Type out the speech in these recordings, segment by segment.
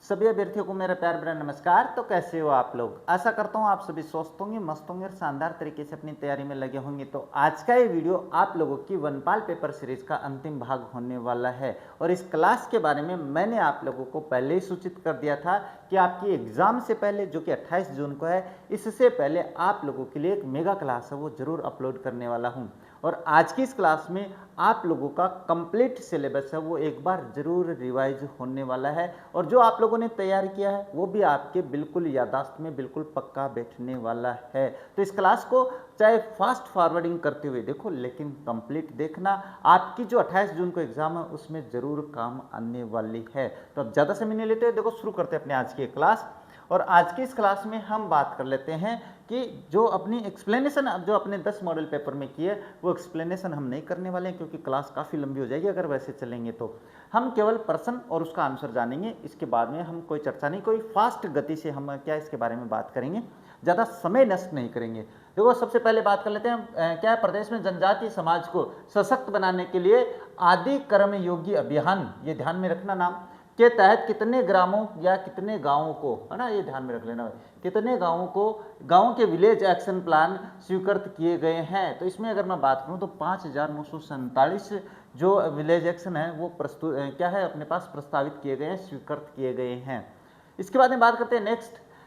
सभी अभ्यर्थियों को मेरा प्यार भरा नमस्कार। तो कैसे हो आप लोग? आशा करता हूँ आप सभी स्वस्थ होंगे, मस्त होंगे और शानदार तरीके से अपनी तैयारी में लगे होंगे। तो आज का ये वीडियो आप लोगों की वनपाल पेपर सीरीज का अंतिम भाग होने वाला है और इस क्लास के बारे में मैंने आप लोगों को पहले ही सूचित कर दिया था कि आपकी एग्जाम से पहले, जो कि 28 जून को है, इससे पहले आप लोगों के लिए एक मेगा क्लास है वो जरूर अपलोड करने वाला हूँ। और आज की इस क्लास में आप लोगों का कंप्लीट सिलेबस है वो एक बार जरूर रिवाइज होने वाला है और जो आप लोगों ने तैयार किया है वो भी आपके बिल्कुल याददाश्त में बिल्कुल पक्का बैठने वाला है। तो इस क्लास को चाहे फास्ट फॉरवर्डिंग करते हुए देखो, लेकिन कंप्लीट देखना, आपकी जो 28 जून को एग्जाम है उसमें जरूर काम आने वाली है। तो अब ज़्यादा समय नहीं लेते, देखो शुरू करते हैं अपने आज की क्लास। और आज की इस क्लास में हम बात कर लेते हैं कि जो अपनी एक्सप्लेनेशन जो अपने 10 मॉडल पेपर में की है वो एक्सप्लेनेशन हम नहीं करने वाले हैं, क्योंकि क्लास काफ़ी लंबी हो जाएगी अगर वैसे चलेंगे। तो हम केवल प्रश्न और उसका आंसर जानेंगे, इसके बाद में हम कोई चर्चा नहीं, कोई फास्ट गति से हम क्या इसके बारे में बात करेंगे, ज़्यादा समय नष्ट नहीं करेंगे। देखो सबसे पहले बात कर लेते हैं क्या है, प्रदेश में जनजातीय समाज को सशक्त बनाने के लिए आदि कर्मयोगी अभियान, ये ध्यान में रखना नाम, के तहत कितने ग्रामों या कितने गांवों को, है ना, ये ध्यान में रख लेना, कितने गांवों के विलेज एक्शन प्लान स्वीकृत किए गए हैं। तो इसमें अगर मैं बात करूं तो 5,947 जो विलेज एक्शन है वो प्रस्तुत क्या है अपने पास प्रस्तावित किए गए हैं, स्वीकृत किए गए हैं। इसके बाद में बात करते हैं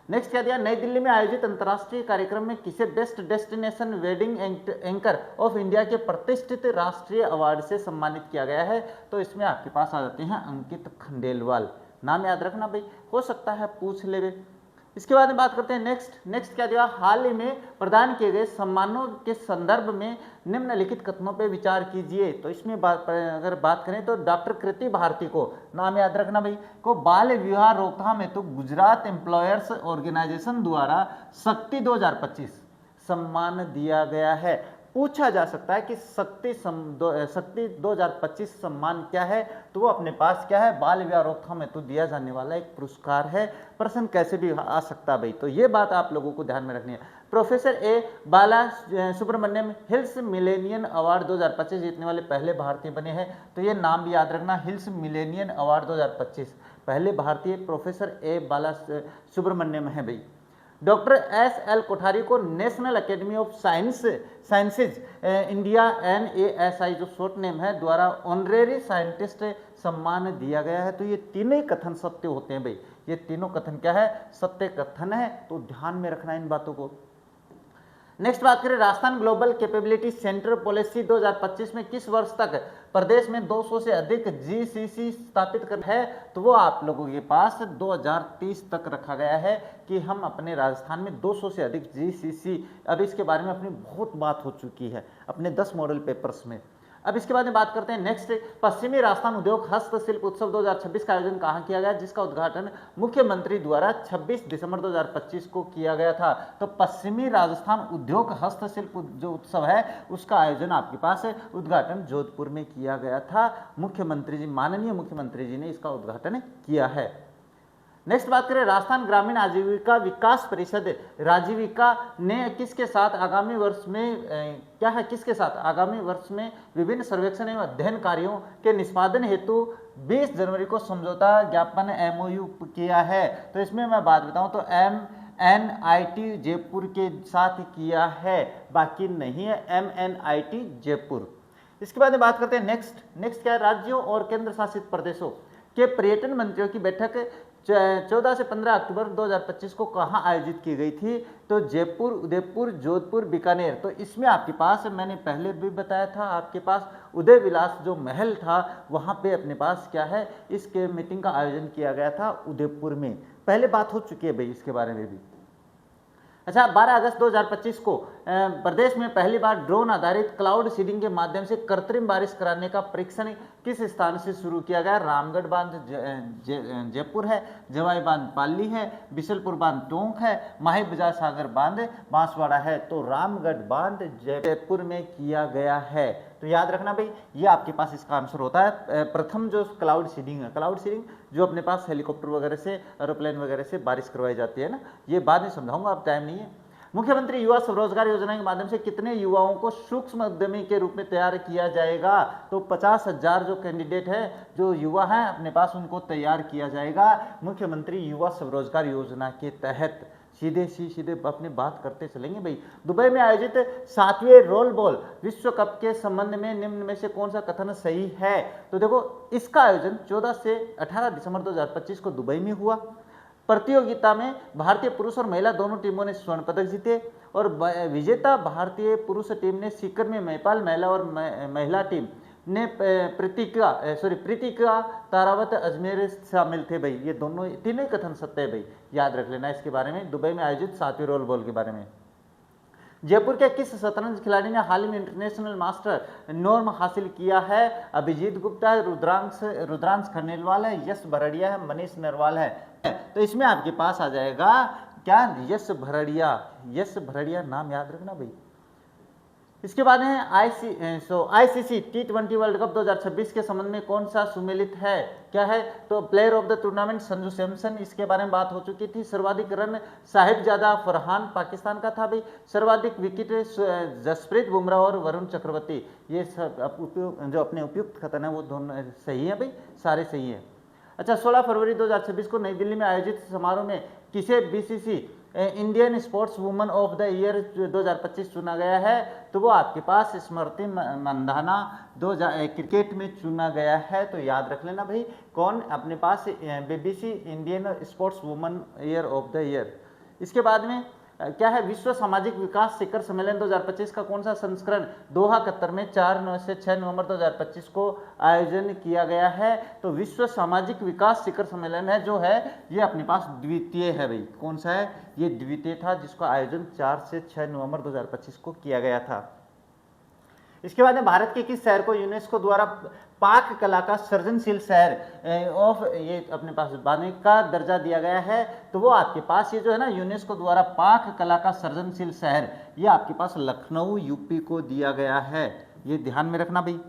नेक्स्ट क्या दिया, नई दिल्ली में आयोजित अंतर्राष्ट्रीय कार्यक्रम में किसे best destination wedding anchor of India के प्रतिष्ठित राष्ट्रीय अवार्ड से सम्मानित किया गया है। तो इसमें आपके पास आ जाते हैं अंकित खंडेलवाल, नाम याद रखना भाई, हो सकता है पूछ ले। इसके बाद में बात करते हैं नेक्स्ट क्या दिया, हाल ही में प्रदान किए गए सम्मानों के संदर्भ में निम्नलिखित कथनों पर विचार कीजिए। तो इसमें अगर बात करें तो डॉक्टर कृति भारती को, नाम याद रखना भाई, को बाल विवाह रोकथाम हेतु तो गुजरात एम्प्लॉयर्स ऑर्गेनाइजेशन द्वारा शक्ति 2025 सम्मान दिया गया है। पूछा जा सकता है कि शक्ति 2025 सम्मान क्या है, तो वो अपने पास क्या है, बाल विवाह रोकथाम हेतु दिया जाने वाला एक पुरस्कार है। प्रश्न कैसे भी आ सकता है भाई, तो ये बात आप लोगों को ध्यान में रखनी है। Professor A Bala Subramaniam hills millennium award 2025 जीतने वाले पहले भारतीय बने हैं। तो ये नाम भी याद रखना, हिल्स मिलेनियम अवार्ड 2025 पहले भारतीय प्रोफेसर ए बाला सुब्रमण्यम है भाई। Doctor S L. कोठारी को national academy of sciences India NASI जो शॉर्ट नेम है द्वारा ऑनरेरी साइंटिस्ट सम्मान दिया गया है। तो ये तीनों ही कथन सत्य होते हैं भाई, ये तीनों कथन क्या है, सत्य कथन है। तो ध्यान में रखना इन बातों को। नेक्स्ट बात करें, Rajasthan global capability centre policy 2025 में किस वर्ष तक प्रदेश में 200 से अधिक GCC स्थापित कर है, तो वो आप लोगों के पास 2030 तक रखा गया है कि हम अपने राजस्थान में 200 से अधिक GCC, अब इसके बारे में अपनी बहुत बात हो चुकी है अपने 10 मॉडल पेपर्स में। अब इसके बाद में बात करते हैं नेक्स्ट, पश्चिमी राजस्थान उद्योग हस्तशिल्प उत्सव 2026 का आयोजन कहाँ किया गया, जिसका उद्घाटन मुख्यमंत्री द्वारा 26 दिसंबर 2025 को किया गया था। तो पश्चिमी राजस्थान उद्योग हस्तशिल्प जो उत्सव है उसका आयोजन आपके पास है, उद्घाटन जोधपुर में किया गया था। मुख्यमंत्री जी, माननीय मुख्यमंत्री जी ने इसका उद्घाटन किया है। नेक्स्ट बात करें, राजस्थान ग्रामीण आजीविका विकास परिषद राजीविका ने किसके साथ आगामी वर्ष में क्या है, किसके साथ आगामी वर्ष में विभिन्न सर्वेक्षण एवं अध्ययन कार्यों के निष्पादन हेतु 20 जनवरी को समझौता ज्ञापन MOU किया है। तो इसमें मैं बात बताऊं तो MNIT जयपुर के साथ किया है, बाकी नहीं है, MNIT जयपुर। इसके बाद बात करते हैं नेक्स्ट क्या है, राज्यों और केंद्र शासित प्रदेशों के पर्यटन मंत्रियों की बैठक 14 से 15 अक्टूबर 2025 को कहाँ आयोजित की गई थी, तो जयपुर, उदयपुर, जोधपुर, बीकानेर। तो इसमें आपके पास, मैंने पहले भी बताया था, आपके पास उदय विलास जो महल था वहाँ पे अपने पास क्या है, इसके मीटिंग का आयोजन किया गया था उदयपुर में, पहले बात हो चुकी है भाई इसके बारे में भी। अच्छा, 12 अगस्त 2025 को प्रदेश में पहली बार ड्रोन आधारित क्लाउड सीडिंग के माध्यम से कृत्रिम बारिश कराने का परीक्षण किस स्थान से शुरू किया गया, रामगढ़ बांध जयपुर है, जवाई बांध पाली है, बिशलपुर बांध टोंक है, माही बजाज सागर बांध बांसवाड़ा है। तो रामगढ़ बांध जयपुर में किया गया है। तो याद रखना भाई, ये आपके पास इसका आंसर होता है। प्रथम जो क्लाउड सीडिंग है, क्लाउड सीडिंग जो अपने पास हेलीकॉप्टर वगैरह से, एरोप्लेन वगैरह से बारिश करवाई जाती है ना, ये बाद में समझाऊंगा, अब टाइम नहीं है। मुख्यमंत्री युवा स्वरोजगार योजना के माध्यम से कितने युवाओं को सूक्ष्म उद्यमी के रूप में तैयार किया जाएगा? तो 50,000 जो कैंडिडेट है, जो युवा हैं अपने पास, उनको तैयार किया जाएगा मुख्यमंत्री युवा स्वरोजगार योजना के तहत। सीधे अपनी बात करते चलेंगे भाई। दुबई में आयोजित 7वें रोल बॉल विश्व कप के संबंध में निम्न में से कौन सा कथन सही है? तो देखो, इसका आयोजन 14 से 18 दिसंबर 2025 को दुबई में हुआ। प्रतियोगिता में भारतीय पुरुष और महिला दोनों टीमों ने स्वर्ण पदक जीते और विजेता भारतीय पुरुष टीम ने सीकर में नेपाल महिला और महिला टीम ने प्रीतिका तारावत अजमेर शामिल थे भाई। ये दोनों तीनों कथन सत्य है भाई, याद रख लेना इसके बारे में। दुबई में आयोजित 7वीं रोल बॉल के बारे में। जयपुर के किस शतरंज खिलाड़ी ने हाल ही में इंटरनेशनल मास्टर नॉर्म हासिल किया है? अभिजीत गुप्ता है, रुद्रांश खंडेलवाल है, यश भरड़िया है, मनीष नरवाल है। तो इसमें आपके पास आ जाएगा क्या? यश भरड़िया नाम याद रखना भाई। इसके बाद है आईसीसी T20 वर्ल्ड कप 2026 के संबंध में कौन सा सुमेलित है? क्या है? तो player of the tournament Sanju Samson, इसके बारे में बात हो चुकी थी। सर्वाधिक रन साहिबजादा फरहान पाकिस्तान का था भाई। सर्वाधिक विकेट जसप्रीत बुमराह और वरुण चक्रवर्ती। ये सब जो अपने उपयुक्त कथन है वो दोनों सही है भाई, सारे सही है। अच्छा, 16 फरवरी 2026 को नई दिल्ली में आयोजित समारोह में किसे BCC Indian sports woman of the year 2025 चुना गया है? तो वो आपके पास स्मृति मंधाना क्रिकेट में चुना गया है। तो याद रख लेना भाई, कौन अपने पास BBC Indian sports woman year of the year. इसके बाद में क्या है? विश्व सामाजिक विकास शिखर सम्मेलन 2025 का कौन सा संस्करण दोहा कतर में 4 से 6 नवंबर 2025 को आयोजन किया गया है? तो विश्व सामाजिक विकास शिखर सम्मेलन है जो है, ये अपने पास द्वितीय है भाई। कौन सा है? ये द्वितीय था, जिसका आयोजन 4 से 6 नवंबर 2025 को किया गया था। इसके बाद में भारत के किस शहर को यूनेस्को द्वारा पाक कला का सृजनशील शहर ऑफ ये अपने पास बानवे का दर्जा दिया गया है? तो वो आपके पास ये जो है ना, यूनेस्को द्वारा पाक कला का सृजनशील शहर, ये आपके पास लखनऊ यूपी को दिया गया है। ये ध्यान में रखना भाई।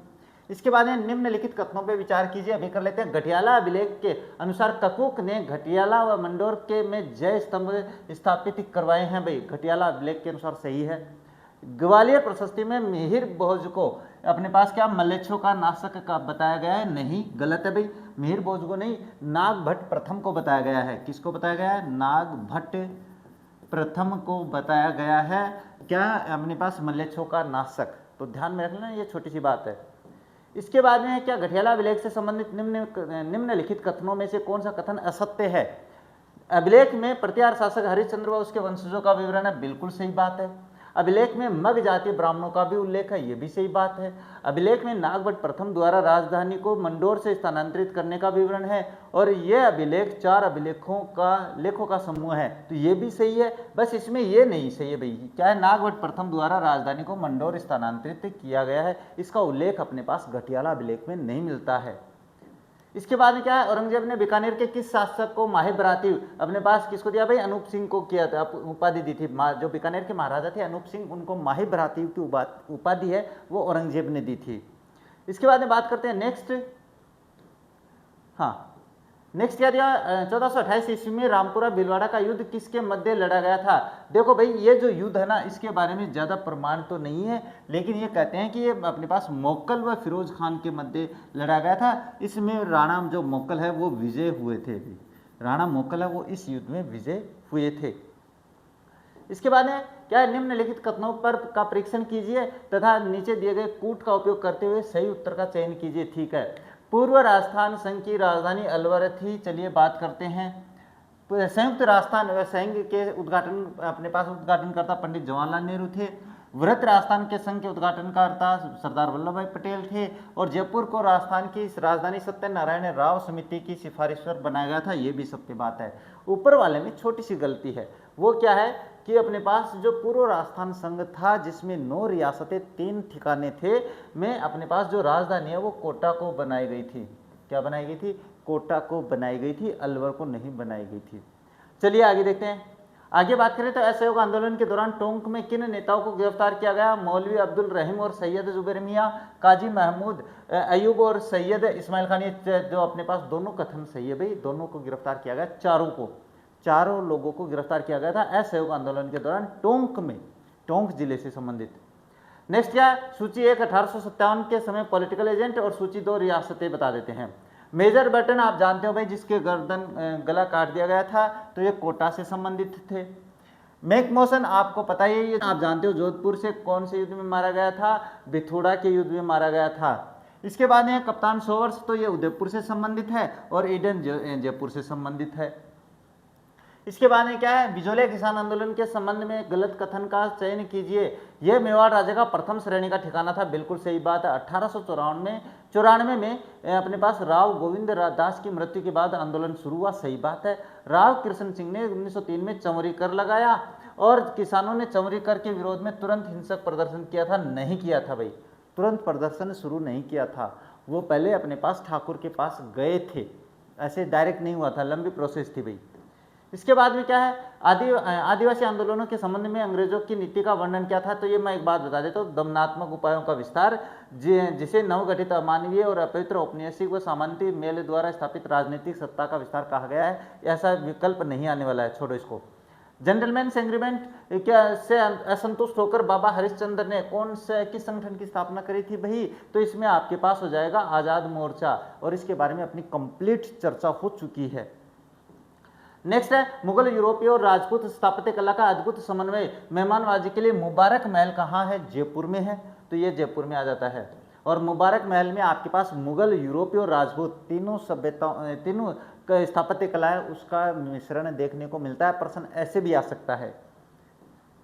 इसके बाद में निम्नलिखित कथनों पे विचार कीजिए। अभी कर लेते हैं। घटियाला अभिलेख के अनुसार ककूक ने घटियाला व मंडोर के में जय स्तंभ स्थापित करवाए हैं भाई। घटियाला अभिलेख के अनुसार सही है। ग्वालियर प्रशस्ति में मिहिर भोज को अपने पास क्या मल्लेच्छों का नाशक का बताया गया है? नहीं, गलत है भाई। मिहिर भोज को नहीं, नाग भट्ट प्रथम को बताया गया है। किसको बताया गया है? नाग भट्ट प्रथम को बताया गया है। क्या अपने पास मल्लेच्छों का नाशक? तो ध्यान में रख लेना, ये छोटी सी बात है। इसके बाद में क्या घटियाला अभिलेख से संबंधित निम्नलिखित कथनों में से कौन सा कथन असत्य है? अभिलेख में प्रतिहार शासक हरिश्चंद्र व उसके वंशजों का विवरण है, बिल्कुल सही बात है। अभिलेख में मग जाति ब्राह्मणों का भी उल्लेख है, ये भी सही बात है। अभिलेख में नागभट्ट प्रथम द्वारा राजधानी को मंडोर से स्थानांतरित करने का विवरण है और यह अभिलेख 4 लेखों का समूह है, तो ये भी सही है। बस इसमें ये नहीं सही है भाई, क्या है? नागभट्ट प्रथम द्वारा राजधानी को मंडोर स्थानांतरित किया गया है, इसका उल्लेख अपने पास घटियाला अभिलेख में नहीं मिलता है। इसके बाद में क्या है? औरंगजेब ने बीकानेर के किस शासक को माहिर बराती अपने पास किसको दिया भाई? अनूप सिंह को किया था, उपाधि दी थी। जो बीकानेर के महाराजा थे अनूप सिंह, उनको माहिर बराती की उपाधि है वो औरंगजेब ने दी थी। इसके बाद में बात करते हैं नेक्स्ट। हाँ, नेक्स्ट क्या दिया? 1428 ईस्वी में रामपुरा भीलवाड़ा का युद्ध किसके मध्य लड़ा गया था? देखो भाई, ये जो युद्ध है ना, इसके बारे में ज़्यादा प्रमाण तो नहीं है, लेकिन ये कहते हैं कि ये अपने पास मोक्कल व फिरोज खान के मध्य लड़ा गया था। इसमें राणा जो मोक्कल है वो विजय हुए थे भी। राणा मोक्कल है वो इस युद्ध में विजय हुए थे। इसके बाद में क्या है? निम्नलिखित कथनों पर का परीक्षण कीजिए तथा नीचे दिए गए कूट का उपयोग करते हुए सही उत्तर का चयन कीजिए। ठीक है। पूर्व राजस्थान संघ की राजधानी अलवर थी। चलिए बात करते हैं। संयुक्त राजस्थान संघ के उद्घाटनकर्ता पंडित जवाहरलाल नेहरू थे। वृहत राजस्थान के संघ के उद्घाटनकर्ता सरदार वल्लभ भाई पटेल थे और जयपुर को राजस्थान की राजधानी सत्यनारायण राव समिति की सिफारिश पर बनाया गया था। ये भी सत्य बात है। ऊपर वाले में छोटी सी गलती है, वो क्या है कि अपने पास जो पूर्व राजस्थान संघ था जिसमें 9 रियासतें 3 ठिकाने थे, में अपने पास जो राजधानी है वो कोटा को बनाई गई थी। क्या बनाई गई थी? कोटा को बनाई गई थी, अलवर को नहीं बनाई गई थी। चलिए आगे देखते हैं। आगे बात करें तो असहयोग आंदोलन के दौरान टोंक में किन नेताओं को गिरफ्तार किया गया? मौलवी अब्दुल रहीम और सैयद जुबैर मियाँ, काजी महमूद अयूब और सैयद इस्माइल खान। ये जो अपने पास दोनों कथन सही है भाई, दोनों को गिरफ्तार किया गया, चारों को। 4 लोगों को गिरफ्तार किया गया था असहयोग आंदोलन के दौरान टोंक जिले से संबंधित। नेक्स्ट क्या है, सूची 1 1857 के समय पॉलिटिकल एजेंट, और सूची 2 रियासतें बता देते हैं। मेजर बटन आप जानते हो भाई, जिसके गला काट दिया गया था, तो ये कोटा से संबंधित थे। मैकमोहन आपको पता ही है, आप जानते हो जोधपुर से कौन से युद्ध में मारा गया था, बिथुड़ा के युद्ध में मारा गया था। इसके बाद है कप्तान सोवर्स, तो ये उदयपुर से संबंधित है, और ईडन जयपुर से संबंधित है। इसके बाद में क्या है, बिजोलिया किसान आंदोलन के संबंध में गलत कथन का चयन कीजिए। यह मेवाड़ राजा का प्रथम श्रेणी का ठिकाना था, बिल्कुल सही बात है। 1894 में अपने पास राव गोविंद दास की मृत्यु के बाद आंदोलन शुरू हुआ, सही बात है। राव कृष्ण सिंह ने 1903 में चमरी कर लगाया, और किसानों ने चमरी कर के विरोध में तुरंत हिंसक प्रदर्शन किया था, नहीं किया था भाई, तुरंत प्रदर्शन शुरू नहीं किया था, वो पहले अपने पास ठाकुर के पास गए थे, ऐसे डायरेक्ट नहीं हुआ था, लंबी प्रोसेस थी भाई। इसके बाद में क्या है, आदिवासी आंदोलनों के संबंध में अंग्रेजों की नीति का वर्णन क्या था, तो ये मैं एक बात बता देता हूँ, दमनात्मक उपायों का विस्तार, जिसे नवगठित अमानवीय और अपवित्र औपनिवेशिक व सामंती मेल द्वारा स्थापित राजनीतिक सत्ता का विस्तार कहा गया है। ऐसा विकल्प नहीं आने वाला है, छोड़ो इसको। जेंटलमैन्स एग्रीमेंट क्या से असंतुष्ट होकर बाबा हरिश्चंद्र ने कौन से किस संगठन की स्थापना करी थी भाई, तो इसमें आपके पास हो जाएगा आजाद मोर्चा, और इसके बारे में अपनी कंप्लीट चर्चा हो चुकी है। नेक्स्ट है, मुगल, यूरोपीय और राजपूत स्थापत्य कला का अद्भुत समन्वय मेहमानवाजी के लिए मुबारक महल कहाँ है, जयपुर में है, तो ये जयपुर में आ जाता है। और मुबारक महल में आपके पास मुगल, यूरोपीय और राजपूत तीनों सभ्यताओं, तीनों स्थापत्य कला है, उसका मिश्रण देखने को मिलता है। प्रश्न ऐसे भी आ सकता है।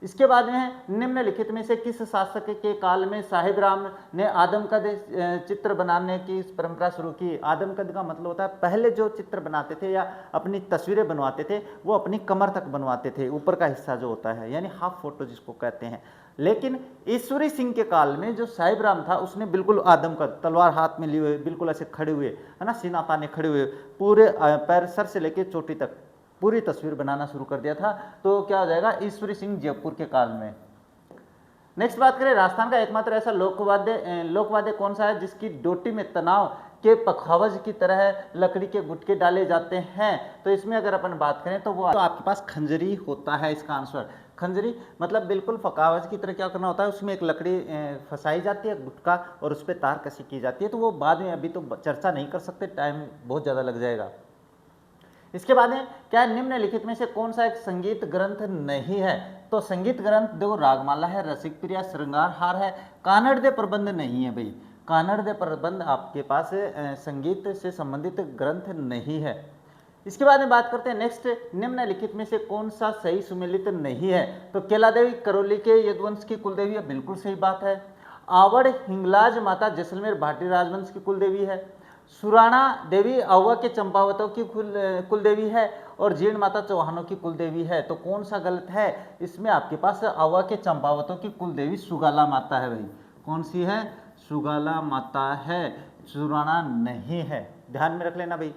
इसके बाद में है, निम्नलिखित में से किस शासक के काल में साहिब राम ने आदमकद चित्र बनाने की परंपरा शुरू की। आदमकद का मतलब होता है पहले जो चित्र बनाते थे या अपनी तस्वीरें बनवाते थे, वो अपनी कमर तक बनवाते थे, ऊपर का हिस्सा जो होता है, यानी हाफ फोटो जिसको कहते हैं। लेकिन ईश्वरी सिंह के काल में जो साहिब राम था, उसने बिल्कुल आदमकद, तलवार हाथ में लिए हुए, बिल्कुल ऐसे खड़े हुए, है ना, सीना ताने खड़े हुए, पूरे पैर सर से लेके चोटी तक पूरी तस्वीर बनाना शुरू कर दिया था। तो क्या हो जाएगा, ईश्वरी सिंह जयपुर के काल में। नेक्स्ट बात करें, राजस्थान का एकमात्र ऐसा लोकवाद्य कौन सा है जिसकी डोटी में तनाव के पखावज की तरह लकड़ी के गुटके डाले जाते हैं। तो इसमें अगर अपन बात करें तो वो तो आपके पास खंजरी होता है, इसका आंसर खंजरी। मतलब बिल्कुल पखावज की तरह क्या करना होता है, उसमें एक लकड़ी फंसाई जाती है, गुटका, और उस पर तार कसी की जाती है। तो वो बाद में, अभी तो चर्चा नहीं कर सकते, टाइम बहुत ज़्यादा लग जाएगा। इसके बाद में क्या, निम्नलिखित में से कौन सा एक संगीत ग्रंथ नहीं है। तो संगीत ग्रंथ देखो, रागमाला है, रसिक प्रिया, श्रृंगार हार है, कानड़ दे प्रबंध नहीं है भाई। कानड़ दे प्रबंध आपके पास संगीत से संबंधित ग्रंथ नहीं है। इसके बाद में बात करते हैं नेक्स्ट, निम्नलिखित में से कौन सा सही सुमेलित नहीं है। तो केला देवी करौली के यदुवंश की कुलदेवी है, बिल्कुल सही बात है। आवड़ हिंगलाज माता जैसलमेर भाटी राजवंश की कुलदेवी है। सुराणा देवी अव्वा के चंपावतों की कुलदेवी है, और जीर्ण माता चौहानों की कुलदेवी है। तो कौन सा गलत है, इसमें आपके पास अव्वा के चंपावतों की कुलदेवी सुगाला माता है भाई। कौन सी है, सुगाला माता है, सुराणा नहीं है, ध्यान में रख लेना भाई।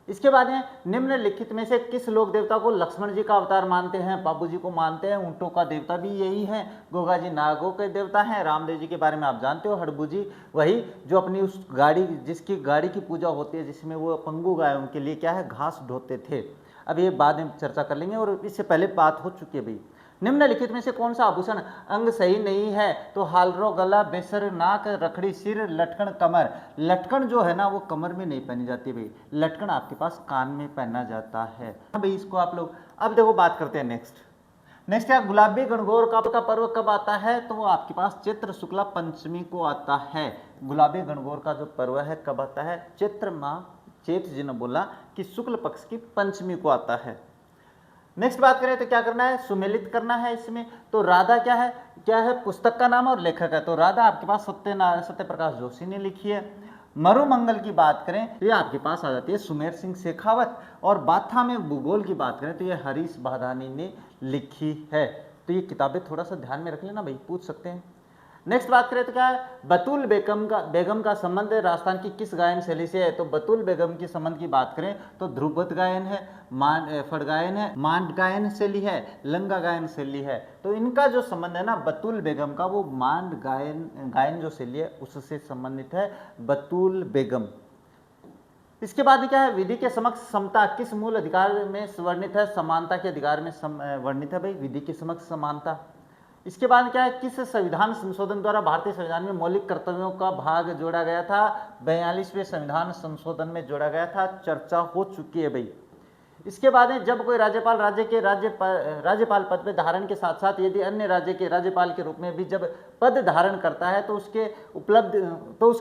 इसके बाद में निम्नलिखित में से किस लोक देवता को लक्ष्मण जी का अवतार मानते हैं। बाबू जी को मानते हैं, ऊंटों का देवता भी यही है। गोगा जी नागों के देवता हैं। रामदेव जी के बारे में आप जानते हो, हड़बू जी वही जो अपनी उस गाड़ी, जिसकी गाड़ी की पूजा होती है, जिसमें वो पंगु गाय उनके लिए क्या है, घास ढोते थे। अब ये बाद में चर्चा कर लेंगे, और इससे पहले बात हो चुकी है भाई। निम्नलिखित में से कौन सा आभूषण अंग सही नहीं है। तो हालरो गला, बेसर नाक, रखड़ी सिर, लटकन कमर। लटकन जो है ना, वो कमर में नहीं पहनी जाती भाई, लटकन आपके पास कान में पहना जाता है भाई। इसको आप लोग अब देखो, बात करते हैं नेक्स्ट क्या, गुलाबी गणगौर का पर्व कब आता है। तो वो आपके पास चैत्र शुक्ला पंचमी को आता है। गुलाबी गणगौर का जो पर्व है कब आता है, चैत्र माह, चैत जी ने बोला कि शुक्ल पक्ष की पंचमी को आता है। नेक्स्ट बात करें तो क्या करना है, सुमेलित करना है इसमें। तो राधा क्या है पुस्तक का नाम और लेखक है। तो राधा आपके पास सत्य प्रकाश जोशी ने लिखी है। मरुमंगल की बात करें तो ये आपके पास आ जाती है सुमेर सिंह शेखावत। और बाथा में भूगोल की बात करें तो ये हरीश भादानी ने लिखी है। तो ये किताबें थोड़ा सा ध्यान में रख लेना भाई, पूछ सकते हैं। नेक्स्ट बात करें तो क्या है, बतूल बेगम का संबंध राजस्थान की किस गायन शैली से है। तो बतूल बेगम के संबंध की बात करें तो ध्रुपद गायन है, फड़ गायन है, मांड गायन शैली है, लंगा गायन शैली है। तो इनका जो संबंध है ना बतूल बेगम का, वो मांड गायन जो शैली है उससे संबंधित है बतूल बेगम। इसके बाद क्या है, विधि के समक्ष समता किस मूल अधिकार में वर्णित है? समानता के अधिकार में वर्णित है भाई, विधि के समक्ष समानता। इसके बाद क्या है, किस संविधान संशोधन द्वारा भारतीय संविधान में मौलिक कर्तव्यों का भाग जोड़ा गया था? 42वें संविधान संशोधन में जोड़ा गया था, चर्चा हो चुकी है भाई। इसके बाद में जब कोई राज्यपाल राज्य के राज्यपाल पद पे धारण के साथ साथ यदि अन्य राज्य के राज्यपाल के रूप में भी जब पद धारण करता है तो उसके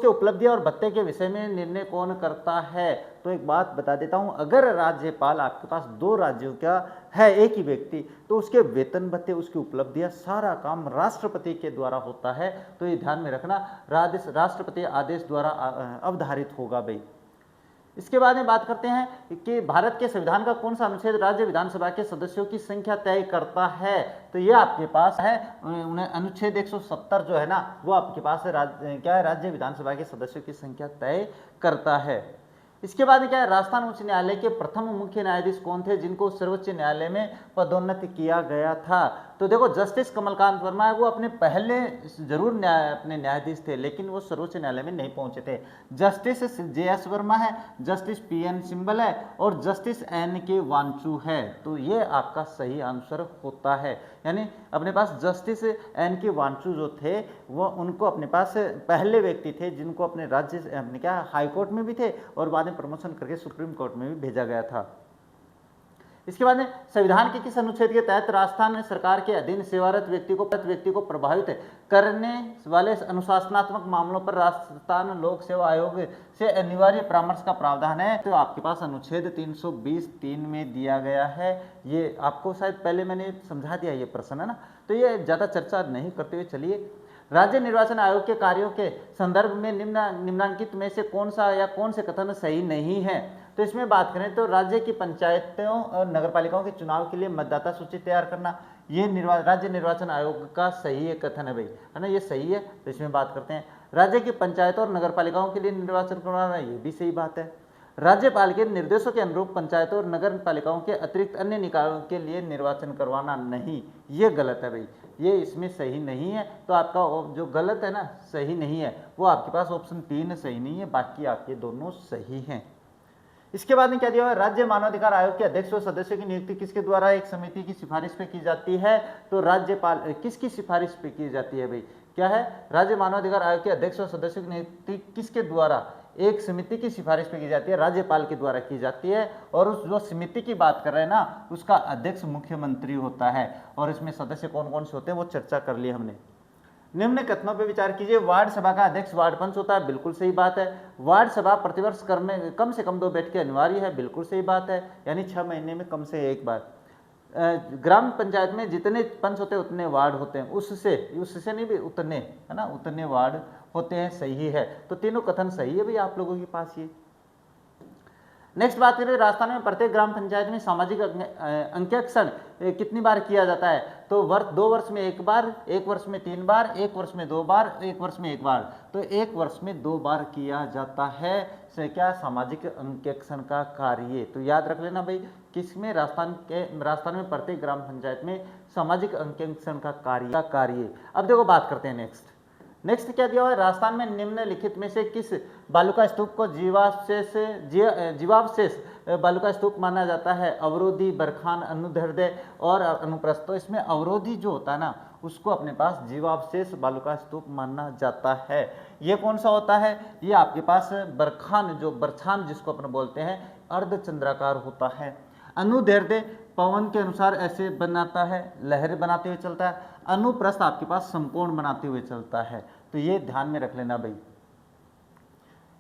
उपलब्धियां और भत्ते के विषय में निर्णय कौन करता है? तो एक बात बता देता हूं, अगर राज्यपाल आपके पास 2 राज्यों का है, एक ही व्यक्ति, तो उसके वेतन भत्ते, उसकी उपलब्धियां, सारा काम राष्ट्रपति के द्वारा होता है। तो ये ध्यान में रखना, राष्ट्रपति आदेश द्वारा अवधारित होगा भाई। इसके बाद में बात करते हैं कि भारत के संविधान का कौन सा अनुच्छेद राज्य विधानसभा के सदस्यों की संख्या तय करता है? तो ये आपके पास है अनुच्छेद 170 जो है ना, वो आपके पास है क्या है, राज्य विधानसभा के सदस्यों की संख्या तय करता है। इसके बाद क्या है, राजस्थान उच्च न्यायालय के प्रथम मुख्य न्यायाधीश कौन थे जिनको सर्वोच्च न्यायालय में पदोन्नत किया गया था? तो देखो, जस्टिस कमलकांत वर्मा है, वो अपने पहले जरूर अपने न्यायाधीश थे, लेकिन वो सर्वोच्च न्यायालय में नहीं पहुंचे थे। जस्टिस JS वर्मा है, जस्टिस PN सिंबल है और जस्टिस NK वांचू है। तो ये आपका सही आंसर होता है, यानी अपने पास जस्टिस NK वांचू जो थे वो उनको अपने पास पहले व्यक्ति थे जिनको अपने राज्य अपने क्या हाई कोर्ट में भी थे और बाद में प्रमोशन करके सुप्रीम कोर्ट में भी भेजा गया था। इसके बाद में संविधान के किस अनुच्छेद के तहत राजस्थान सरकार के अधीन सेवारत व्यक्ति को प्रभावित करने वाले अनुशासनात्मक मामलों पर राजस्थान लोक सेवा आयोग से अनिवार्य परामर्श का प्रावधान है? तो आपके पास अनुच्छेद 320(3) में दिया गया है। ये आपको शायद पहले मैंने समझा दिया ये प्रश्न, है ना, तो ये ज्यादा चर्चा नहीं करते हुए चलिए। राज्य निर्वाचन आयोग के कार्यों के संदर्भ में निम्नांकित में से कौन सा या कौन से कथन सही नहीं है? तो इसमें बात करें तो राज्य की पंचायतों और नगरपालिकाओं के चुनाव के लिए मतदाता सूची तैयार करना, ये राज्य निर्वाचन आयोग का सही है कथन है भाई, है ना, ये सही है। तो इसमें बात करते हैं राज्य की पंचायतों और नगरपालिकाओं के लिए निर्वाचन करवाना, ये भी सही बात है। राज्यपाल के निर्देशों के अनुरूप पंचायतों और नगर पालिकाओं के अतिरिक्त अन्य निकायों के लिए निर्वाचन करवाना नहीं, ये गलत है भाई, ये इसमें सही नहीं है। तो आपका जो गलत है ना, सही नहीं है, वो आपके पास ऑप्शन 3 सही नहीं है, बाकी आपके दोनों सही हैं। इसके बाद में क्या दिया हुआ है, राज्य मानवाधिकार आयोग के अध्यक्ष व सदस्यों की नियुक्ति किसके द्वारा एक समिति की सिफारिश पे की जाती है? तो राज्यपाल किसकी सिफारिश पे की जाती है भाई? क्या है, राज्य मानवाधिकार आयोग के अध्यक्ष व सदस्यों की नियुक्ति किसके द्वारा एक समिति की सिफारिश पे की जाती है? राज्यपाल के द्वारा की जाती है। और उस जो समिति की बात कर रहे हैं ना, उसका अध्यक्ष मुख्यमंत्री होता है। और इसमें सदस्य कौन कौन से होते हैं वो चर्चा कर ली हमने। निम्न कथनों पर विचार कीजिए। वार्ड सभा का अध्यक्ष वार्ड पंच होता है, बिल्कुल सही बात है। वार्ड सभा प्रतिवर्ष कम से कम 2 बैठकें अनिवार्य है, बिल्कुल सही बात है, यानी 6 महीने में कम से एक बार। ग्राम पंचायत में जितने पंच होते हैं उतने वार्ड होते हैं, उससे नहीं भी उतने, है ना, उतने वार्ड होते हैं, सही है। तो तीनों कथन सही है भाई आप लोगों के पास ये। नेक्स्ट बात करें, राजस्थान में प्रत्येक ग्राम पंचायत में सामाजिक अंकेक्षण कितनी बार किया जाता है? तो 2 वर्ष में 1 बार, 1 वर्ष में 3 बार, 1 वर्ष में 2 बार, 1 वर्ष में 1 बार। तो 1 वर्ष में 2 बार किया जाता है से क्या, सामाजिक अंकेक्षण का कार्य। तो याद रख लेना भाई, किसमें, राजस्थान में प्रत्येक ग्राम पंचायत में सामाजिक अंकेक्षण का कार्य। अब देखो बात करते हैं नेक्स्ट क्या दिया हुआ है, राजस्थान में निम्नलिखित में से किस बालुका स्तूप को जीवावशेष बालुका स्तूप माना जाता है? अवरोधी, बरखान, अनुदैर्ध्य और अनुप्रस्थ। तो इसमें अवरोधी जो होता है ना, उसको अपने पास जीवावशेष बालुका स्तूप माना जाता है। ये कौन सा होता है? ये आपके पास बरखान, जो बरछान जिसको अपन बोलते हैं, अर्धचंद्राकार होता है। अनुदैर्ध्य पवन के अनुसार ऐसे बनाता है, लहर बनाते हुए चलता है। अनुप्रस्थ आपके पास समकोण बनाते हुए चलता है। तो ये ध्यान में रख लेना भाई।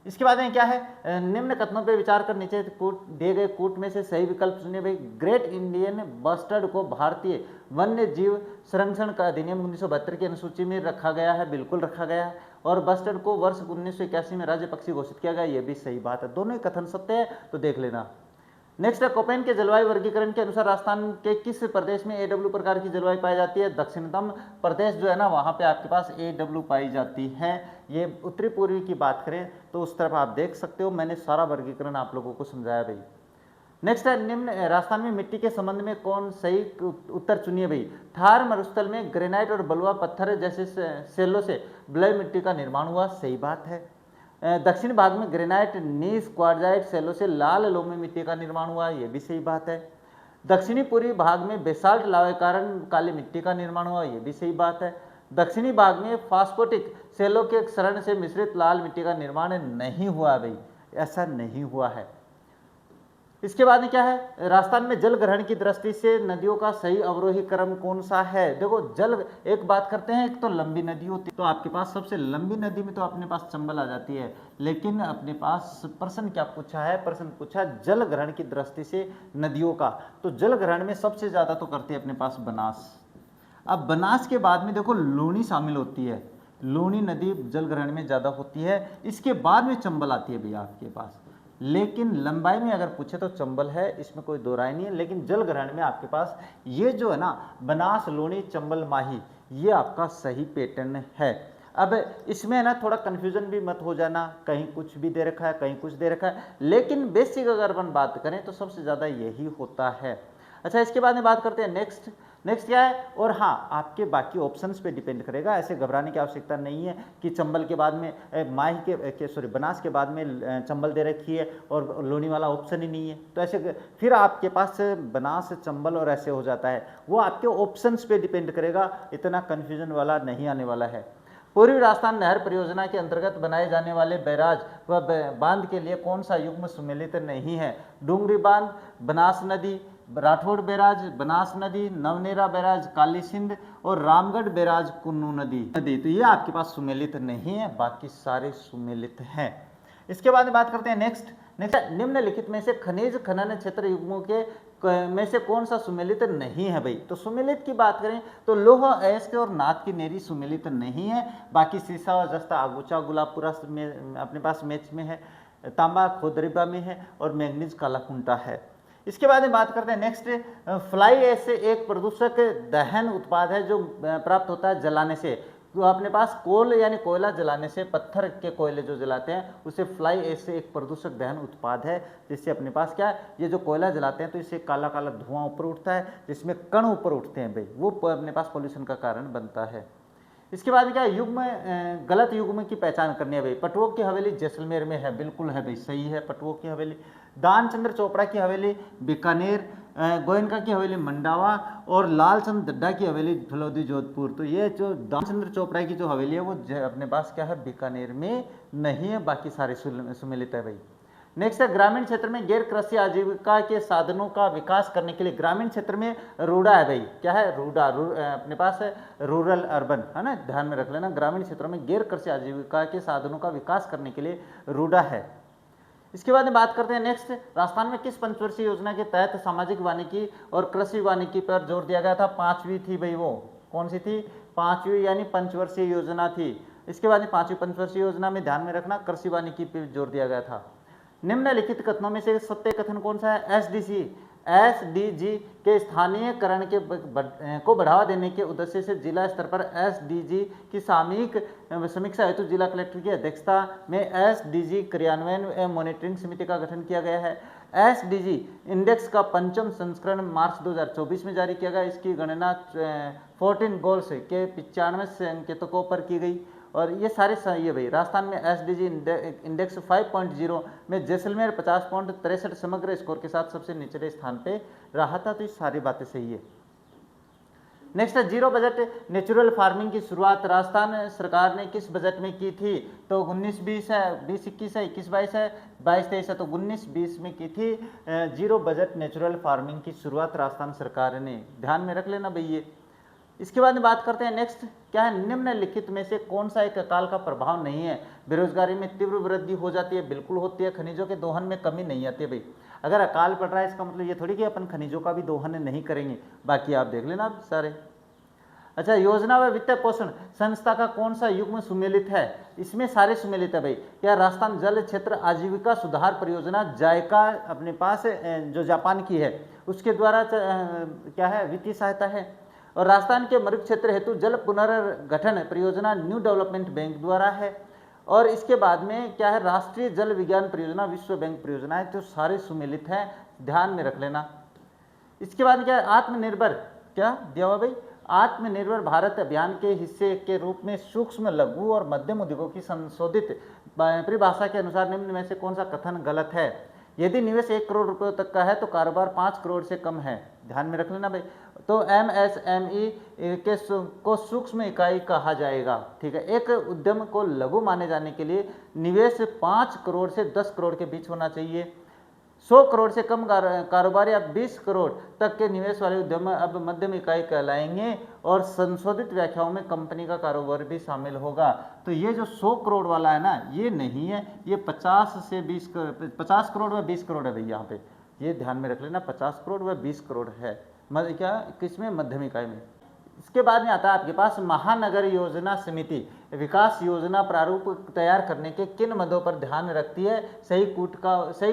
इसके बाद में क्या है, निम्न कथनों पे विचार कर नीचे दिए गए कूट में से सही विकल्प चुनिए भाई। ग्रेट इंडियन बस्टर्ड को भारतीय वन्य जीव संरक्षण का अधिनियम 1972 की अनुसूची में रखा गया है, बिल्कुल रखा गया है। और बस्टर्ड को वर्ष 1981 में राज्य पक्षी घोषित किया गया, ये भी सही बात है। दोनों ही कथन सत्य है, तो देख लेना। नेक्स्ट है, कोपेन के जलवायु वर्गीकरण के अनुसार राजस्थान के किस प्रदेश में AW प्रकार की जलवायु पाई जाती है? दक्षिणतम प्रदेश जो है ना, वहाँ पे आपके पास AW पाई जाती है। ये उत्तरी पूर्वी की बात करें तो उस तरफ आप देख सकते हो, मैंने सारा वर्गीकरण आप लोगों को समझाया भाई। नेक्स्ट है, निम्न राजस्थान में मिट्टी के संबंध में कौन सही उत्तर चुनिए भाई। थार मरुस्थल में ग्रेनाइट और बलुआ पत्थर जैसे सेलों से बलुई मिट्टी का निर्माण हुआ, सही बात है। दक्षिणी भाग में ग्रेनाइट नीस क्वार्जाइट सेलों से लाल लोमी मिट्टी का निर्माण हुआ, ये भी सही बात है। दक्षिणी पूर्वी भाग में बेसाल्ट लावा के कारण काली मिट्टी का निर्माण हुआ, ये भी सही बात है। दक्षिणी भाग में फास्फोटिक सेलों के क्षरण से मिश्रित लाल मिट्टी का निर्माण नहीं हुआ भाई, ऐसा नहीं हुआ है। इसके बाद में क्या है, राजस्थान में जल ग्रहण की दृष्टि से नदियों का सही अवरोही क्रम कौन सा है। देखो जल, एक बात करते हैं, एक तो लंबी नदी होती है, तो आपके पास सबसे लंबी नदी में तो अपने पास चंबल आ जाती है, लेकिन अपने पास प्रश्न क्या पूछा है, प्रश्न पूछा जल ग्रहण की दृष्टि से नदियों का, तो जल ग्रहण में सबसे ज्यादा तो करती है अपने पास बनास। अब बनास के बाद में देखो लूनी शामिल होती है, लूनी नदी जल ग्रहण में ज्यादा होती है, इसके बाद में चंबल आती है भैया आपके पास। लेकिन लंबाई में अगर पूछे तो चंबल है, इसमें कोई दो राय नहीं है। लेकिन जल ग्रहण में आपके पास ये जो है ना बनास, लूनी, चंबल, माही, ये आपका सही पैटर्न है। अब इसमें ना थोड़ा कंफ्यूजन भी मत हो जाना, कहीं कुछ भी दे रखा है, कहीं कुछ दे रखा है, लेकिन बेसिक अगर अपन बात करें तो सबसे ज्यादा यही होता है। अच्छा, इसके बाद में बात करते हैं नेक्स्ट क्या है, और हाँ आपके बाकी ऑप्शंस पे डिपेंड करेगा, ऐसे घबराने की आवश्यकता नहीं है कि चंबल के बाद में माही के सॉरी बनास के बाद में चंबल दे रखी है और लोनी वाला ऑप्शन ही नहीं है, तो ऐसे फिर आपके पास बनास, चंबल और ऐसे हो जाता है, वो आपके ऑप्शंस पे डिपेंड करेगा, इतना कन्फ्यूजन वाला नहीं आने वाला है। पूर्वी राजस्थान नहर परियोजना के अंतर्गत बनाए जाने वाले बैराज व बांध के लिए कौन सा युग्म सुमेलित नहीं है। डूंगरी बांध, बनास नदी, राठौड़ बैराज, बनास नदी, नवनेरा बैराज, काली सिंध और रामगढ़ बैराज, कुन्नू नदी। तो ये आपके पास सुमेलित नहीं है, बाकी सारे सुमेलित हैं। इसके बाद बात करते हैं नेक्स्ट निम्नलिखित में से खनिज खनन क्षेत्र युग्मों के में से कौन सा सुमेलित नहीं है भाई। तो सुमेलित की बात करें तो लोह, अयस्क और नाथ की नेरी सुमेलित नहीं है, बाकी सीसा और जस्ता, आगुचा, गुलाबपुरा अपने पास मैच में है, तांबा खोदरीबा में है और मैग्नीज कालाकुंटा है। इसके बाद में बात करते हैं नेक्स्ट, फ्लाई ऐश एक प्रदूषक दहन उत्पाद है जो प्राप्त होता है जलाने से। तो अपने पास कोल यानी कोयला जलाने से, पत्थर के कोयले जो जलाते हैं उसे फ्लाई ऐश से एक प्रदूषक दहन उत्पाद है, जिससे अपने पास क्या है, ये जो कोयला जलाते हैं तो इससे काला काला धुआं ऊपर उठता है, जिसमें कण ऊपर उठते हैं भाई, वो अपने पास पोल्यूशन का कारण बनता है। इसके बाद क्या युग्म, गलत युग्म की पहचान करनी है भाई। पटवोक की हवेली जैसलमेर में है, बिल्कुल है भाई, सही है पटवोक की हवेली। दानचंद्र चोपड़ा की हवेली बीकानेर, गोयनका की हवेली मंडावा और लालचंद दड्डा की हवेली फलौदी जोधपुर। तो ये जो दानचंद्र चोपड़ा की जो हवेली है वो अपने पास क्या है, बीकानेर में नहीं है, बाकी सारे सुमेलित है भाई। नेक्स्ट है ग्रामीण क्षेत्र में गैर कृषि आजीविका के साधनों का विकास करने के लिए, ग्रामीण क्षेत्र में रूडा है भाई, क्या है रूडा, अपने पास है रूरल अर्बन, है ना, ध्यान में रख लेना। ग्रामीण क्षेत्रों में गैर कृषि आजीविका के साधनों का विकास करने के लिए रूडा है। इसके बाद में बात करते हैं नेक्स्ट, राजस्थान में किस पंचवर्षीय योजना के तहत सामाजिक वानिकी और कृषि वानिकी पर जोर दिया गया था। 5वीं थी भाई, वो कौन सी थी, 5वीं यानी पंचवर्षीय योजना थी। इसके बाद में 5वीं पंचवर्षीय योजना में ध्यान में रखना कृषि वानिकी पर जोर दिया गया था। निम्नलिखित कथनों में से सत्य कथन कौन सा है। एसडीजी के स्थानीयकरण को बढ़ावा देने के उद्देश्य से जिला स्तर पर एसडीजी की सामयिक समीक्षा हेतु जिला कलेक्टर की अध्यक्षता में एसडीजी क्रियान्वयन एवं मॉनिटरिंग समिति का गठन किया गया है। एसडीजी इंडेक्स का 5वां संस्करण मार्च 2024 में जारी किया गया। इसकी गणना 14 गोल्स के 95 संकेतकों पर की गई और ये सारे सही है भाई। राजस्थान में एसडीजी इंडेक्स 5.0 में जैसलमेर 50.63 समग्र स्कोर के साथ सबसे निचले स्थान पे रहा था। तो ये सारी बातें सही है। नेक्स्ट है जीरो बजट नेचुरल फार्मिंग की शुरुआत राजस्थान सरकार ने किस बजट में की थी। तो 19-20 है, 20-21 है, 21-22 है, 22-23 है, तो 19-20 में की थी जीरो बजट नेचुरल फार्मिंग की शुरुआत राजस्थान सरकार ने, ध्यान में रख लेना भाई ये। इसके बाद में बात करते हैं नेक्स्ट, क्या है निम्नलिखित में से कौन सा एक अकाल का प्रभाव नहीं है। बेरोजगारी में तीव्र वृद्धि हो जाती है, बिल्कुल होती है। खनिजों के दोहन में कमी नहीं आती है भाई। अगर अकाल पड़ रहा है इसका मतलब ये थोड़ी कि अपन खनिजों का भी दोहन नहीं करेंगे, बाकी आप देख लेना सारे। अच्छा, योजना व वित्त पोषण संस्था का कौन सा युग्म सुमेलित है। इसमें सारे सुमेलित है भाई। क्या राजस्थान जल क्षेत्र आजीविका सुधार परियोजना जायका अपने पास जो जापान की है उसके द्वारा क्या है वित्तीय सहायता है। और राजस्थान के मरुस्थलीय क्षेत्र हेतु जल पुनर्गठन परियोजना न्यू डेवलपमेंट बैंक द्वारा है। और इसके बाद में क्या है राष्ट्रीय जल विज्ञान परियोजना विश्व बैंक परियोजना है। तो सारे सुमेलित हैं, ध्यान में रख लेना। इसके बाद क्या है आत्मनिर्भर, क्या दिया हुआ भाई, आत्मनिर्भर भारत अभियान के हिस्से के रूप में सूक्ष्म लघु और मध्यम उद्योगों की संशोधित परिभाषा के अनुसार निम्न में से कौन सा कथन गलत है? यदि निवेश 1 करोड़ रुपए तक का है तो कारोबार 5 करोड़ से कम है। ध्यान में रख लेना भाई। तो MSME को सूक्ष्म इकाई कहा जाएगा। ठीक है, एक उद्यम को लघु माने जाने के लिए निवेश 5 करोड़ से 10 करोड़ के बीच होना चाहिए। 100 करोड़ से कम कारोबार या 20 करोड़ तक के निवेश वाले उद्यम अब मध्यम इकाई कहलाएंगे और संशोधित व्याख्याओं में कंपनी का कारोबार भी शामिल होगा। तो ये जो 100 करोड़ वाला है ना, ये नहीं है, ये 50 से 20 50 करोड़ व 20 करोड़ है भाई। यहाँ पे ये ध्यान में रख लेना, 50 करोड़ व 20 करोड़ है क्या किसमें? मध्यम इकाई में। इसके बाद में आता है आपके पास महानगर योजना समिति विकास योजना प्रारूप तैयार करने के किन मदों पर ध्यान रखती है? सही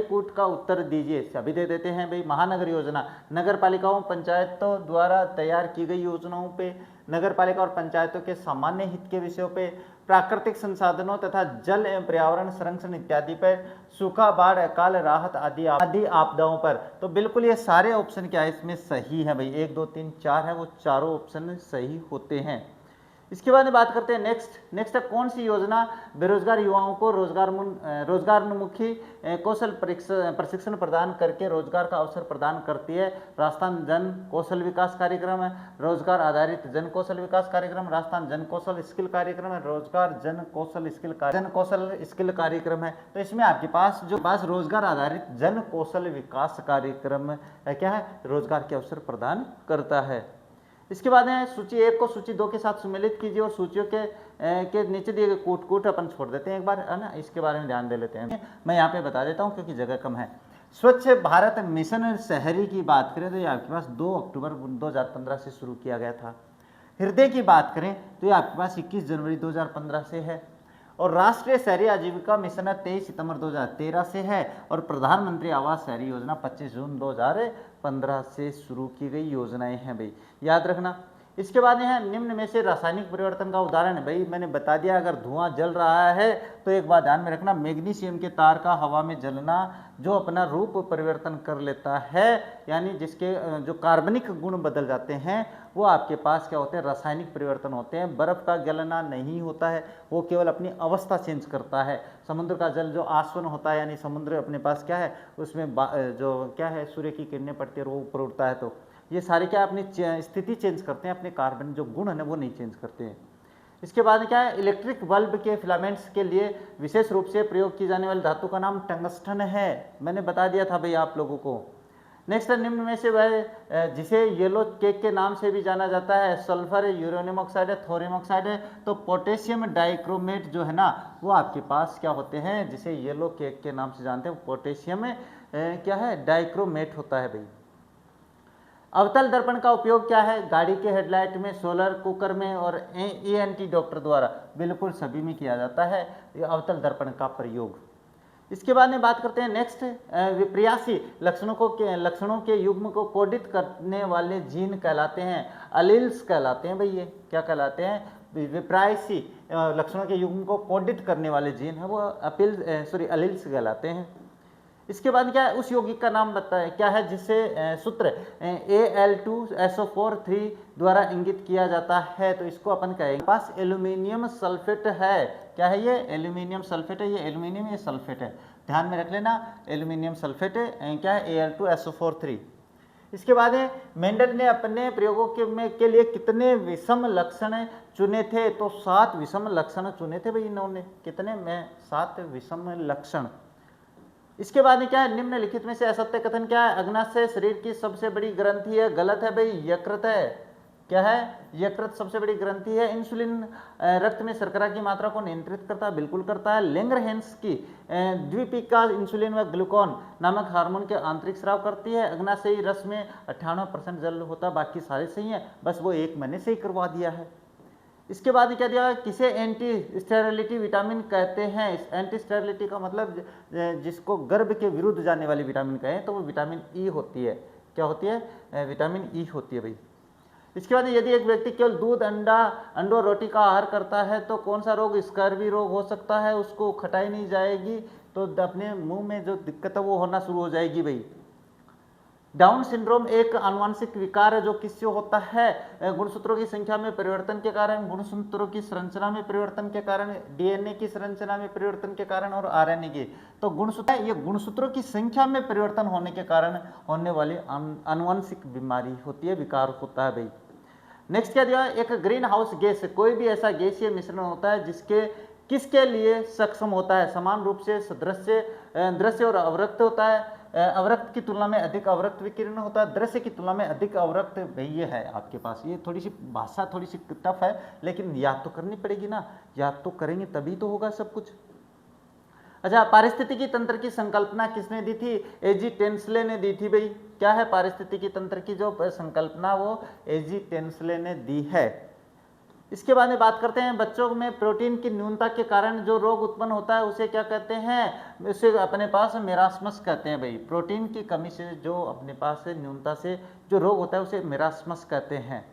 कूट का उत्तर दीजिए। सभी दे देते हैं भाई। महानगर योजना नगर पालिकाओं पंचायतों द्वारा तैयार की गई योजनाओं पे, नगर पालिका और पंचायतों के सामान्य हित के विषयों पे, प्राकृतिक संसाधनों तथा जल एवं पर्यावरण संरक्षण इत्यादि पर, सूखा, बाढ़, अकाल राहत आदि आपदाओं पर। तो बिल्कुल ये सारे ऑप्शन क्या है इसमें सही है भाई। 1 2 3 4 है, वो चारों ऑप्शन सही होते हैं। इसके बाद में बात करते हैं नेक्स्ट है कौन सी योजना बेरोजगार युवाओं को रोजगारोन्मुखी कौशल प्रशिक्षण प्रदान करके रोजगार का अवसर प्रदान करती है? राजस्थान जन कौशल विकास कार्यक्रम है, रोजगार आधारित जन कौशल विकास कार्यक्रम, राजस्थान जन कौशल स्किल कार्यक्रम है, रोजगार जन कौशल स्किल कार्यक्रम है। तो इसमें आपके पास रोजगार आधारित जन कौशल विकास कार्यक्रम क्या है? रोजगार के अवसर प्रदान करता है। इसके बाद में सूची 1 को सूची 2 के साथ सम्मिलित कीजिए और सूचियों के नीचे दिए गए कूट अपन छोड़ देते हैं एक बार, है ना। इसके बारे में ध्यान दे लेते हैं। मैं यहाँ पे बता देता हूँ क्योंकि जगह कम है। स्वच्छ भारत मिशन शहरी की बात करें तो ये आपके पास 2 अक्टूबर 2015 से शुरू किया गया था। हृदय की बात करें तो ये आपके पास 21 जनवरी 2015 से है। और राष्ट्रीय शहरी आजीविका मिशन 23 सितंबर 2013 से है। और प्रधानमंत्री आवास शहरी योजना 25 जून 2015 से शुरू की गई योजनाएं हैं भाई, याद रखना। इसके बाद है निम्न में से रासायनिक परिवर्तन का उदाहरण है भाई। मैंने बता दिया, अगर धुआं जल रहा है तो एक बात ध्यान में रखना, मैग्नीशियम के तार का हवा में जलना जो अपना रूप परिवर्तन कर लेता है, यानी जिसके जो कार्बनिक गुण बदल जाते हैं, वो आपके पास क्या होते हैं? रासायनिक परिवर्तन होते हैं। बर्फ का गलना नहीं होता है, वो केवल अपनी अवस्था चेंज करता है। समुद्र का जल जो आसवन होता है, यानी समुद्र अपने पास क्या है, उसमें जो क्या है, सूर्य की किरणें पड़ती है और वो ऊपर उठता है, तो ये सारे क्या अपनी स्थिति चेंज करते हैं, अपने कार्बन जो गुण है ना वो नहीं चेंज करते हैं। इसके बाद क्या है? इलेक्ट्रिक बल्ब के फिलामेंट्स के लिए विशेष रूप से प्रयोग की जाने वाली धातु का नाम टंगस्टन है। मैंने बता दिया था भाई आप लोगों को। नेक्स्ट निम्न में से वह जिसे येलो केक के नाम से भी जाना जाता है, सल्फर है, यूरेनियम ऑक्साइड है, थोरियम ऑक्साइड है। तो पोटेशियम डाइक्रोमेट जो है ना, वो आपके पास क्या होते हैं, जिसे येलो केक के नाम से जानते हैं, पोटेशियम क्या है? डाइक्रोमेट होता है भाई। अवतल दर्पण का उपयोग क्या है? गाड़ी के हेडलाइट में, सोलर कुकर में और ENT डॉक्टर द्वारा बिल्कुल सभी में किया जाता है ये अवतल दर्पण का प्रयोग। इसके बाद में बात करते हैं नेक्स्ट, विप्रियासी लक्षणों के युग्म को कोडित करने वाले जीन कहलाते हैं, अलील्स कहलाते हैं भाई। ये क्या कहलाते हैं? विप्रायसी लक्षणों के युग्म को कोडित करने वाले जीन है वो अलील्स कहलाते हैं। इसके बाद क्या है? उस यौगिक का नाम बताए क्या है जिससे सूत्र Al2SO4 द्वारा इंगित किया जाता है? तो इसको अपन कहेंगे पास एल्यूमिनियम सल्फेट है। क्या है ये? एल्यूमिनियम सल्फेट है। ये एल्यूमिनियम, ये सल्फेट है, ध्यान में रख लेना। एल्यूमिनियम सल्फेट है क्या है? Al2SO4। इसके बाद मेंडल ने अपने प्रयोगों के लिए कितने विषम लक्षण चुने थे? तो 7 विषम लक्षण चुने थे भाई इन्होंने। कितने में? 7 विषम लक्षण। इसके बाद क्या है? निम्नलिखित में से असत्य कथन क्या है? अग्नाशय शरीर की सबसे बड़ी ग्रंथि है। गलत है भाई, यकृत है। क्या है? यकृत सबसे बड़ी ग्रंथि है। इंसुलिन रक्त में शर्करा की मात्रा को नियंत्रित करता है, बिल्कुल करता है। लेंगरहेंस की द्विपीका इंसुलिन व ग्लूकॉन नामक हार्मोन के आंतरिक स्राव करती है। अग्नाशयी रस में 98% जल होता है, बाकी सारे सही है, बस वो एक मैंने सही करवा दिया है। इसके बाद क्या दिया? किसे एंटी स्टेरिलिटी विटामिन कहते हैं? एंटी स्टेरिलिटी का मतलब जिसको गर्भ के विरुद्ध जाने वाली विटामिन कहें तो वो विटामिन ई होती है। क्या होती है? विटामिन ई होती है भाई। इसके बाद यदि एक व्यक्ति केवल दूध, अंडों, रोटी का आहार करता है तो कौन सा रोग? स्कर्वी रोग हो सकता है। उसको खटाई नहीं जाएगी तो अपने मुंह में जो दिक्कत है वो होना शुरू हो जाएगी भाई। डाउन सिंड्रोम एक आनुवंशिक विकार है जो किससे होता है? गुणसूत्रों की संख्या में परिवर्तन के कारण, गुणसूत्रों की संरचना में परिवर्तन के कारण, डीएनए की संरचना में परिवर्तन के कारण और आरएनए की। तो गुणसूत्र, ये गुणसूत्रों की संख्या में परिवर्तन होने के कारण होने वाली आनुवंशिक बीमारी होती है, विकार होता है भाई। नेक्स्ट क्या दिया? एक ग्रीन हाउस गैस, कोई भी ऐसा गैसीय मिश्रण होता है जिसके किसके लिए सक्षम होता है? समान रूप से सदृश्य, दृश्य और अवरक्त होता है। अवरक्त की तुलना में अधिक अवरक्त विकिरण होता है, दृश्य की तुलना में अधिक अवरक्त। भाई ये है आपके पास, ये थोड़ी सी भाषा थोड़ी सी टफ है, लेकिन याद तो करनी पड़ेगी ना, याद तो करेंगे तभी तो होगा सब कुछ। अच्छा, पारिस्थितिकी तंत्र की संकल्पना किसने दी थी? एजी टेंसले ने दी थी भाई। क्या है पारिस्थितिकी तंत्र की जो संकल्पना, वो एजी टेंसले ने दी है। इसके बाद में बात करते हैं बच्चों में प्रोटीन की न्यूनता के कारण जो रोग उत्पन्न होता है उसे क्या कहते हैं? उसे अपने पास मेरास्मस कहते हैं भाई। प्रोटीन की कमी से जो अपने पास न्यूनता से जो रोग होता है उसे मेरास्मस कहते हैं।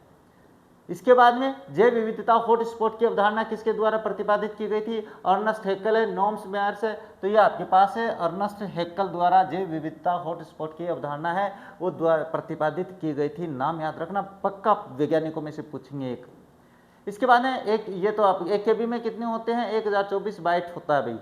इसके बाद में जैव विविधता हॉटस्पॉट की अवधारणा किसके द्वारा प्रतिपादित की गई थी? अर्नस्ट हैक्कल है, नॉर्म्स मेयर्स है। तो ये आपके पास है अर्नस्ट हैक्कल द्वारा जैव विविधता हॉटस्पॉट की अवधारणा है वो द्वारा प्रतिपादित की गई थी। नाम याद रखना, पक्का वैज्ञानिकों में से पूछेंगे एक। इसके बाद में एक, ये तो आप 1 KB में कितने होते हैं? 1024 बाइट होता है भाई।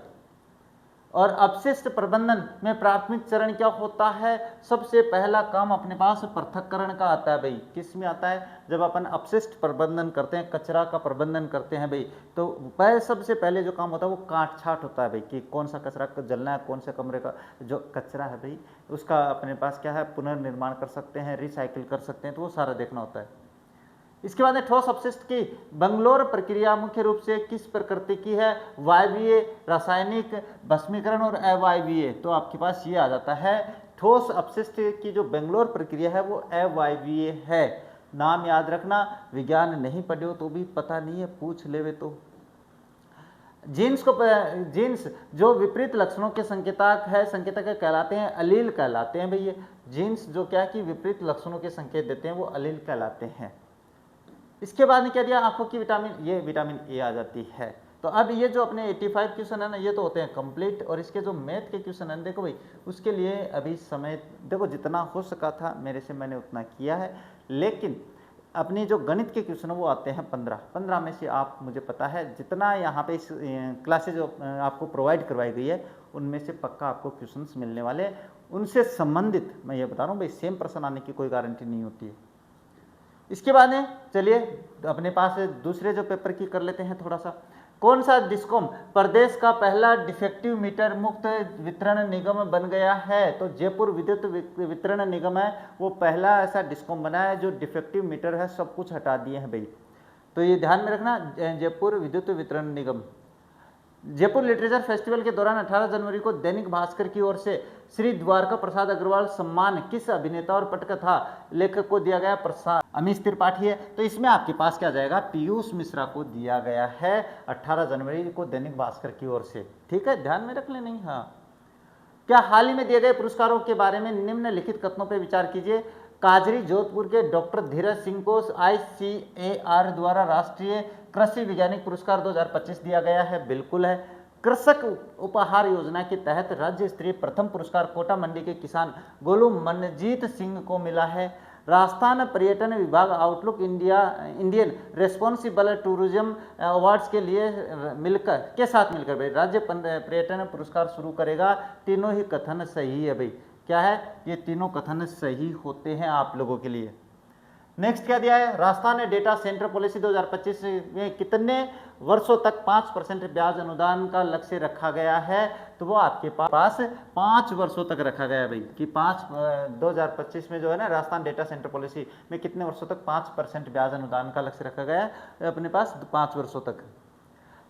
और अपशिष्ट प्रबंधन में प्राथमिक चरण क्या होता है? सबसे पहला काम अपने पास पृथक्करण का आता है भाई। किस में आता है? जब अपन अपशिष्ट प्रबंधन करते हैं, कचरा का प्रबंधन करते हैं भाई, तो सबसे पहले जो काम होता है वो काट छाट होता है भाई, कि कौन सा कचरा जलना है, कौन से कमरे का जो कचरा है भाई उसका अपने पास क्या है, पुनर्निर्माण कर सकते हैं, रिसाइकिल कर सकते हैं, तो वो सारा देखना होता है। इसके बाद ठोस अपशिष्ट की बंगलोर प्रक्रिया मुख्य रूप से किस प्रकृति की है? वायवीय, रासायनिक, भस्मीकरण और अवायवीय। तो आपके पास ये आ जाता है, ठोस अपशिष्ट की जो बेंगलोर प्रक्रिया है वो अवायवीय है। नाम याद रखना, विज्ञान नहीं पढ़े हो तो भी पता नहीं है, पूछ लेवे तो। जीन्स जो विपरीत लक्षणों के संकेतक कहलाते हैं, अलील कहलाते हैं भैया। जीन्स जो क्या कि विपरीत लक्षणों के संकेत देते हैं वो अलील कहलाते हैं। इसके बाद में क्या दिया? आंखों की विटामिन, ये विटामिन ए आ जाती है। तो अब ये जो अपने 85 क्वेश्चन है ना, ये तो होते हैं कंप्लीट। और इसके जो मैथ के क्वेश्चन है देखो भाई, उसके लिए अभी समय देखो जितना हो सका था मेरे से मैंने उतना किया है, लेकिन अपनी जो गणित के क्वेश्चन है वो आते हैं 15 में से आप, मुझे पता है जितना यहाँ पे इस क्लासेज जो आपको प्रोवाइड करवाई गई है उनमें से पक्का आपको क्वेश्चंस मिलने वाले। उनसे संबंधित मैं ये बता रहा हूँ भाई, सेम प्रश्न आने की कोई गारंटी नहीं होती है। इसके बाद में चलिए अपने पास दूसरे जो पेपर की कर लेते हैं थोड़ा सा। कौन सा डिस्कॉम प्रदेश का पहला डिफेक्टिव मीटर मुक्त वितरण निगम बन गया है? तो जयपुर विद्युत वितरण निगम है, वो पहला ऐसा डिस्कॉम बना है जो डिफेक्टिव मीटर है सब कुछ हटा दिए हैं भाई। तो ये ध्यान में रखना, जयपुर विद्युत वितरण निगम। जयपुर लिटरेचर फेस्टिवल के दौरान 18 जनवरी को दैनिक भास्कर की ओर से श्री द्वारका प्रसाद अग्रवाल सम्मान किस अभिनेता और पटकथा लेखक को दिया गया? प्रसाद अमीश त्रिपाठी है। तो इसमें आपके पास क्या जाएगा? पीयूष मिश्रा को दिया गया है 18 जनवरी को दैनिक भास्कर की ओर से। ठीक है, ध्यान में रख ले। नहीं, हाँ, क्या हाल ही में दिए गए पुरस्कारों के बारे में निम्नलिखित कथनों पर विचार कीजिए। काजरी जोधपुर के डॉक्टर धीरज सिंह को ICAR द्वारा राष्ट्रीय कृषि वैज्ञानिक पुरस्कार 2025 दिया गया है, बिल्कुल है। कृषक उपहार योजना के तहत राज्य स्तरीय प्रथम पुरस्कार कोटा मंडी के किसान गोलू मनजीत सिंह को मिला है। राजस्थान पर्यटन विभाग outlook Indian responsible tourism awards के लिए के साथ मिलकर भाई राज्य पर्यटन पुरस्कार शुरू करेगा। तीनों ही कथन सही है भाई। क्या है? ये तीनों कथन सही होते हैं आप लोगों के लिए। नेक्स्ट क्या दिया है? राजस्थान डेटा सेंटर पॉलिसी 2025 में कितने वर्षों तक 5% ब्याज अनुदान का लक्ष्य रखा गया है? तो वो आपके पास 5 वर्षों तक रखा गया है भाई, कि 2025 में जो है ना राजस्थान डेटा सेंटर पॉलिसी में कितने वर्षों तक 5% ब्याज अनुदान का लक्ष्य रखा गया है अपने पास? 5 वर्षों तक।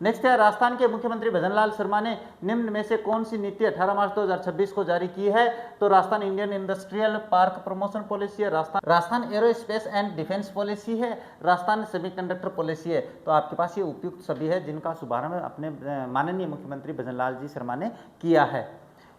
नेक्स्ट है, राजस्थान के मुख्यमंत्री भजनलाल शर्मा ने निम्न में से कौन सी नीति 18 मार्च 2026 को जारी की है? तो Rajasthan Indian industrial park promotion policy है, Rajasthan aerospace and defence policy है, राजस्थान सेमीकंडक्टर पॉलिसी है। तो आपके पास ये उपयुक्त सभी है जिनका शुभारंभ अपने माननीय मुख्यमंत्री भजनलाल जी शर्मा ने किया है।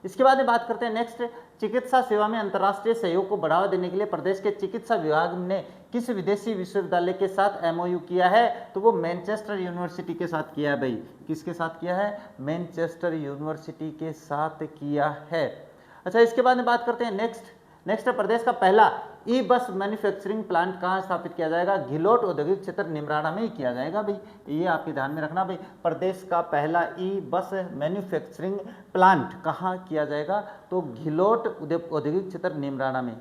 इसके बाद में बात करते हैं नेक्स्ट, चिकित्सा सेवा में अंतर्राष्ट्रीय सहयोग को बढ़ावा देने के लिए प्रदेश के चिकित्सा विभाग ने किस विदेशी विश्वविद्यालय के साथ MOU किया है? तो वो मैनचेस्टर यूनिवर्सिटी के साथ किया है भाई। किसके साथ किया है? मैनचेस्टर यूनिवर्सिटी के साथ किया है। अच्छा, इसके बाद में बात करते हैं नेक्स्ट, नेक्स्ट है प्रदेश का पहला ई बस मैन्युफैक्चरिंग प्लांट कहाँ स्थापित किया जाएगा? घिलोट औद्योगिक क्षेत्र निमराना में ही किया जाएगा भाई, ये आपके ध्यान में रखना भाई। प्रदेश का पहला ई बस मैन्युफैक्चरिंग प्लांट कहाँ किया जाएगा? तो घिलोट औद्योगिक क्षेत्र निमराना में।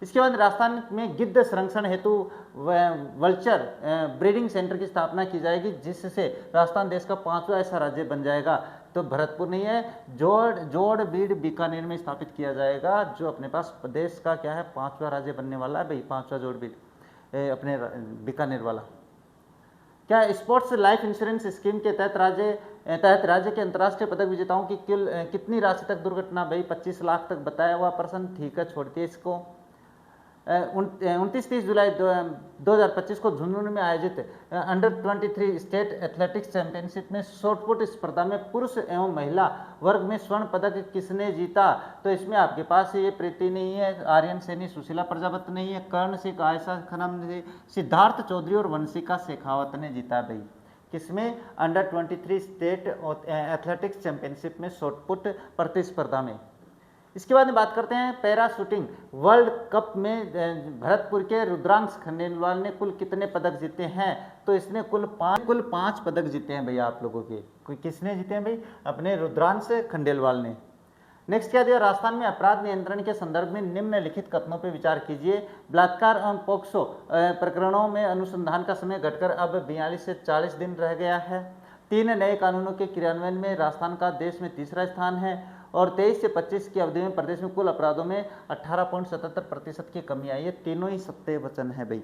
इसके बाद राजस्थान में गिद्ध संरक्षण हेतु वल्चर ब्रीडिंग सेंटर की स्थापना की जाएगी, जिससे राजस्थान देश का 5वां ऐसा राज्य बन जाएगा। तो भरतपुर नहीं है, जोड़बीड़ बीकानेर में स्थापित किया जाएगा, जो अपने पास प्रदेश का क्या है 5वां राज्य बनने वाला है भाई, 5वां जोड़बीड़ अपने बीकानेर वाला। क्या स्पोर्ट्स लाइफ इंश्योरेंस स्कीम के तहत राज्य के अंतर्राष्ट्रीय पदक विजेताओं की कितनी राशि तक दुर्घटना? भाई 25 लाख तक बताया हुआ प्रश्न, ठीक है छोड़ती है इसको। 29-30 जुलाई 2025 को झुंझुनू में आयोजित अंडर 23 स्टेट एथलेटिक्स चैंपियनशिप में शॉटपुट स्पर्धा में पुरुष एवं महिला वर्ग में स्वर्ण पदक किसने जीता? तो इसमें आपके पास ये प्रीति नहीं है, आर्यन सैनी, सुशीला प्रजापति नहीं है, कर्ण सिंह, आयशा खनम, सिद्धार्थ चौधरी और वंशिका शेखावत ने जीता भाई। किसमें? अंडर 23 स्टेट एथलेटिक्स चैंपियनशिप में शॉटपुट प्रतिस्पर्धा में। इसके बाद में बात करते हैं पैरा शूटिंग वर्ल्ड कप में भरतपुर के रुद्रांश खंडेलवाल ने कुल कितने पदक जीते हैं? तो इसने कुल 5 पदक जीते हैं भैया आप लोगों के। कोई किसने जीते हैं भाई? अपने रुद्रांश खंडेलवाल ने। नेक्स्ट क्या दिया? राजस्थान में अपराध नियंत्रण के संदर्भ में निम्नलिखित कथनों पर विचार कीजिए। बलात्कार एवं पोक्सो प्रकरणों में अनुसंधान का समय घटकर अब 42 से 40 दिन रह गया है। 3 नए कानूनों के क्रियान्वयन में राजस्थान का देश में तीसरा स्थान है और 23 से 25 की अवधि में प्रदेश में कुल अपराधों में 18.77% की कमी आई है। तीनों ही सत्य वचन है भाई।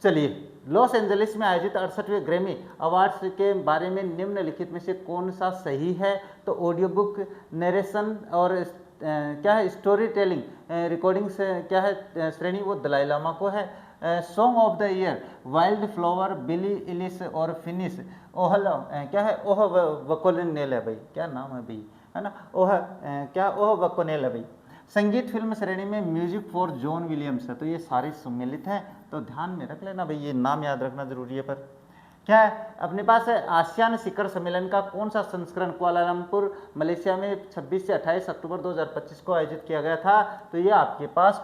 चलिए, लॉस एंजलिस में आयोजित 68वें ग्रैमी अवार्ड्स के बारे में निम्नलिखित में से कौन सा सही है? तो ऑडियो बुक, नरेशन और क्या है स्टोरी टेलिंग रिकॉर्डिंग से क्या है श्रेणी वो दलाई लामा को है। Song of the year wild flower, Billie Eilish और फिनिश ओहल क्या है ओह वकोनेल है भाई, क्या नाम है भाई, है ना ओह क्या ओह वकोनेल है भाई। संगीत फिल्म श्रेणी में म्यूजिक फॉर जॉन विलियम्स है। तो ये सारे सम्मिलित हैं, तो ध्यान में रख लेना भाई, ये नाम याद रखना जरूरी है। पर क्या है अपने पास है आसियान शिखर सम्मेलन का कौन सा संस्करण कुआलालंपुर मलेशिया में 26 से 28 अक्टूबर 2025 को आयोजित किया गया था? तो ये आपके पास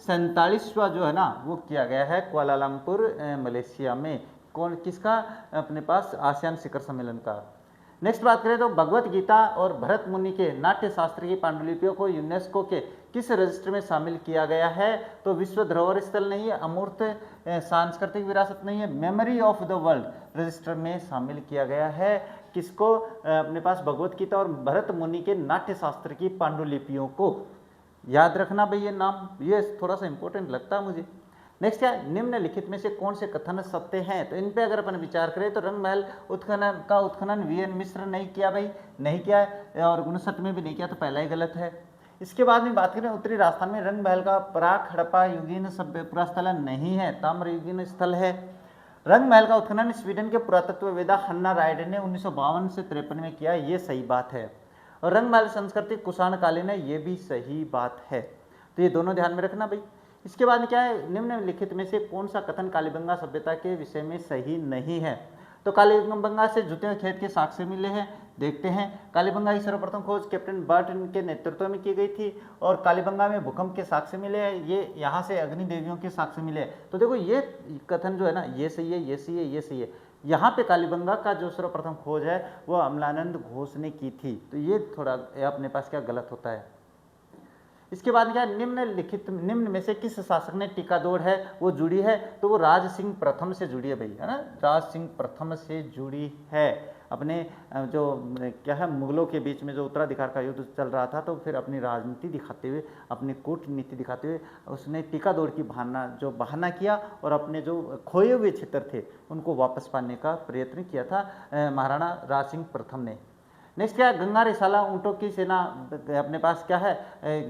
47वां जो है ना वो किया गया है कुआलालंपुर मलेशिया में। कौन किसका? अपने पास आसियान शिखर सम्मेलन का। नेक्स्ट बात करें तो भगवत गीता और भरत मुनि के नाट्य शास्त्र की पांडुलिपियों को यूनेस्को के किस रजिस्टर में शामिल किया गया है? तो विश्व धरोहर स्थल नहीं है, अमूर्त सांस्कृतिक विरासत नहीं है, memory of the world register में शामिल किया गया है। किसको? अपने पास भगवत गीता और भरत मुनि के नाट्य शास्त्र की पांडुलिपियों को याद रखना भाई, ये नाम ये थोड़ा सा इंपॉर्टेंट लगता है मुझे। नेक्स्ट क्या? निम्नलिखित में से कौन से कथन सत्य हैं? तो इन पे अगर अपन विचार करें तो रंग महल उत्खनन वीएन मिश्र नहीं किया भाई, नहीं किया है, और 59 में भी नहीं किया, तो पहला ही गलत है। इसके बाद में बात करें उत्तरी राजस्थान में रंग महल का प्राक हड़प्पा युगीन सभ्य पुरास्थल नहीं है, ताम्र युगीन स्थल है। रंग महल का उत्खनन स्वीडन के पुरातत्ववेदा हन्ना राइड ने 1952 से 53 में किया, ये सही बात है। और रंग महल संस्कृति कुषाणकालीन है, ये भी सही बात है। तो ये दोनों ध्यान में रखना भाई। इसके बाद क्या है? निम्नलिखित में से कौन सा कथन कालीबंगा सभ्यता के विषय में सही नहीं है? तो कालीबंगा से जुते हुए खेत के साक्ष्य मिले हैं, देखते हैं। कालीबंगा की सर्वप्रथम खोज कैप्टन बर्टन के नेतृत्व में की गई थी और कालीबंगा में भूकंप के साक्ष्य मिले हैं, ये यहाँ से अग्नि देवियों के साक्ष्य मिले हैं। तो देखो ये कथन जो है ना ये सही है, ये सही है, ये सही है। यहाँ पे कालीबंगा का जो सर्वप्रथम खोज है वो अमलानंद घोष ने की थी, तो ये थोड़ा अपने पास क्या गलत होता है। इसके बाद क्या? निम्न में से किस शासक ने टीका दौड़ है वो जुड़ी है? तो वो राज सिंह प्रथम से जुड़ी है भाई, है ना, राज सिंह प्रथम से जुड़ी है। अपने जो क्या है मुगलों के बीच में जो उत्तराधिकार का युद्ध चल रहा था, तो फिर अपनी राजनीति दिखाते हुए, अपनी कूटनीति दिखाते हुए उसने टीका दौड़ की बहाना किया और अपने जो खोए हुए क्षेत्र थे उनको वापस पाने का प्रयत्न किया था महाराणा राज सिंह प्रथम ने। नेक्स्ट क्या है? गंगा रिसाला ऊँटों की सेना अपने पास क्या है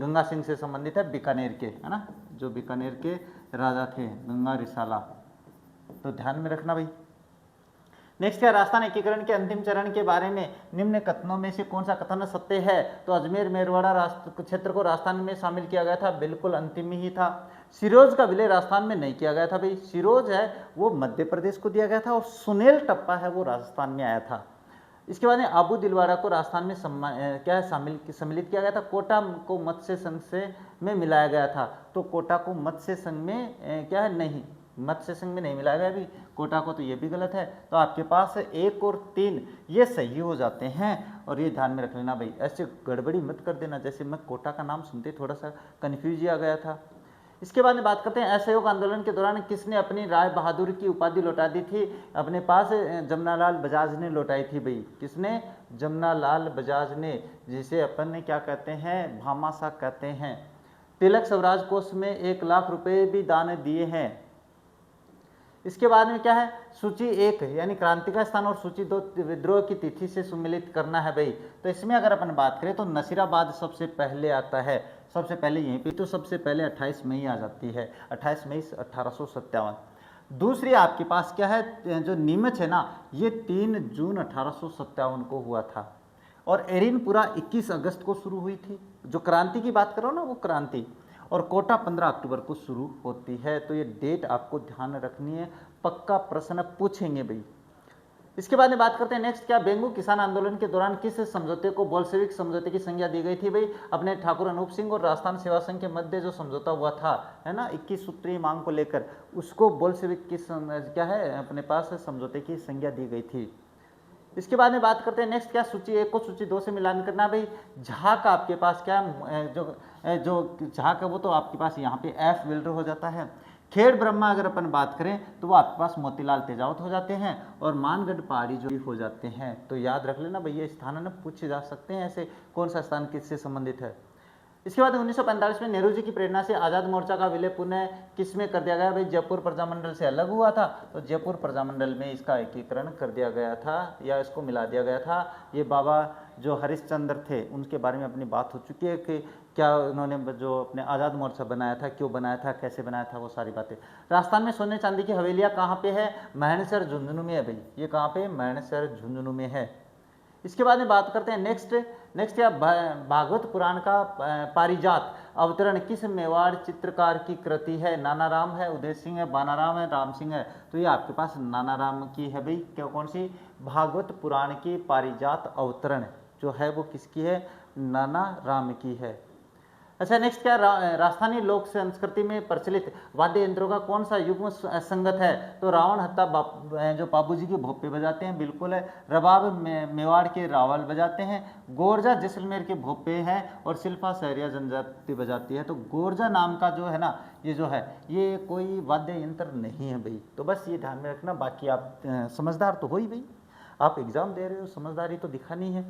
गंगा सिंह से संबंधित है, बीकानेर के, है ना, जो बीकानेर के राजा थे गंगा रिसाला, तो ध्यान में रखना भाई। नेक्स्ट क्या? राजस्थान एकीकरण के अंतिम चरण के बारे में निम्न कथनों में से कौन सा कथन सत्य है? तो अजमेर मेरवाड़ा क्षेत्र को राजस्थान में शामिल किया गया था, बिल्कुल अंतिम ही था। सिरोज का विलय राजस्थान में नहीं किया गया था भाई, सिरोज है वो मध्य प्रदेश को दिया गया था और सुनेल टप्पा है वो राजस्थान में आया था। इसके बाद में आबू दिलवाड़ा को राजस्थान में क्या है सम्मिलित किया गया था। कोटा को मत्स्य संघ से में मिलाया गया था। तो कोटा को मत्स्य संघ में क्या है, नहीं, मत्स्य संघ में नहीं मिलाया गया अभी कोटा को, तो ये भी गलत है। तो आपके पास 1 और 3 ये सही हो जाते हैं। और ये ध्यान में रख लेना भाई, ऐसे गड़बड़ी मत कर देना। जैसे मैं कोटा का नाम सुनते थोड़ा सा कन्फ्यूज आ गया था। इसके बाद में बात करते हैं, असहयोग आंदोलन के दौरान किसने अपनी राय बहादुर की उपाधि लौटा दी थी अपने पास? जमनालाल बजाज ने लौटाई थी भाई। किसने? जमनालाल बजाज ने, जिसे अपन ने क्या कहते हैं, भामाशाह कहते हैं। तिलक स्वराज कोष में 1 लाख रुपए भी दान दिए हैं। इसके बाद में क्या है, सूची 1 यानी क्रांति का स्थान और सूची 2 विद्रोह की तिथि से सम्मिलित करना है भाई। तो इसमें अगर अपन बात करें तो नसीराबाद सबसे पहले आता है, सबसे पहले यहीं पे, तो सबसे पहले 28 मई आ जाती है, 28 मई 1857। दूसरी आपके पास क्या है, जो नीमच है ना, ये 3 जून 1857 को हुआ था। और एरिनपुरा 21 अगस्त को शुरू हुई थी। जो क्रांति की बात करो ना, वो क्रांति। और कोटा 15 अक्टूबर को शुरू होती है। तो ये डेट आपको ध्यान रखनी है, पक्का प्रश्न पूछेंगे भाई। इसके बाद में बात करते हैं नेक्स्ट, क्या बेंगू किसान आंदोलन के दौरान किस समझौते को बोल्शेविक समझौते की संज्ञा दी गई थी भाई? अपने ठाकुर अनूप सिंह और राजस्थान सेवा संघ के मध्य जो समझौता हुआ था, है ना, 21 सूत्रीय मांग को लेकर, उसको बोल्शेविक की क्या है, अपने पास समझौते की संज्ञा दी गई थी। इसके बाद में बात करते हैं नेक्स्ट, क्या सूची 1 को सूची 2 से मिलान करना भाई? झा का आपके पास क्या, जो झा का वो तो आपके पास यहाँ पे एफ विल्डर हो जाता है। खेड़ ब्रह्मा अगर अपन बात करें तो वो आपके पास मोतीलाल तेजावत हो जाते हैं। और मानगढ़ पहाड़ी जो हो जाते हैं। तो याद रख लेना भैया, स्थान न पूछे जा सकते हैं ऐसे, कौन सा स्थान किससे संबंधित है। इसके बाद 1945 में नेहरू जी की प्रेरणा से आज़ाद मोर्चा का विलय पुनः किस में कर दिया गया भाई? जयपुर प्रजामंडल से अलग हुआ था, तो जयपुर प्रजामंडल में इसका एकीकरण कर दिया गया था, या इसको मिला दिया गया था। ये बाबा जो हरिश्चंद्र थे उनके बारे में अपनी बात हो चुकी है कि क्या उन्होंने जो अपने आज़ाद मोर्चा बनाया था, क्यों बनाया था, कैसे बनाया था, वो सारी बातें। राजस्थान में सोने चांदी की हवेलियाँ कहाँ पे है? मैणसर झुंझुनू में है भाई। ये कहाँ पे? मैणसर झुंझुनू में है। इसके बाद में बात करते हैं नेक्स्ट क्या, भागवत पुराण का पारिजात अवतरण किस मेवाड़ चित्रकार की कृति है? नानाराम है, उदय सिंह है, बानाराम है, राम सिंह है। तो ये आपके पास नानाराम की है भाई। क्या, कौन सी? भागवत पुराण की पारिजात अवतरण जो है वो किसकी है? नानाराम की है। अच्छा नेक्स्ट क्या, राजस्थानी लोक संस्कृति में प्रचलित वाद्य यंत्रों का कौन सा युग्म संगत है? तो रावण हत्ता जो बाबूजी के भोपे बजाते हैं, बिल्कुल है। रबाब मेवाड़ के रावल बजाते हैं। गोरजा जैसलमेर के भोपे हैं। और शिल्पा सहरिया जनजाति बजाती है। तो गोरजा नाम का जो है ना, ये जो है ये कोई वाद्य यंत्र नहीं है भाई। तो बस ये ध्यान में रखना। बाकी आप समझदार तो हो ही भाई, आप एग्जाम दे रहे हो, समझदारी तो दिखानी है।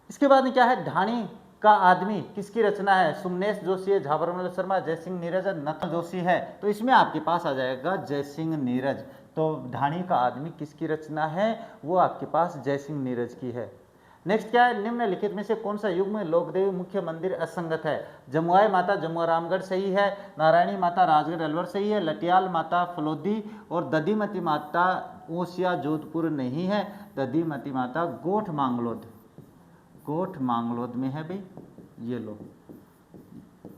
इसके बाद में क्या है, ढाणी का आदमी किसकी रचना है? सुमनेश जोशी है, झाबरमल शर्मा, जयसिंह नीरज, नथल जोशी है। तो इसमें आपके पास आ जाएगा जयसिंह नीरज। तो ढाणी का आदमी किसकी रचना है? वो आपके पास जयसिंह नीरज की है। नेक्स्ट क्या है, निम्नलिखित में से कौन सा युग्म लोकदेवी मुख्य मंदिर असंगत है? जमुआई माता जमुआ रामगढ़ सही है, नारायणी माता राजगढ़ अलवर सही है, लटियाल माता फलोदी और दधीमती माता ओसिया जोधपुर नहीं है, दधीमती माता गोठ मांगलोद में है भाई। ये लो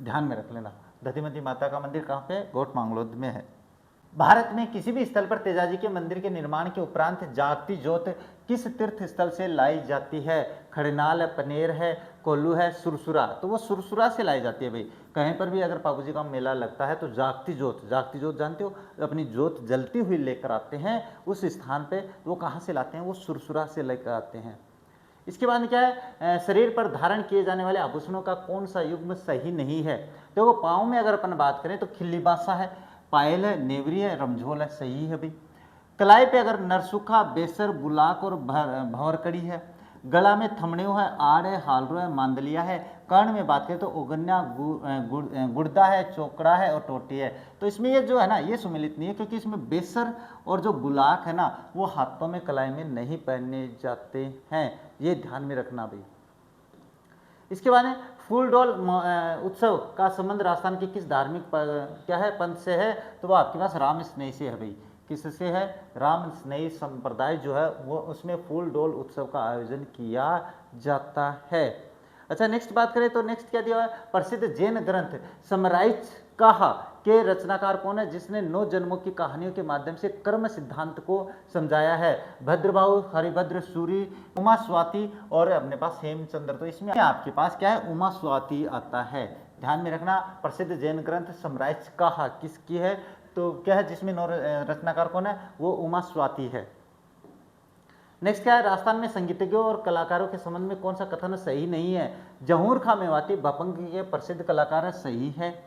ध्यान में रख लेना, दधीमती माता का मंदिर कहाँ पे? गोठ मांगलोद में है। भारत में किसी भी स्थल पर तेजाजी के मंदिर के निर्माण के उपरांत जागती ज्योत किस तीर्थ स्थल से लाई जाती है? खड़नाल है, पनेर है, कोल्लू है, सुरसुरा। तो वो सुरसुरा से लाई जाती है भाई। कहीं पर भी अगर बाबूजी का मेला लगता है तो जागती ज्योत जानते हो, अपनी ज्योत जलती हुई लेकर आते हैं उस स्थान पे। वो कहाँ से लाते हैं? वो सुरसुरा से लेकर आते हैं। इसके बाद क्या है, शरीर पर धारण किए जाने वाले आभूषणों का कौन सा युग्म सही नहीं है? देखो पाँव में अगर अपन बात करें तो खिल्ली बासा है, पायल है, नेवरी है, रमझोल है, सही है भाई। कलाई पे अगर नरसुखा, बेसर, बुलाक और भंवरकड़ी है। गला में थमड़ियों है, आड़ है, हालरो है, मांदलिया है। कर्ण में बात करें तो उगन्या, गुर्दा है, चोकड़ा है और टोटी है। तो इसमें ये जो है ना, ये सुमिलित नहीं है, क्योंकि इसमें बेसर और जो बुलाक है ना, वो हाथों में कलाई में नहीं पहने जाते हैं। ये ध्यान में रखना भाई। इसके बाद में फूलडोल उत्सव का संबंध राजस्थान के किस धार्मिक क्या है पंथ से है? तो वो आपके पास राम स्नेही से है भाई। किससे है? राम स्नेही संप्रदाय जो है वो, उसमें फूल डोल उत्सव का आयोजन किया जाता है। अच्छा नेक्स्ट बात करें तो नेक्स्ट क्या दिया हुआ है, प्रसिद्ध जैन ग्रंथ समराइज कहा के रचनाकार कौन है, जिसने 9 जन्मों की कहानियों के माध्यम से कर्म सिद्धांत को समझाया है। भद्रबाहु, हरिभद्र, सूरी, उमा स्वाति और अपने पास हेमचंद्र। तो इसमें आपके पास क्या है, उमा स्वाति आता है। ध्यान में रखना, प्रसिद्ध जैन ग्रंथ समराइज कहा किसकी है, तो क्या है जिसमें 9 रचनाकार कौन है, वो उमा स्वाति है। नेक्स्ट क्या है, राजस्थान में संगीतज्ञों और कलाकारों के संबंध में कौन सा कथन सही नहीं है। जहूर खां मेवाती भपंग के प्रसिद्ध कलाकार है, सही है।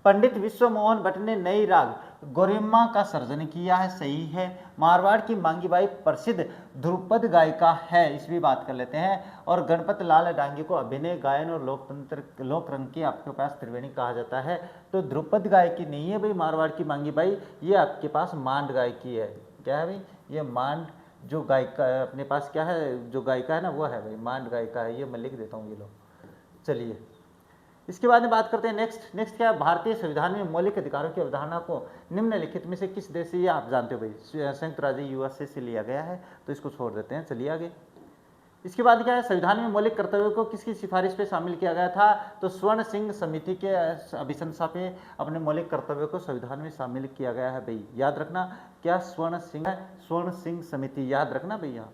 पंडित विश्व मोहन भट्ट ने नई राग गोरिम्मा का सर्जन किया है, सही है। मारवाड़ की मांगीबाई प्रसिद्ध ध्रुपद गायिका है, इस भी बात कर लेते हैं। और गणपत लाल डांगी को अभिनय, गायन और लोक रंग की आपके पास त्रिवेणी कहा जाता है। तो ध्रुपद गायकी नहीं है भाई मारवाड़ की मांगीबाई, ये आपके पास मांड गायकी है। क्या है भाई, ये मांड जो गायिका अपने पास क्या है, जो गायिका है ना वो है भाई मांड गायिका है, ये मैं लिख देता हूँ ये लो। चलिए इसके बाद में बात करते हैं नेक्स्ट क्या है, भारतीय संविधान में मौलिक अधिकारों की अवधारणा को निम्नलिखित में से किस देश से, ये आप जानते हो भाई, संयुक्त राज्य यूएसए से लिया गया है, तो इसको छोड़ देते हैं। चलिए आगे। इसके बाद क्या है, संविधान में मौलिक कर्तव्यों को किसकी सिफारिश पे शामिल किया गया था, तो स्वर्ण सिंह समिति के अभिशंसा पे अपने मौलिक कर्तव्यों को संविधान में शामिल किया गया है भाई, याद रखना। क्या स्वर्ण सिंह समिति, याद रखना भैया।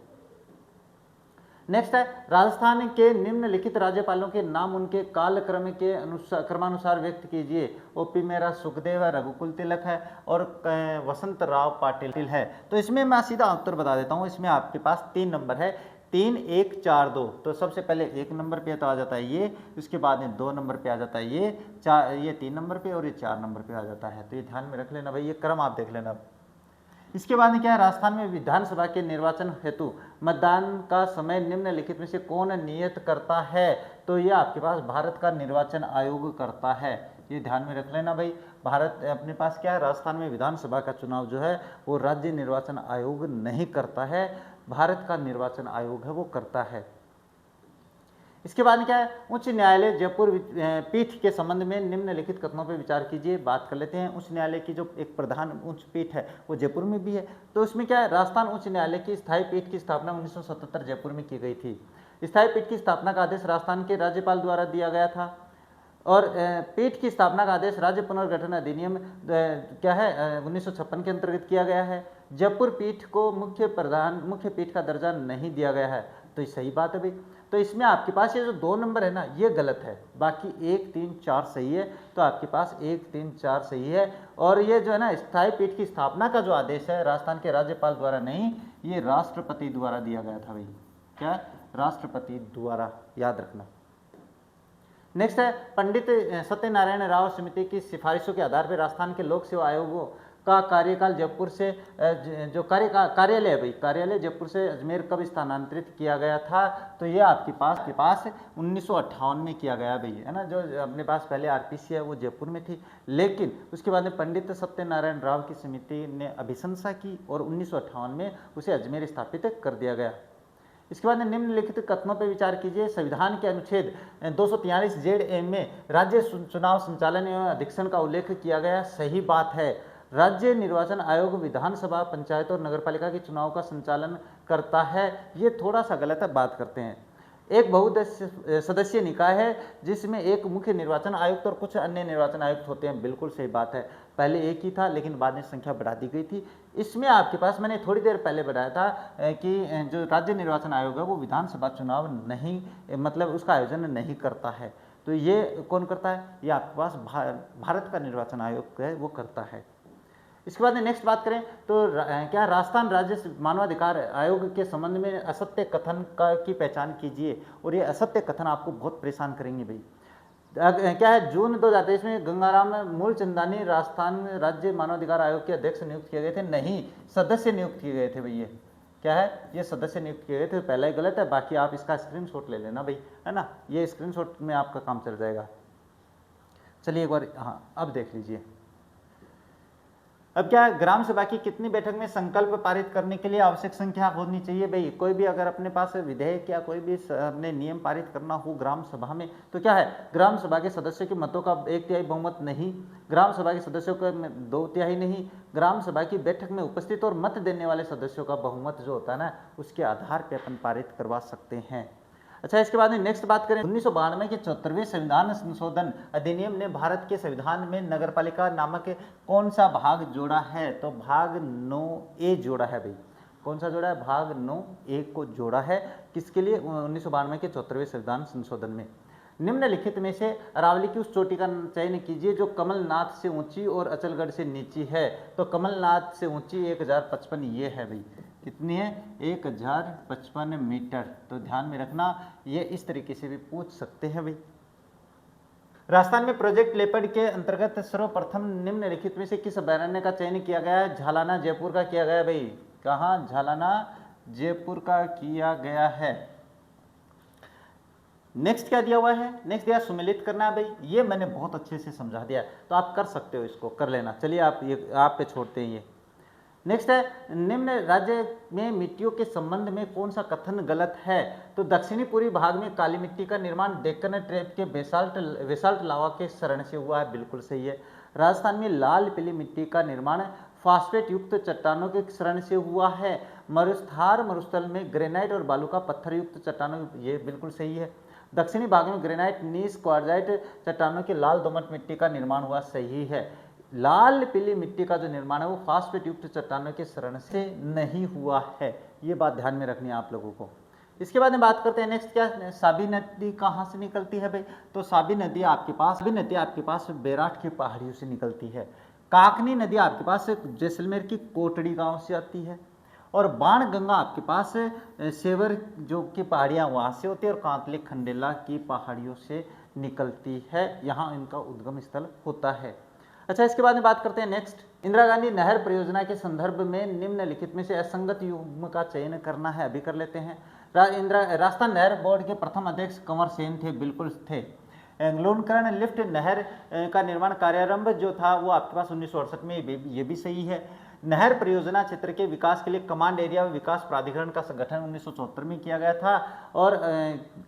नेक्स्ट है, राजस्थान के निम्नलिखित राज्यपालों के नाम उनके कालक्रम के क्रमानुसार व्यक्त कीजिए। ओपी मेहरा, सुखदेव है, रघुकुल तिलक है और वसंत राव पाटिल है। तो इसमें मैं सीधा उत्तर बता देता हूँ, इसमें आपके पास 3 नंबर है, 3, 1, 4, 2। तो सबसे पहले 1 नंबर पे तो आ जाता है ये, उसके बाद में 2 नंबर पे आ जाता है ये, 3 नंबर पे और ये 4 नंबर पे आ जाता है। तो ये ध्यान में रख लेना भाई, ये क्रम आप देख लेना। इसके बाद में क्या है, राजस्थान में विधानसभा के निर्वाचन हेतु मतदान का समय निम्नलिखित में से कौन नियत करता है, तो ये आपके पास भारत का निर्वाचन आयोग करता है, ये ध्यान में रख लेना भाई। भारत अपने पास क्या है, राजस्थान में विधानसभा का चुनाव जो है वो राज्य निर्वाचन आयोग नहीं करता है, भारत का निर्वाचन आयोग है वो करता है। इसके बाद क्या है, उच्च न्यायालय जयपुर पीठ के संबंध में निम्नलिखित कथनों पर विचार कीजिए। बात कर लेते हैं, उच्च न्यायालय की जो एक प्रधान उच्च पीठ है वो जयपुर में भी है। तो इसमें क्या है, राजस्थान उच्च न्यायालय की स्थायी पीठ की स्थापना 1977 जयपुर में की गई थी। स्थायी पीठ की स्थापना का आदेश राजस्थान के राज्यपाल द्वारा दिया गया था और पीठ की स्थापना का आदेश राज्य पुनर्गठन अधिनियम क्या है 1956 के अंतर्गत किया गया है। जयपुर पीठ को मुख्य पीठ का दर्जा नहीं दिया गया है, तो ये सही बात है भाई। तो इसमें आपके पास ये जो 2 नंबर है ना ये गलत है, बाकी 1, 3, 4 सही है। तो आपके पास 1, 3, 4 सही है। और ये जो है ना स्थायी पीठ की स्थापना का जो आदेश है राजस्थान के राज्यपाल द्वारा नहीं, ये राष्ट्रपति द्वारा दिया गया था भाई। क्या, राष्ट्रपति द्वारा, याद रखना। नेक्स्ट है, पंडित सत्यनारायण राव समिति की सिफारिशों के आधार पर राजस्थान के लोक सेवा आयोगों का कार्यकाल जयपुर से जो कार्यालय है भाई, कार्यालय जयपुर से अजमेर कब स्थानांतरित किया गया था, तो ये आपके पास 1958 में किया गया भाई, है ना। जो अपने पास पहले आरपीसी है वो जयपुर में थी, लेकिन उसके बाद में पंडित सत्यनारायण राव की समिति ने अभिशंसा की और 1958 में उसे अजमेर स्थापित कर दिया गया। इसके बाद निम्नलिखित कथनों पर विचार कीजिए। संविधान के अनुच्छेद 243 ZA में राज्य चुनाव संचालन एवं अधीक्षण का उल्लेख किया गया, सही बात है। राज्य निर्वाचन आयोग विधानसभा, पंचायत और नगरपालिका के चुनाव का संचालन करता है, ये थोड़ा सा गलत है, बात करते हैं। एक बहुसदस्यीय निकाय है जिसमें एक मुख्य निर्वाचन आयुक्त और कुछ अन्य निर्वाचन आयुक्त होते हैं, बिल्कुल सही बात है। पहले एक ही था लेकिन बाद में संख्या बढ़ा दी गई थी। इसमें आपके पास मैंने थोड़ी देर पहले बताया था कि जो राज्य निर्वाचन आयोग है वो विधानसभा चुनाव नहीं, मतलब उसका आयोजन नहीं करता है। तो ये कौन करता है, ये आपके पास भारत का निर्वाचन आयोग है वो करता है। इसके बाद नेक्स्ट बात करें तो क्या राजस्थान राज्य मानवाधिकार आयोग के संबंध में असत्य कथन की पहचान कीजिए। और ये असत्य कथन आपको बहुत परेशान करेंगे भाई। क्या है, जून 2023 में गंगाराम मूलचंदानी राजस्थान राज्य मानवाधिकार आयोग के अध्यक्ष नियुक्त किए गए थे, नहीं सदस्य नियुक्त किए गए थे भैया। क्या है, ये सदस्य नियुक्त किए गए थे, पहला ही गलत है, बाकी आप इसका स्क्रीनशॉट ले लेना भाई, है ना, ये स्क्रीनशॉट में आपका काम चल जाएगा। चलिए एक बार हाँ अब देख लीजिए। अब क्या है, ग्राम सभा की कितनी बैठक में संकल्प पारित करने के लिए आवश्यक संख्या होनी चाहिए भाई। कोई भी अगर अपने पास विधेयक या कोई भी अपने नियम पारित करना हो ग्राम सभा में, तो क्या है, ग्राम सभा के सदस्यों के मतों का 1/3 बहुमत नहीं, ग्राम सभा के सदस्यों का 2/3 नहीं, ग्राम सभा की बैठक में उपस्थित और मत देने वाले सदस्यों का बहुमत जो होता है ना, उसके आधार पर अपन पारित करवा सकते हैं। अच्छा, इसके बाद में नेक्स्ट बात करें 1992 के 74वें संविधान संशोधन अधिनियम ने भारत के संविधान में नगरपालिका नामक कौन सा भाग जोड़ा है? तो भाग 9A जोड़ा है भाई। कौन सा जोड़ा है? भाग 9A को जोड़ा है। किसके लिए? 1992 के 74वें संविधान संशोधन में। निम्नलिखित में से अरावली की उस चोटी का चयन कीजिए जो कमलनाथ से ऊंची और अचलगढ़ से नीची है। तो कमलनाथ से ऊंची 1055 ये है भाई। कितनी है? 1055 मीटर। तो ध्यान में रखना, ये इस तरीके से भी पूछ सकते हैं भाई। राजस्थान में प्रोजेक्ट लेपर्ड के अंतर्गत सर्वप्रथम निम्नलिखित में से किस अभयारण्य का चयन किया गया है? झालाना जयपुर का किया गया है भाई। कहाँ? झालाना जयपुर का किया गया है। नेक्स्ट क्या दिया हुआ है? नेक्स्ट दिया सुमेलित करना है भाई। ये मैंने बहुत अच्छे से समझा दिया, तो आप कर सकते हो, इसको कर लेना। चलिए आप ये आप पे छोड़ते हैं ये। नेक्स्ट है निम्न राज्य में मिट्टियों के संबंध में कौन सा कथन गलत है? तो दक्षिणी पूर्वी भाग में काली मिट्टी का निर्माण डेक्कन ट्रेप के बेसाल्ट लावा के शरण से हुआ है, बिल्कुल सही है। राजस्थान में लाल पीली मिट्टी का निर्माण फास्फेट युक्त चट्टानों के शरण से हुआ है। मरुस्थार मरुस्थल में ग्रेनाइट और बालू का पत्थर युक्त चट्टानों, ये बिल्कुल सही है। दक्षिणी भाग में ग्रेनाइट नीस क्वार्जाइट चट्टानों के लाल दोमट मिट्टी का निर्माण हुआ, सही है। लाल पीली मिट्टी का जो निर्माण है वो फास्फेट युक्त चट्टानों के शरण से नहीं हुआ है, ये बात ध्यान में रखनी है आप लोगों को। इसके बाद में बात करते हैं नेक्स्ट क्या, साबी नदी कहाँ से निकलती है भाई? तो साबी नदी आपके पास बैराठ की पहाड़ियों से निकलती है। काकनी नदी आपके पास जैसलमेर की कोटड़ी गांव से आती है। और बाण गंगा आपके पास सेवर जो की पहाड़ियाँ वहाँ से होती है, और कांतले खंडेला की पहाड़ियों से निकलती है, यहाँ इनका उद्गम स्थल होता है। अच्छा, इसके बाद में बात करते हैं नेक्स्ट, इंदिरा गांधी नहर परियोजना के संदर्भ में निम्नलिखित में से असंगत युग्म का चयन करना है, अभी कर लेते हैं। राजस्थान नहर बोर्ड के प्रथम अध्यक्ष कंवर सेन थे, बिल्कुल थे। लूणकरण लिफ्ट नहर का निर्माण कार्यारंभ जो था वो आपके पास 1968 में, ये भी सही है। नहर परियोजना क्षेत्र के विकास के लिए कमांड एरिया विकास प्राधिकरण का गठन 1974 में किया गया था। और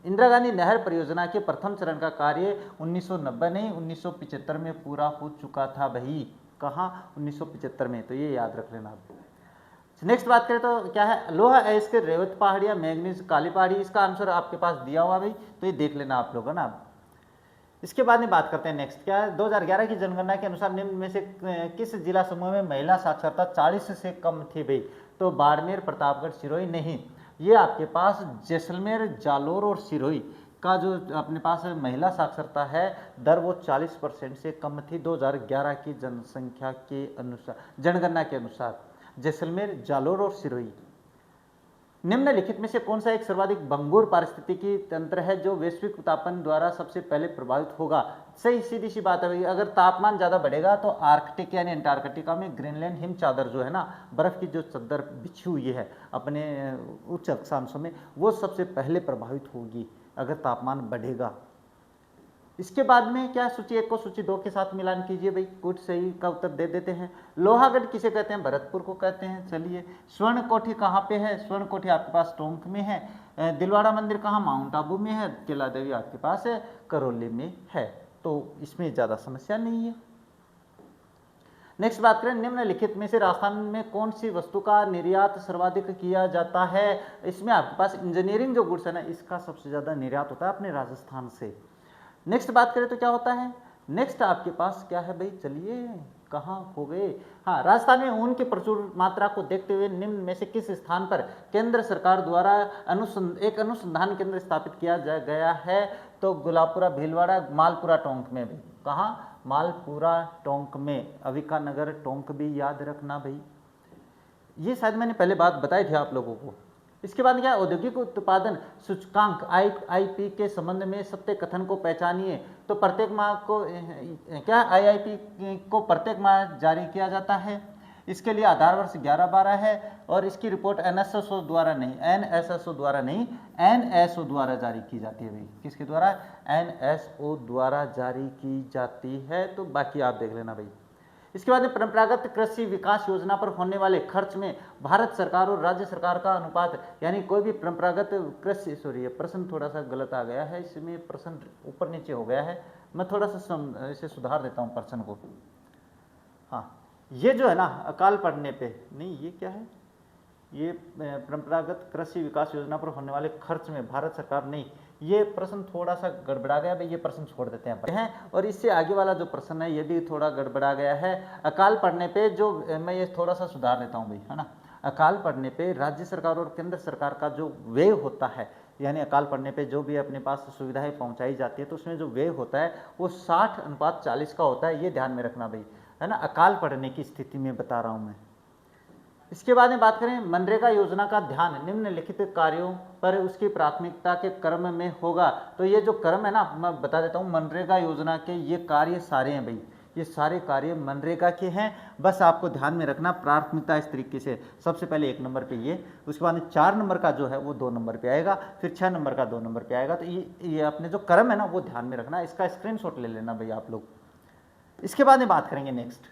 इंदिरा गांधी नहर परियोजना के प्रथम चरण का कार्य 1990 नहीं 1975 में पूरा हो चुका था भाई। कहाँ? 1975 में, तो ये याद रख लेना आप। नेक्स्ट बात करें तो क्या है, लोहा अयस्क रेवत पहाड़ियाँ, मैग्नीज काली पहाड़ी, इसका आंसर आपके पास दिया हुआ भाई, तो ये देख लेना आप लोग, है ना। इसके बाद में बात करते हैं नेक्स्ट क्या है, 2011 की जनगणना के अनुसार निम्न में से किस जिला समूह में महिला साक्षरता 40 से कम थी भाई? तो बाड़मेर, प्रतापगढ़, सिरोही नहीं, ये आपके पास जैसलमेर, जालोर और सिरोही का जो अपने पास महिला साक्षरता है दर वो 40% से कम थी 2011 की जनसंख्या के अनुसार, जनगणना के अनुसार। जैसलमेर, जालोर और सिरोही। निम्नलिखित में से कौन सा एक सर्वाधिक भंगुर पारिस्थितिकी तंत्र है जो वैश्विक तापन द्वारा सबसे पहले प्रभावित होगा? सही, सीधी सी बात है भाई, अगर तापमान ज़्यादा बढ़ेगा तो आर्कटिक यानी अंटार्कटिका में ग्रीनलैंड हिम चादर जो है ना, बर्फ की जो चादर बिछी हुई है अपने उच्च अक्षांशों में, वो सबसे पहले प्रभावित होगी अगर तापमान बढ़ेगा। इसके बाद में क्या, सूची 1 को सूची 2 के साथ मिलान कीजिए भाई, कुछ सही का उत्तर दे देते हैं। लोहागढ़ किसे कहते हैं? भरतपुर को कहते हैं। चलिए, स्वर्ण कोठी कहाँ पे है? स्वर्ण कोठी आपके पास टोंक में है। दिलवाड़ा मंदिर कहाँ? माउंट आबू में है। केला देवी आपके पास है करौली में है, तो इसमें ज़्यादा समस्या नहीं है। नेक्स्ट बात करें, निम्नलिखित में से राजस्थान में कौन सी वस्तु का निर्यात सर्वाधिक किया जाता है? इसमें आपके पास इंजीनियरिंग जो गुड्स है ना, इसका सबसे ज़्यादा निर्यात होता है अपने राजस्थान से। नेक्स्ट बात करें तो क्या होता है, नेक्स्ट आपके पास क्या है भाई, चलिए कहाँ हो गए, हाँ, राजस्थान में ऊन की प्रचुर मात्रा को देखते हुए निम्न में से किस स्थान पर केंद्र सरकार द्वारा एक अनुसंधान केंद्र स्थापित किया गया है? तो गुलाबपुरा, भीलवाड़ा, मालपुरा टोंक में भी। कहाँ? मालपुरा टोंक में। अविका नगर टोंक भी याद रखना भाई, ये शायद मैंने पहले बात बताई थी आप लोगों को। इसके बाद क्या, औद्योगिक उत्पादन सूचकांक IIP के संबंध में सत्य कथन को पहचानिए। तो प्रत्येक माह को क्या IIP को प्रत्येक माह जारी किया जाता है। इसके लिए आधार वर्ष 11-12 है और इसकी रिपोर्ट NSSO द्वारा नहीं, NSSO द्वारा नहीं, NSO द्वारा जारी की जाती है भाई। किसके द्वारा? NSO द्वारा जारी की जाती है, तो बाकी आप देख लेना भाई। इसके बाद में परंपरागत कृषि विकास योजना पर होने वाले खर्च में भारत सरकार और राज्य सरकार का अनुपात, यानी कोई भी परंपरागत कृषि, सॉरी प्रश्न थोड़ा सा गलत आ गया है, इसमें प्रश्न ऊपर नीचे हो गया है, मैं थोड़ा सा इसे सुधार देता हूँ प्रश्न को। हाँ, ये जो है ना, अकाल पड़ने पे नहीं, ये क्या है, ये परंपरागत कृषि विकास योजना पर होने वाले खर्च में भारत सरकार नहीं, ये प्रश्न थोड़ा सा गड़बड़ा गया भाई, ये प्रश्न छोड़ देते हैं। और इससे आगे वाला जो प्रश्न है ये भी थोड़ा गड़बड़ा गया है। अकाल पड़ने पे जो, मैं ये थोड़ा सा सुधार देता हूँ भाई, है ना। अकाल पड़ने पे राज्य सरकार और केंद्र सरकार का जो व्यय होता है, यानी अकाल पड़ने पे जो भी अपने पास सुविधाएं पहुंचाई जाती है तो उसमें जो व्यय होता है वो 60:40 का होता है, ये ध्यान में रखना भाई, है ना। अकाल पड़ने की स्थिति में बता रहा हूँ मैं। इसके बाद में बात करें मनरेगा योजना का ध्यान निम्नलिखित कार्यों पर उसकी प्राथमिकता के क्रम में होगा। तो ये जो क्रम है ना, मैं बता देता हूँ, मनरेगा योजना के ये कार्य सारे हैं भाई, ये सारे कार्य मनरेगा के हैं। बस आपको ध्यान में रखना प्राथमिकता इस तरीके से, सबसे पहले 1 नंबर पे ये, उसके बाद 4 नंबर का जो है वो 2 नंबर पे आएगा, फिर 6 नंबर का 2 नंबर पे आएगा। तो ये अपने जो क्रम है ना वो ध्यान में रखना, इसका स्क्रीनशॉट ले लेना भाई आप लोग। इसके बाद में बात करेंगे नेक्स्ट,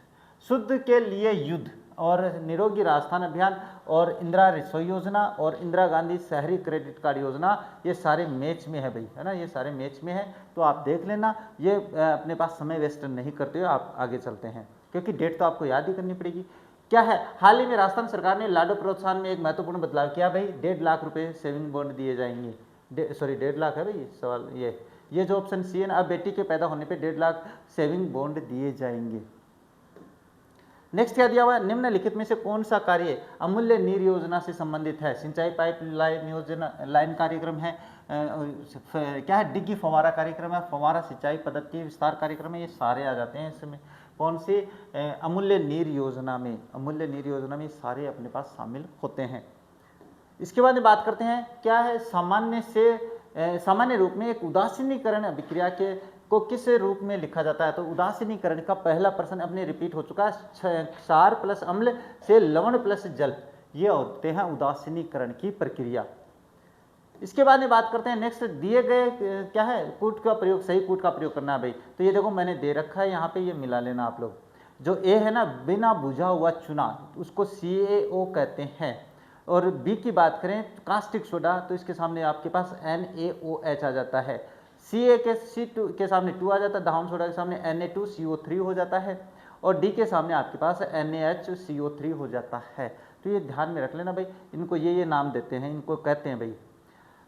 शुद्ध के लिए युद्ध और निरोगी राजस्थान अभियान और इंदिरा रसोई योजना और इंदिरा गांधी शहरी क्रेडिट कार्ड योजना, ये सारे मैच में है भाई, है ना, ये सारे मैच में है। तो आप देख लेना, ये अपने पास समय वेस्ट नहीं करते हो, आप आगे चलते हैं क्योंकि डेट तो आपको याद ही करनी पड़ेगी। क्या है, हाल ही में राजस्थान सरकार ने लाडो प्रोत्साहन में एक महत्वपूर्ण बदलाव किया भाई, 1.5 लाख रुपए सेविंग बॉन्ड दिए जाएंगे। सॉरी 1.5 लाख है भाई सवाल, ये जो ऑप्शन सी है ना, अब बेटी के पैदा होने पे 1.5 लाख सेविंग बॉन्ड दिए जाएंगे। नेक्स्ट क्या दिया हुआ है, निम्नलिखित में से कौन सा कार्य अमूल्य नीर योजना से संबंधित है। सिंचाई पाइपलाइन योजना लाइन कार्यक्रम है, क्या है, डिग्गी फव्वारा कार्यक्रम है, फव्वारा सिंचाई पद्धति विस्तार कार्यक्रम है, ये सारे आ जाते हैं इसमें। कौन से, अमूल्य नीर योजना में, अमूल्य नीर योजना में सारे अपने पास शामिल होते हैं। इसके बाद बात करते हैं क्या है, सामान्य रूप में एक उदासीनीकरण अभिक्रिया के को किस रूप में लिखा जाता है। तो उदासीनीकरण का पहला प्रश्न अपने रिपीट हो चुका है, क्षार प्लस अम्ल से लवण प्लस जल, ये होते हैं उदासीनीकरण की प्रक्रिया। इसके बाद में बात करते हैं नेक्स्ट, दिए गए क्या है, कूट का प्रयोग, सही कूट का प्रयोग करना है भाई। तो ये देखो मैंने दे रखा है यहाँ पे, ये मिला लेना आप लोग। जो ए है ना, बिना बुझा हुआ चुना, उसको CaO कहते हैं। और बी की बात करें कास्टिक सोडा, तो इसके सामने आपके पास NaOH आ जाता है। Ca के C2 के सामने 2 आ जाता है, धावन सोडा के सामने Na2CO3 हो जाता है, और डी के सामने आपके पास NaHCO3 हो जाता है। तो ये ध्यान में रख लेना भाई, इनको ये नाम देते हैं, इनको कहते हैं भाई।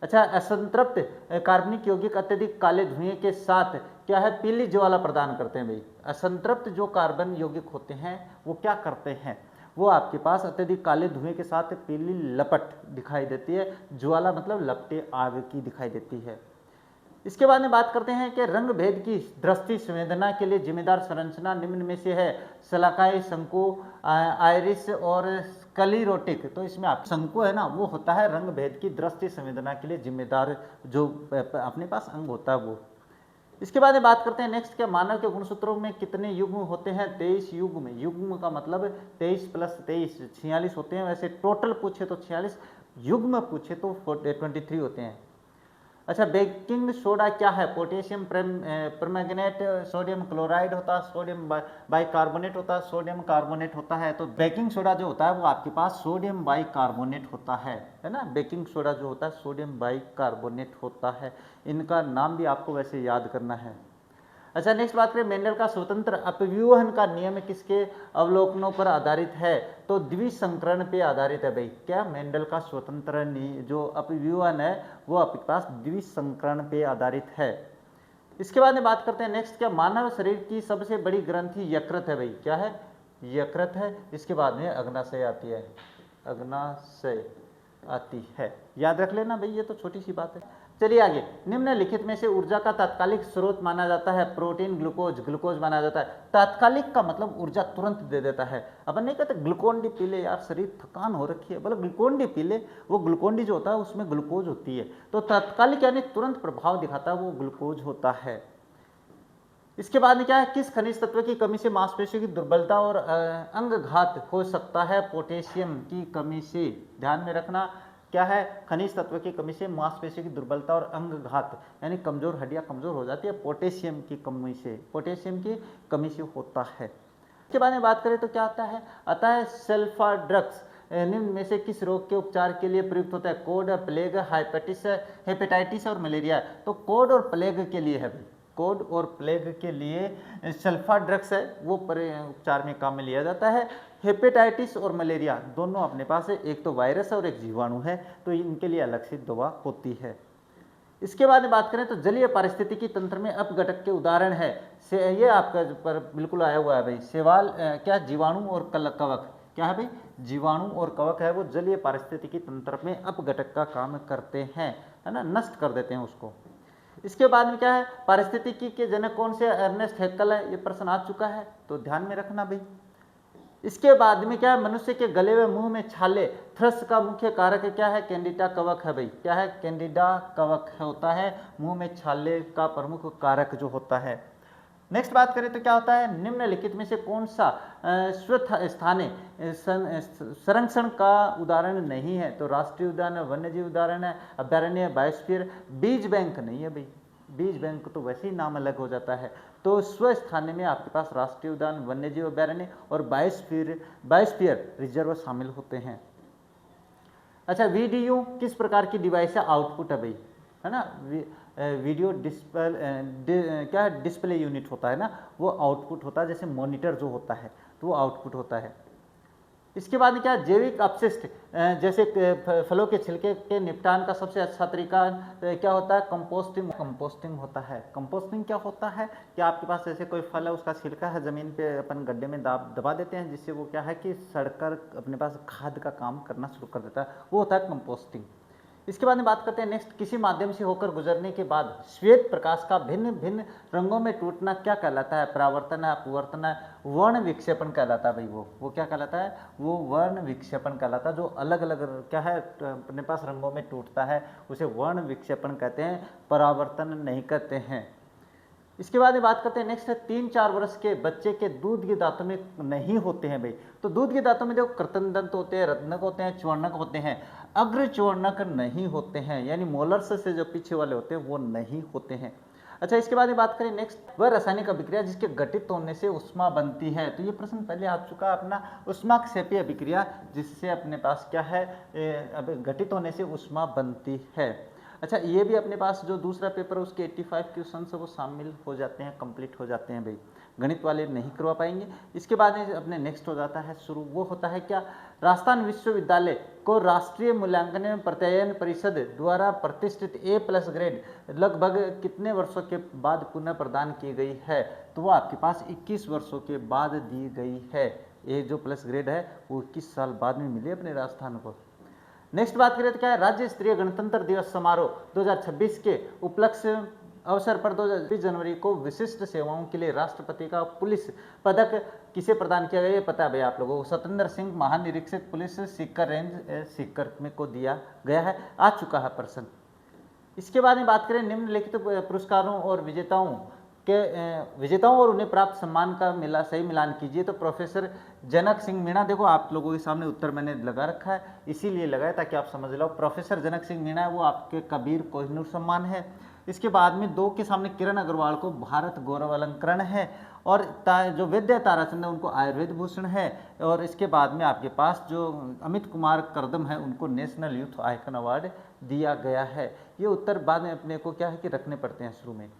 अच्छा, असंतृप्त कार्बनिक यौगिक अत्यधिक काले धुएं के साथ क्या है, पीली ज्वाला प्रदान करते हैं भाई। असंतृप्त जो कार्बन यौगिक होते हैं वो क्या करते हैं, वो आपके पास अत्यधिक काले धुएं के साथ पीली लपट दिखाई देती है, ज्वाला मतलब लपटे आग की दिखाई देती है। इसके बाद में बात करते हैं कि रंग भेद की दृष्टि संवेदना के लिए जिम्मेदार संरचना निम्न में से है, शलाकाई, शंकु, आयरिस और स्क्लेरोटिक। तो इसमें आप शंकु है ना, वो होता है रंग भेद की दृष्टि संवेदना के लिए जिम्मेदार जो अपने पास अंग होता है वो। इसके बाद में बात करते हैं नेक्स्ट, क्या मानव के गुणसूत्रों में कितने युग्म होते हैं, 23 युग्म। युग्म का मतलब 23 प्लस 23 46 होते हैं, वैसे टोटल पूछे तो 46, युग्म पूछे तो 23 होते हैं। अच्छा, बेकिंग सोडा क्या है, पोटेशियम परमैंगनेट, सोडियम क्लोराइड होता है, सोडियम बाइकार्बोनेट होता है, सोडियम कार्बोनेट होता है। तो बेकिंग सोडा जो होता है वो आपके पास सोडियम बाइकार्बोनेट होता है ना। बेकिंग सोडा जो होता है सोडियम बाइकार्बोनेट होता है, इनका नाम भी आपको वैसे याद करना है। अच्छा, नेक्स्ट बात करें, मेंडल का स्वतंत्र अपव्यूहन का नियम किसके अवलोकनों पर आधारित है। तो द्विसंकरण पे आधारित है भाई। क्या, मेंडल का स्वतंत्र जो अपव्यूहन है वो आपके पास द्विसंकरण पे आधारित है। इसके बाद में बात करते हैं नेक्स्ट, क्या मानव शरीर की सबसे बड़ी ग्रंथि यकृत है भाई। क्या है, यकृत है। इसके बाद में अग्नाशय आती है, अग्नाशय आती है, याद रख लेना भाई, ये तो छोटी सी बात है। चलिए आगे, निम्नलिखित में से ऊर्जा का तात्कालिक स्रोत माना जाता है, प्रोटीन, ग्लूकोज। ग्लूकोज माना जाता है। तात्कालिक का मतलब ऊर्जा तुरंत दे देता है। अपन नहीं कहते ग्लूकोन डी पी ले यार, शरीर थकान हो रखी है, बोले ग्लूकोन डी पी ले, वो ग्लूकोन डी जो होता है उसमें ग्लूकोज होती है। तो तात्कालिक यानी तुरंत प्रभाव दिखाता है, वो ग्लूकोज होता है। इसके बाद में क्या है, किस खनिज तत्व की कमी से मांसपेशियों की दुर्बलता और अंगघात हो सकता है। पोटेशियम की कमी से, ध्यान में रखना, क्या है, खनिज तत्व की कमी से मांसपेशियों की दुर्बलता और अंगघात यानी कमजोर हड्डियां कमजोर हो जाती है, पोटेशियम की कमी से, पोटेशियम की कमी से होता है। इसके बारे में बात करें तो क्या आता है सल्फा ड्रग्स निम्न में से किस रोग के उपचार के लिए प्रयुक्त होता है। कोड, प्लेग, हेपेटाइटिस और मलेरिया। तो कोड और प्लेग के लिए है भाई, कोड और प्लेग के लिए सल्फा ड्रग्स है वो उपचार में काम में लिया जाता है। हेपेटाइटिस और मलेरिया दोनों अपने पास है, एक तो वायरस है और एक जीवाणु है, तो इनके लिए अलग से दवा होती है। इसके बाद में बात करें तो जलीय पारिस्थितिकी तंत्र में अपघटक के उदाहरण है से ये आपका पर बिल्कुल आया हुआ है भाई, शैवाल क्या जीवाणु और कवक, क्या है भाई, जीवाणु और कवक है वो जलीय पारिस्थितिकी तंत्र में अपघटक का काम करते हैं, है ना, नष्ट कर देते हैं उसको। इसके बाद में क्या है, पारिस्थितिकी के जनक कौन से, अर्नेस्ट हैक्कल है, ये प्रश्न आ चुका है तो ध्यान में रखना भाई। इसके बाद में क्या है, मनुष्य के गले व मुंह में छाले, थ्रस का मुख्य कारक क्या है, कैंडिडा कवक है भाई, क्या है, कैंडिडा कवक होता है मुंह में छाले का प्रमुख कारक जो होता है। नेक्स्ट बात करें तो क्या होता है, निम्नलिखित में से कौन सा स्थानीय संरक्षण का उदाहरण नहीं है, तो राष्ट्रीय उद्यान है, वन्य जीव उदाहरण है, अभ्यारण्य, बायोस्फीयर, बीज बैंक नहीं है भाई, बीज बैंक तो वैसे ही नाम अलग हो जाता है। तो स्वस्थानीय में आपके पास राष्ट्रीय उद्यान, वन्य जीव अभ्यारण्य और बायोस्फीयर रिजर्व शामिल होते हैं। अच्छा, वीडीयू किस प्रकार की डिवाइस है, आउटपुट है भाई, है ना, वीडियो क्या है, डिस्प्ले यूनिट होता है ना, वो आउटपुट होता है, जैसे मॉनिटर जो होता है तो वो आउटपुट होता है। इसके बाद क्या, जैविक अपशिष्ट जैसे फलों के छिलके के निपटान का सबसे अच्छा तरीका क्या होता है, कंपोस्टिंग होता है। कंपोस्टिंग क्या होता है कि आपके पास जैसे कोई फल है उसका छिलका है, ज़मीन पे अपन गड्ढे में दबा देते हैं, जिससे वो क्या है कि सड़कर अपने पास खाद का काम करना शुरू कर देता है, वो होता है कंपोस्टिंग। इसके बाद में बात करते हैं नेक्स्ट, किसी माध्यम से होकर गुजरने के बाद श्वेत प्रकाश का भिन्न भिन्न रंगों में टूटना क्या कहलाता है, परावर्तन है, अपवर्तन है, वर्ण विक्षेपण कहलाता है भाई, वो क्या कहलाता है, वो वर्ण विक्षेपण कहलाता है। जो अलग अलग क्या है अपने पास रंगों में टूटता है उसे वर्ण विक्षेपण कहते हैं, परावर्तन नहीं कहते हैं। इसके बाद में बात करते हैं नेक्स्ट है, 3-4 वर्ष के बच्चे के दूध के दांतों में नहीं होते हैं भाई, तो दूध के दांतों में देखो कृत्रिम दंत होते हैं, रत्नक होते हैं, च्वर्णक होते हैं, अग्र च्वर्णक नहीं होते हैं, यानी मोलर्स से जो पीछे वाले होते हैं वो नहीं होते हैं। अच्छा, इसके बाद में बात करें नेक्स्ट, वह रासायनिक अभिक्रिया जिसके घटित होने से उष्मा बनती है, तो ये प्रश्न पहले आ चुका है अपना, उष्माक्षेपीय अभिक्रिया जिससे अपने पास क्या है, अब घटित होने से उष्मा बनती है। अच्छा, ये भी अपने पास जो दूसरा पेपर है उसके 85 क्वेश्चन वो शामिल हो जाते हैं, कंप्लीट हो जाते हैं भाई, गणित वाले नहीं करवा पाएंगे। इसके बाद में अपने नेक्स्ट हो जाता है शुरू, वो होता है क्या, राजस्थान विश्वविद्यालय को राष्ट्रीय मूल्यांकन एवं प्रत्ययन परिषद द्वारा प्रतिष्ठित A+ ग्रेड लगभग कितने वर्षों के बाद पुनः प्रदान की गई है, तो वो आपके पास 21 वर्षों के बाद दी गई है। ये जो प्लस ग्रेड है वो 21 साल बाद में मिली अपने राजस्थान को। नेक्स्ट बात करें तो क्या है, राज्य स्तरीय गणतंत्र दिवस समारोह 2026 के उपलक्ष्य अवसर पर 2020 जनवरी को विशिष्ट सेवाओं के लिए राष्ट्रपति का पुलिस पदक किसे प्रदान किया गया, ये पता है भाई आप लोगों को, सत्येंद्र सिंह महानिरीक्षक पुलिस सीकर रेंज सीकर में को दिया गया है, आ चुका है प्रश्न। इसके बाद में बात करें निम्नलिखित पुरस्कारों और विजेताओं और उन्हें प्राप्त सम्मान का सही मिलान कीजिए, तो प्रोफेसर जनक सिंह मीणा, देखो आप लोगों के सामने उत्तर मैंने लगा रखा है, इसीलिए लगाया ताकि आप समझ लो। प्रोफेसर जनक सिंह मीणा वो आपके कबीर कोहिनूर सम्मान है। इसके बाद में 2 के सामने किरण अग्रवाल को भारत गौरव अलंकरण है, और जो वैद्य ताराचंद है उनको आयुर्वेद भूषण है, और इसके बाद में आपके पास जो अमित कुमार करदम है उनको नेशनल यूथ आइकन अवार्ड दिया गया है। ये उत्तर बाद में अपने को क्या है कि रखने पड़ते हैं शुरू में।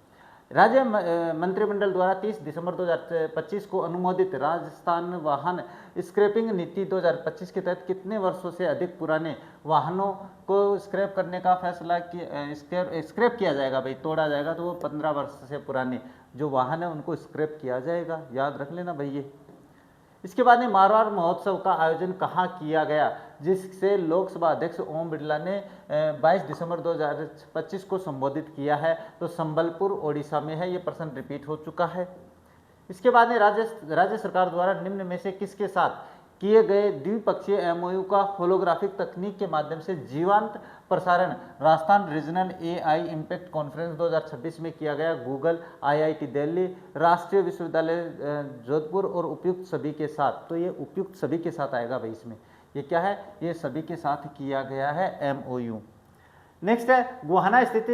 राज्य मंत्रिमंडल द्वारा 30 दिसंबर 2025 को अनुमोदित राजस्थान वाहन स्क्रैपिंग नीति 2025 के तहत कितने वर्षों से अधिक पुराने वाहनों को स्क्रैप करने का फैसला स्क्रैप किया जाएगा भाई, तोड़ा जाएगा, तो वो 15 वर्ष से पुराने जो वाहन है उनको स्क्रैप किया जाएगा, याद रख लेना भाई ये। इसके बाद में मारवाड़ महोत्सव का आयोजन कहाँ किया गया, जिससे लोकसभा अध्यक्ष ओम बिरला ने 22 दिसंबर 2025 को संबोधित किया है, तो संबलपुर ओडिशा में है, ये प्रश्न रिपीट हो चुका है। इसके बाद में राज्य सरकार द्वारा निम्न में से किसके साथ किए गए द्विपक्षीय MOU का होलोग्राफिक तकनीक के माध्यम से जीवंत प्रसारण Rajasthan regional AI impact conference 2026 में किया गया, गूगल, IIT दिल्ली, राष्ट्रीय विश्वविद्यालय जोधपुर और उपयुक्त सभी के साथ, तो ये उपयुक्त सभी के साथ आएगा भाई, इसमें ये क्या है, ये सभी के साथ किया गया है MOU। नेक्स्ट है, गोहाना स्थित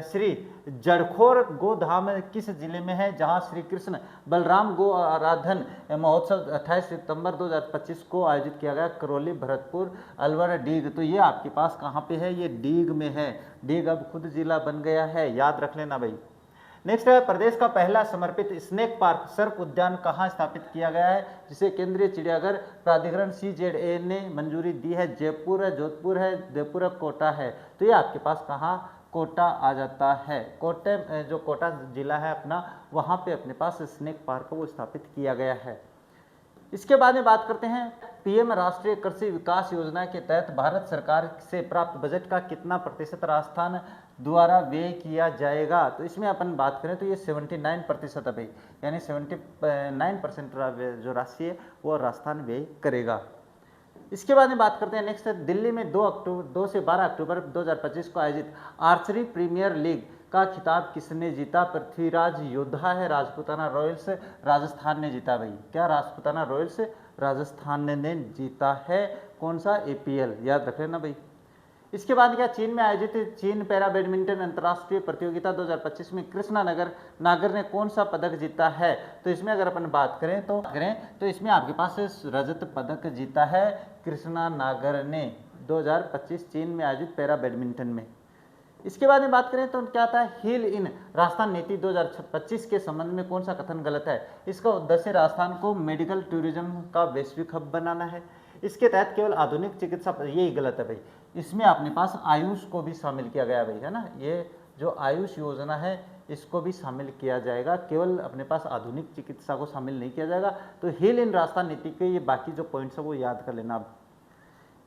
श्री जड़खोर गोधाम किस जिले में है, जहां श्री कृष्ण बलराम गो आराधन महोत्सव 28 सितंबर 2025 को आयोजित किया गया, करौली, भरतपुर, अलवर, डीग, तो ये आपके पास कहाँ पे है, ये डीग में है, डीग अब खुद जिला बन गया है, याद रख लेना भाई। नेक्स्ट है, प्रदेश का पहला समर्पित स्नेक पार्क सर्प उद्यान कहाँ स्थापित किया गया है, जिसे केंद्रीय चिड़ियाघर प्राधिकरण CZA ने मंजूरी दी है। जयपुर है, जोधपुर है, जयपुर है, कोटा है। तो ये आपके पास कहाँ, कोटा आ जाता है। कोटे जो कोटा जिला है अपना, वहाँ पे अपने पास स्नेक पार्क वो स्थापित किया गया है। इसके बाद में बात करते हैं, PM राष्ट्रीय कृषि विकास योजना के तहत भारत सरकार से प्राप्त बजट का कितना प्रतिशत राजस्थान द्वारा व्यय किया जाएगा। तो इसमें अपन बात करें तो ये 79% है भाई, यानी 79% जो राशि है वो राजस्थान व्यय करेगा। इसके बाद में बात करते हैं, नेक्स्ट है, दिल्ली में 2 से 12 अक्टूबर 2025 को आयोजित आर्चरी प्रीमियर लीग का खिताब किसने जीता। पृथ्वीराज योद्धा है, राजपूताना रॉयल्स राजस्थान ने जीता भाई। क्या, राजपूताना रॉयल्स राजस्थान ने जीता है। कौन सा, APL, याद रख लेना भाई। इसके बाद क्या, चीन में आयोजित चीन पैरा बैडमिंटन अंतर्राष्ट्रीय प्रतियोगिता 2025 में कृष्णा नागर ने कौन सा पदक जीता है। तो इसमें अगर अपन बात करें तो इसमें आपके पास रजत पदक जीता है कृष्णा नागर ने 2025 चीन में आयोजित पैरा बैडमिंटन में। इसके बाद में बात करें तो क्या आता है, हील इन राजस्थान नीति 2025 के संबंध में कौन सा कथन गलत है। इसका उद्देश्य राजस्थान को मेडिकल टूरिज्म का वैश्विक हब बनाना है। इसके तहत केवल आधुनिक चिकित्सा, यही गलत है भाई। इसमें अपने पास आयुष को भी शामिल किया गया भाई, है ना। ये जो आयुष योजना है इसको भी शामिल किया जाएगा, केवल अपने पास आधुनिक चिकित्सा को शामिल नहीं किया जाएगा। तो हील इन राजस्थान नीति के ये बाकी जो पॉइंट्स है वो याद कर लेना आप।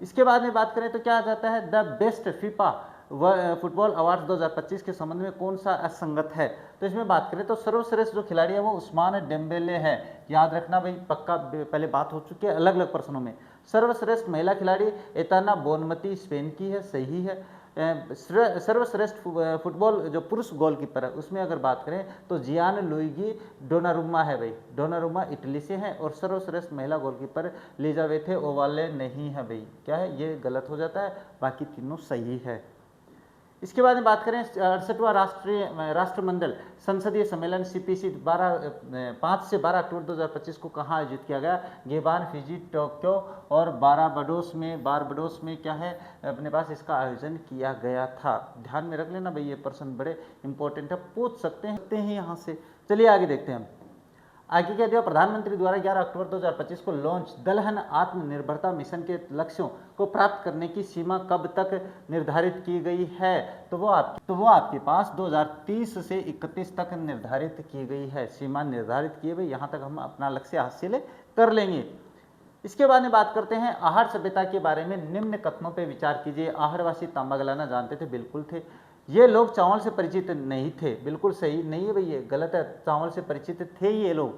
इसके बाद में बात करें तो क्या आ जाता है, the best FIFA football award 2025 के संबंध में कौन सा असंगत है। तो इसमें बात करें तो सर्वश्रेष्ठ जो खिलाड़ी है वो उस्मान डेम्बेले है, याद रखना भाई, पक्का पहले बात हो चुकी है अलग अलग प्रश्नों में। सर्वश्रेष्ठ महिला खिलाड़ी एताना बोनमती स्पेन की है, सही है। सर्वश्रेष्ठ फुटबॉल जो पुरुष गोलकीपर है उसमें अगर बात करें तो जियान लुइगी डोनारुमा है भाई, डोनारुमा इटली से है। और सर्वश्रेष्ठ महिला गोलकीपर लिजावेथे ओवाले नहीं है भाई, क्या है, ये गलत हो जाता है, बाकी तीनों सही है। इसके बाद में बात करें 68वां राष्ट्रमंडल संसदीय सम्मेलन CPC 5 से 12 अक्टूबर 2025 को कहाँ आयोजित किया गया। गेबान, फिजी, टोक्यो और बारबाडोस में क्या है अपने पास इसका आयोजन किया गया था। ध्यान में रख लेना भाई, ये प्रश्न बड़े इंपॉर्टेंट है, पूछ सकते हैं यहाँ से। चलिए आगे देखते हैं हम। आगे क्या दिया, प्रधानमंत्री द्वारा 11 अक्टूबर 2025 को लॉन्च दलहन आत्मनिर्भरता मिशन के लक्ष्यों को प्राप्त करने की सीमा कब तक निर्धारित की गई है। तो वो आपके पास 2030 से 31 तक निर्धारित की गई है, सीमा निर्धारित की गई। यहाँ तक हम अपना लक्ष्य हासिल कर लेंगे। इसके बाद में बात करते हैं आहार सभ्यता के बारे में निम्न कथनों पर विचार कीजिए। आहारवासी तांबा गलाना जानते थे, बिल्कुल थे। ये लोग चावल से परिचित नहीं थे, बिल्कुल सही नहीं है भाई, ये गलत है, चावल से परिचित थे ये लोग।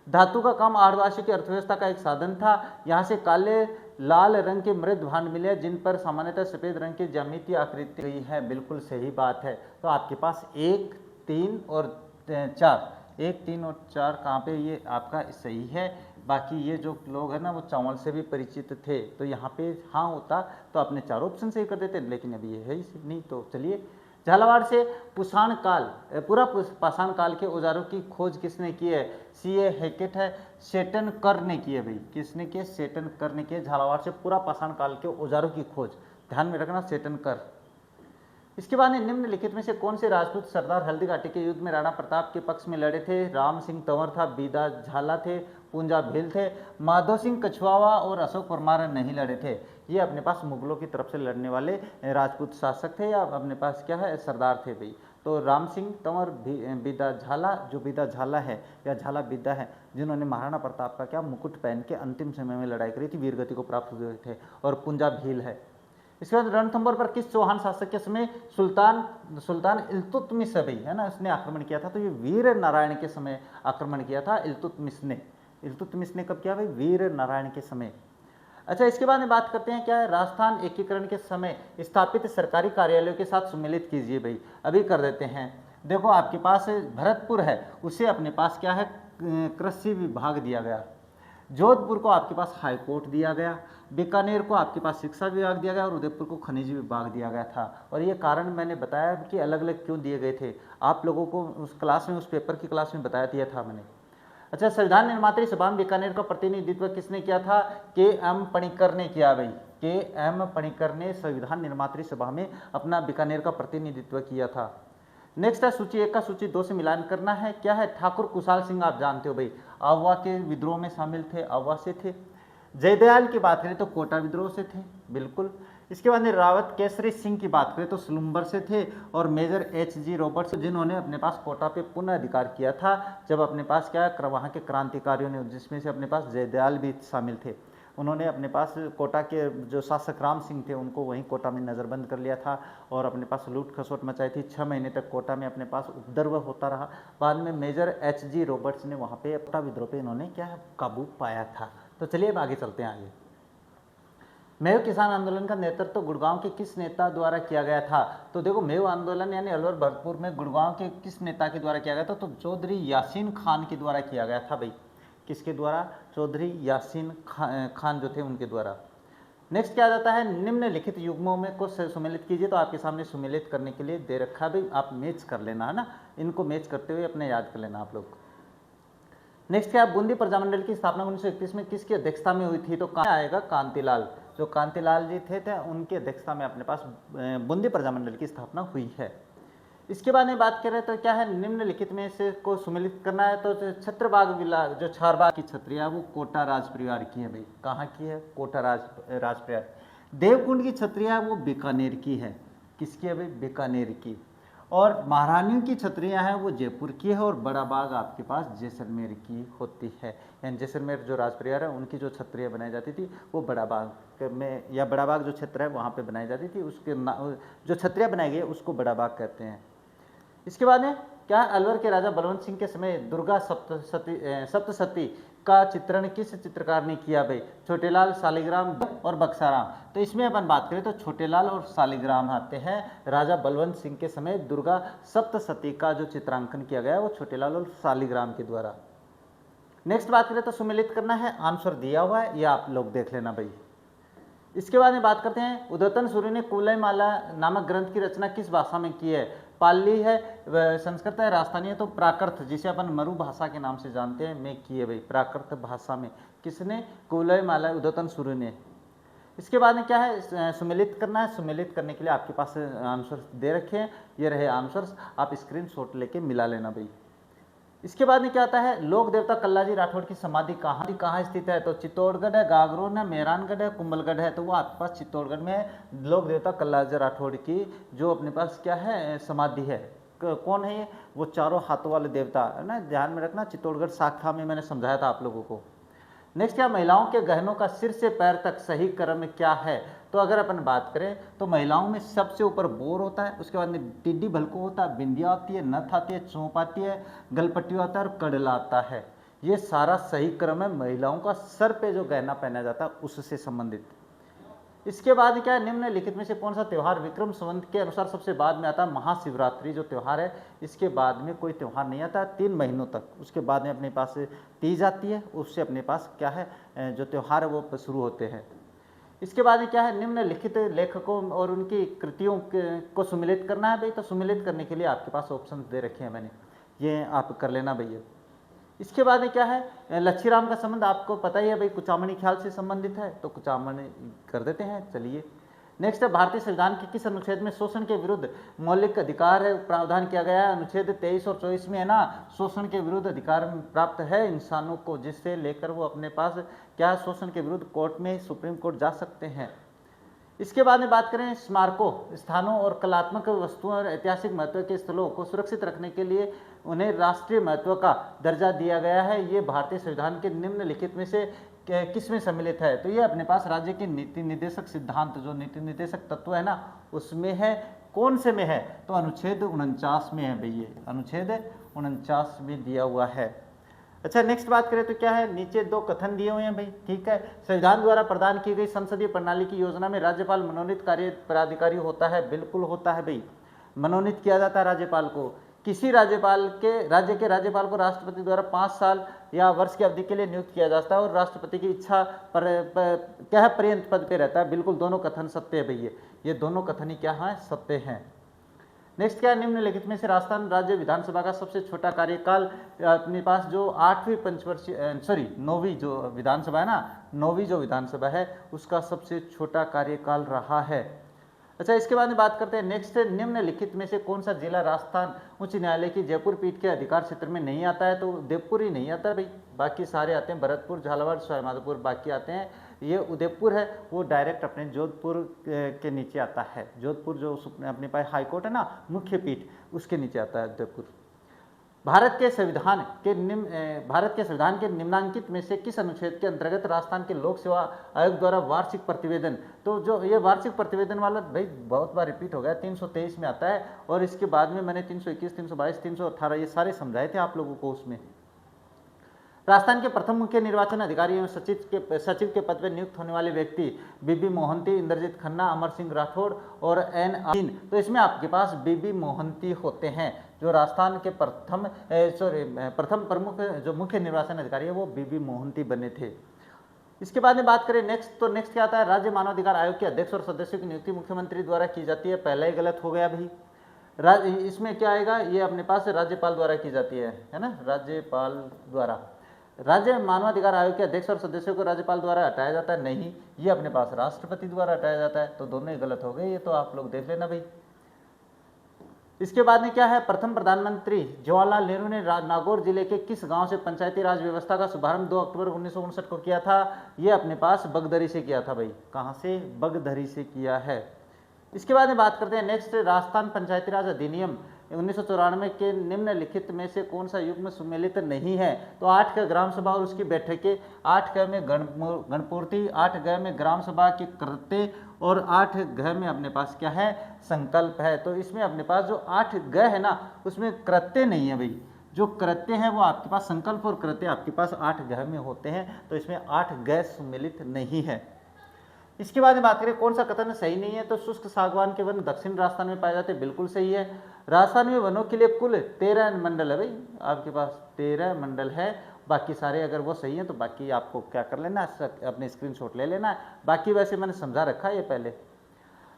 धातु का काम आदिवासियों की अर्थव्यवस्था का एक साधन था। यहाँ से काले लाल रंग के मृद भांड मिले जिन पर सामान्यतः सफेद रंग की ज्यामितीय आकृति गई है, बिल्कुल सही बात है। तो आपके पास 1, 3 और 4, 1, 3 और 4 कहाँ पे, ये आपका सही है। बाकी ये जो लोग हैं ना वो चावल से भी परिचित थे, तो यहाँ पे हाँ होता तो आपने 4 ऑप्शन सही कर देते, लेकिन अभी ये है ही नहीं। तो चलिए, झालावाड़ से पूरा पाषाण काल के औजारों की खोज किसने की है। C.A. हैकेट है, सेटन कर ने की है भाई, किसने की, सेटन कर ने की है। झालावाड़ से पूरा पाषाण काल के औजारों की खोज, ध्यान में रखना, सेटन कर। इसके बाद निम्नलिखित में से कौन से राजपूत सरदार हल्दी घाटी के युद्ध में राणा प्रताप के पक्ष में लड़े थे। राम सिंह तंवर था, बीदा झाला थे, पूंजा भील थे, माधो सिंह कछवावा और अशोक परमार नहीं लड़े थे। ये अपने पास मुगलों की तरफ से लड़ने वाले राजपूत शासक थे या अपने पास क्या है सरदार थे भाई। तो राम सिंह तंवर, बीदा झाला, जो बीदा झाला है या झाला बीदा है, जिन्होंने महाराणा प्रताप का क्या मुकुट पहन के अंतिम समय में लड़ाई करी थी, वीरगति को प्राप्त हुए थे। और पूंजा भील है। इसके बाद रणथंभौर पर किस चौहान शासक के समय सुल्तान इल्तुतमिश है ना, उसने आक्रमण किया था। तो ये वीर नारायण के समय आक्रमण किया था इल्तुतमिश ने कब किया भाई, वीर नारायण के समय। अच्छा, इसके बाद में बात करते हैं क्या है, राजस्थान एकीकरण के समय स्थापित सरकारी कार्यालयों के साथ सम्मिलित कीजिए भाई, अभी कर देते हैं। देखो आपके पास भरतपुर है, उसे अपने पास क्या है कृषि विभाग दिया गया। जोधपुर को आपके पास हाई कोर्ट दिया गया, बीकानेर को आपके पास शिक्षा विभाग दिया गया और उदयपुर को खनिज विभाग दिया गया था। और ये कारण मैंने बताया कि अलग अलग क्यों दिए गए थे, आप लोगों को उस क्लास में, उस पेपर की क्लास में बताया दिया था मैंने। अच्छा, संविधान निर्मात्री सभा में बीकानेर का प्रतिनिधित्व किसने किया था। के.एम. पणिक्कर ने किया भाई, के.एम. पणिक्कर ने संविधान निर्मात्री सभा में अपना बीकानेर का प्रतिनिधित्व किया था। नेक्स्ट है सूची 1 का सूची 2 से मिलान करना है। क्या है, ठाकुर कुशाल सिंह आप जानते हो भाई, आवा के विद्रोह में शामिल थे, आवा से थे। जयदयाल की बात करें तो कोटा विद्रोह से थे, बिल्कुल। इसके बाद में रावत केसरी सिंह की बात करें तो सुलुम्बर से थे, और मेजर H.G. रॉबर्ट्स जिन्होंने अपने पास कोटा पे पुनः अधिकार किया था जब अपने पास क्या वहाँ के क्रांतिकारियों ने, जिसमें से अपने पास जयदयाल भी शामिल थे, उन्होंने अपने पास कोटा के जो शासक राम सिंह थे उनको वहीं कोटा में नज़रबंद कर लिया था और अपने पास लूट खसोट मचाई थी। 6 महीने तक कोटा में अपने पास उपद्रव होता रहा। बाद में मेजर H.G. रॉबर्ट्स ने वहाँ पे कोटा विद्रोह पे इन्होंने क्या काबू पाया था। तो चलिए अब आगे चलते हैं। आगे, मेव किसान आंदोलन का नेतृत्व गुड़गांव के किस नेता द्वारा किया गया था? तो देखो, मेव आंदोलन यानी अलवर भरतपुर में गुड़गांव के किस नेता के द्वारा किया गया था? तो चौधरी यासीन खान के द्वारा किया गया था भाई। किसके द्वारा? चौधरी यासीन खान जो थे उनके द्वारा। नेक्स्ट क्या जाता है, निम्नलिखित युग्मों में को सुमेलित कीजिए। तो आपके सामने सुमेलित करने के लिए दे रखा भाई, आप मैच कर लेना है ना, इनको मैच करते हुए अपने याद कर लेना आप लोग। नेक्स्ट क्या, बूंदी प्रजामंडल की स्थापना 1931 में किसकी अध्यक्षता में हुई थी? तो कहाँ आएगा, कांतिलाल, जो कांतिलाल जी थे उनकी अध्यक्षता में अपने पास बूंदी प्रजामंडल की स्थापना हुई है। इसके बाद में बात करें तो क्या है, निम्नलिखित में से को सुमेलित करना है। तो छत्रबाग विला जो छारबाग की छत्रिया वो कोटा राज परिवार की है भाई। कहाँ की है? कोटा राज परिवार। देवकुंड की छत्रिया वो बीकानेर की है। किसकी है भाई? बीकानेर की। और महारानियों की छत्रियाँ हैं वो जयपुर की है, और बड़ा बाग आपके पास जैसलमेर की होती है। यानी जैसलमेर जो राज परिवार है उनकी जो छत्रियाँ बनाई जाती थी वो बड़ा बाग में, या बड़ा बाग जो क्षेत्र है वहाँ पे बनाई जाती थी, उसके जो छत्रियाँ बनाई गई उसको बड़ा बाग कहते हैं। इसके बाद में क्या, अलवर के राजा बलवंत सिंह के समय दुर्गा सप्तशती का चित्रण किस चित्रकार ने किया भाई? छोटेलाल, शालिग्राम और बक्साराम। तो इसमें अपन बात करें तो छोटेलाल और शालिग्राम आते हैं। राजा बलवंत सिंह के समय दुर्गा सप्तशती का जो चित्रांकन किया गया है वो छोटेलाल और शालिग्राम के द्वारा। नेक्स्ट बात करें तो सुमेलित करना है, आंसर दिया हुआ है, ये आप लोग देख लेना भाई। इसके बाद में बात करते हैं, उद्योतन सूर्य ने कुवलयमाला नामक ग्रंथ की रचना किस भाषा में की है? पाली है, संस्कृत है, राजस्थानी है, तो प्राकृत, जिसे अपन मरु भाषा के नाम से जानते हैं, में की है भाई, प्राकृत भाषा में। किसने? कुवलयमाला उद्योतन सूर्य ने। इसके बाद में क्या है, सुमेलित करना है। सुमेलित करने के लिए आपके पास आंसर दे रखे हैं, ये रहे आंसर्स, आप स्क्रीनशॉट लेके मिला लेना भाई। इसके बाद में क्या आता है, लोक देवता कल्लाजी राठौड़ की समाधि कहाँ स्थित है? तो चित्तौड़गढ़ है, गागरोन है, मेहरानगढ़ है, कुंभलगढ़ है। तो वो आपके पास चित्तौड़गढ़ में है। लोक देवता कल्लाजी राठौड़ की जो अपने पास क्या है, समाधि है। कौन है ये? वो चारों हाथों वाले देवता है ना, ध्यान में रखना। चित्तौड़गढ़ शाखा में मैंने समझाया था आप लोगों को। नेक्स्ट क्या, महिलाओं के गहनों का सिर से पैर तक सही क्रम क्या है? तो अगर अपन बात करें तो महिलाओं में सबसे ऊपर बोर होता है, उसके बाद में टिड्डी भलको होता है, बिंदिया आती है, नथ आती है, चौंप आती है, गलपट्टी आता है और कड़ला आता है। ये सारा सही क्रम है महिलाओं का सर पे जो गहना पहना जाता है उससे संबंधित। इसके बाद क्या है, निम्नलिखित में से कौन सा त्यौहार विक्रम संवत के अनुसार सबसे बाद में आता है? महाशिवरात्रि जो त्यौहार है, इसके बाद में कोई त्यौहार नहीं आता 3 महीनों तक। उसके बाद में अपने पास तीज आती है, उससे अपने पास क्या है, जो त्यौहार है वो शुरू होते हैं। इसके बाद में क्या है, निम्नलिखित लेखकों और उनकी कृतियों को सुमेलित करना है भाई। तो सुमेलित करने के लिए आपके पास ऑप्शन दे रखे हैं मैंने, ये आप कर लेना भैया। इसके बाद में क्या है, लच्छीराम का संबंध आपको पता ही है भाई, कुचामणी ख्याल से संबंधित है, तो कुचामणी कर देते हैं। चलिए नेक्स्ट है, भारतीय संविधान के किस अनुच्छेद में शोषण के विरुद्ध मौलिक अधिकार है प्रावधान किया गया है? अनुच्छेद 23 और 24 में है ना, शोषण के विरुद्ध अधिकार प्राप्त है इंसानों को, जिससे लेकर वो अपने पास क्या, शोषण के विरुद्ध कोर्ट में, सुप्रीम कोर्ट जा सकते हैं। इसके बाद में बात करें, स्मारकों, स्थानों और कलात्मक वस्तुओं और ऐतिहासिक महत्व के स्थलों को सुरक्षित रखने के लिए उन्हें राष्ट्रीय महत्व का दर्जा दिया गया है। ये भारतीय संविधान के निम्नलिखित में से किस में सम्मिलित है? तो ये अपने पास राज्य के नीति निर्देशक सिद्धांत, जो नीति निर्देशक तत्व है ना, उसमें है। कौन से में है? तो अनुच्छेद 49 में है भैया, अनुच्छेद 49 में दिया हुआ है। अच्छा, नेक्स्ट बात करें तो क्या है, नीचे 2 कथन दिए हुए हैं भाई, ठीक है। संविधान द्वारा प्रदान की गई संसदीय प्रणाली की योजना में राज्यपाल मनोनीत कार्य पदाधिकारी होता है? बिल्कुल होता है भाई, मनोनीत किया जाता है राज्यपाल को। किसी राज्य के राज्यपाल को राष्ट्रपति द्वारा 5 साल या वर्ष की अवधि के लिए नियुक्त किया जाता है और राष्ट्रपति की इच्छा पर क्या है, पर्यंत पद पे रहता है। बिल्कुल दोनों कथन सत्य है भैया, ये दोनों कथन ही क्या है, सत्य हैं। नेक्स्ट क्या है, निम्नलिखित में से राजस्थान राज्य विधानसभा का सबसे छोटा कार्यकाल अपने पास जो 9वीं जो विधानसभा है ना, 9वीं जो विधानसभा है उसका सबसे छोटा कार्यकाल रहा है। अच्छा, इसके बाद में बात करते हैं नेक्स्ट, निम्नलिखित में से कौन सा जिला राजस्थान उच्च न्यायालय की जयपुर पीठ के अधिकार क्षेत्र में नहीं आता है? तो उदयपुर ही नहीं आता भाई, बाकी सारे आते हैं, भरतपुर, झालावाड़, सवाईमाधोपुर बाकी आते हैं। ये उदयपुर है वो डायरेक्ट अपने जोधपुर के नीचे आता है। जोधपुर जो अपने पास हाईकोर्ट है ना, मुख्य पीठ, उसके नीचे आता है उदयपुर। भारत के संविधान के निम्नांकित में से किस अनुच्छेद के अंतर्गत राजस्थान के लोक सेवा आयोग द्वारा वार्षिक प्रतिवेदन, तो जो ये वार्षिक प्रतिवेदन वाला भाई बहुत बार रिपीट हो गया, 323 में आता है। और इसके बाद में मैंने 321, 322, 318 ये सारे समझाए थे आप लोगों को। उसमें राजस्थान के प्रथम मुख्य निर्वाचन अधिकारी एवं सचिव के पद पर नियुक्त होने वाले व्यक्ति बीबी मोहंती, इंद्रजीत खन्ना, अमर सिंह राठौड़ और एन अमीन। तो इसमें आपके पास बीबी मोहंती होते हैं, जो राजस्थान के प्रथम प्रमुख जो मुख्य निर्वाचन अधिकारी है वो बीबी मोहंती बने थे। इसके बाद में बात करें नेक्स्ट, तो नेक्स्ट क्या आता है? राज्य मानवाधिकार आयोग के अध्यक्ष और सदस्यों की नियुक्ति मुख्यमंत्री द्वारा की जाती है। पहला ही गलत हो गया भाई। इसमें क्या आएगा? ये अपने पास राज्यपाल द्वारा की जाती है ना, राज्यपाल द्वारा। राज्य मानवाधिकार आयोग के अध्यक्ष और सदस्यों को राज्यपाल द्वारा हटाया जाता है, नहीं, ये अपने पास राष्ट्रपति द्वारा हटाया जाता है। तो दोनों ही गलत हो गए, ये तो आप लोग देख लेना भाई। इसके बाद में क्या है? प्रथम प्रधानमंत्री जवाहरलाल नेहरू ने नागौर जिले के किस गांव से पंचायती राज व्यवस्था का शुभारंभ 2 अक्टूबर 1959 को किया था? ये अपने पास बगदरी से किया था भाई। कहां से? बगदरी से किया है। इसके बाद में बात करते हैं नेक्स्ट, राजस्थान पंचायती राज अधिनियम 1994 के निम्नलिखित में से कौन सा युग्म सम्मिलित नहीं है? तो 8 का ग्राम सभा और उसकी बैठकें, 8 ग में गणपूर्ति, 8 ग में ग्राम सभा के कृत्य और 8 घ में अपने पास क्या है? संकल्प है। तो इसमें अपने पास जो 8 ग है ना, उसमें कृत्य नहीं है भाई। जो कृत्य है वो आपके पास, संकल्प और कृत्य आपके पास 8 घ में होते हैं, तो इसमें 8 ग सम्मिलित नहीं है। इसके बाद में बात करें कौन सा कथन सही नहीं है? तो शुष्क सागवान के वन दक्षिण राजस्थान में पाए जाते हैं, बिल्कुल सही है। राजस्थान में वनों के लिए कुल 13 मंडल है भाई, आपके पास 13 मंडल है। बाकी सारे अगर वो सही है तो बाकी आपको क्या कर लेना, अपने स्क्रीनशॉट ले लेना है। बाकी वैसे मैंने समझा रखा है ये पहले।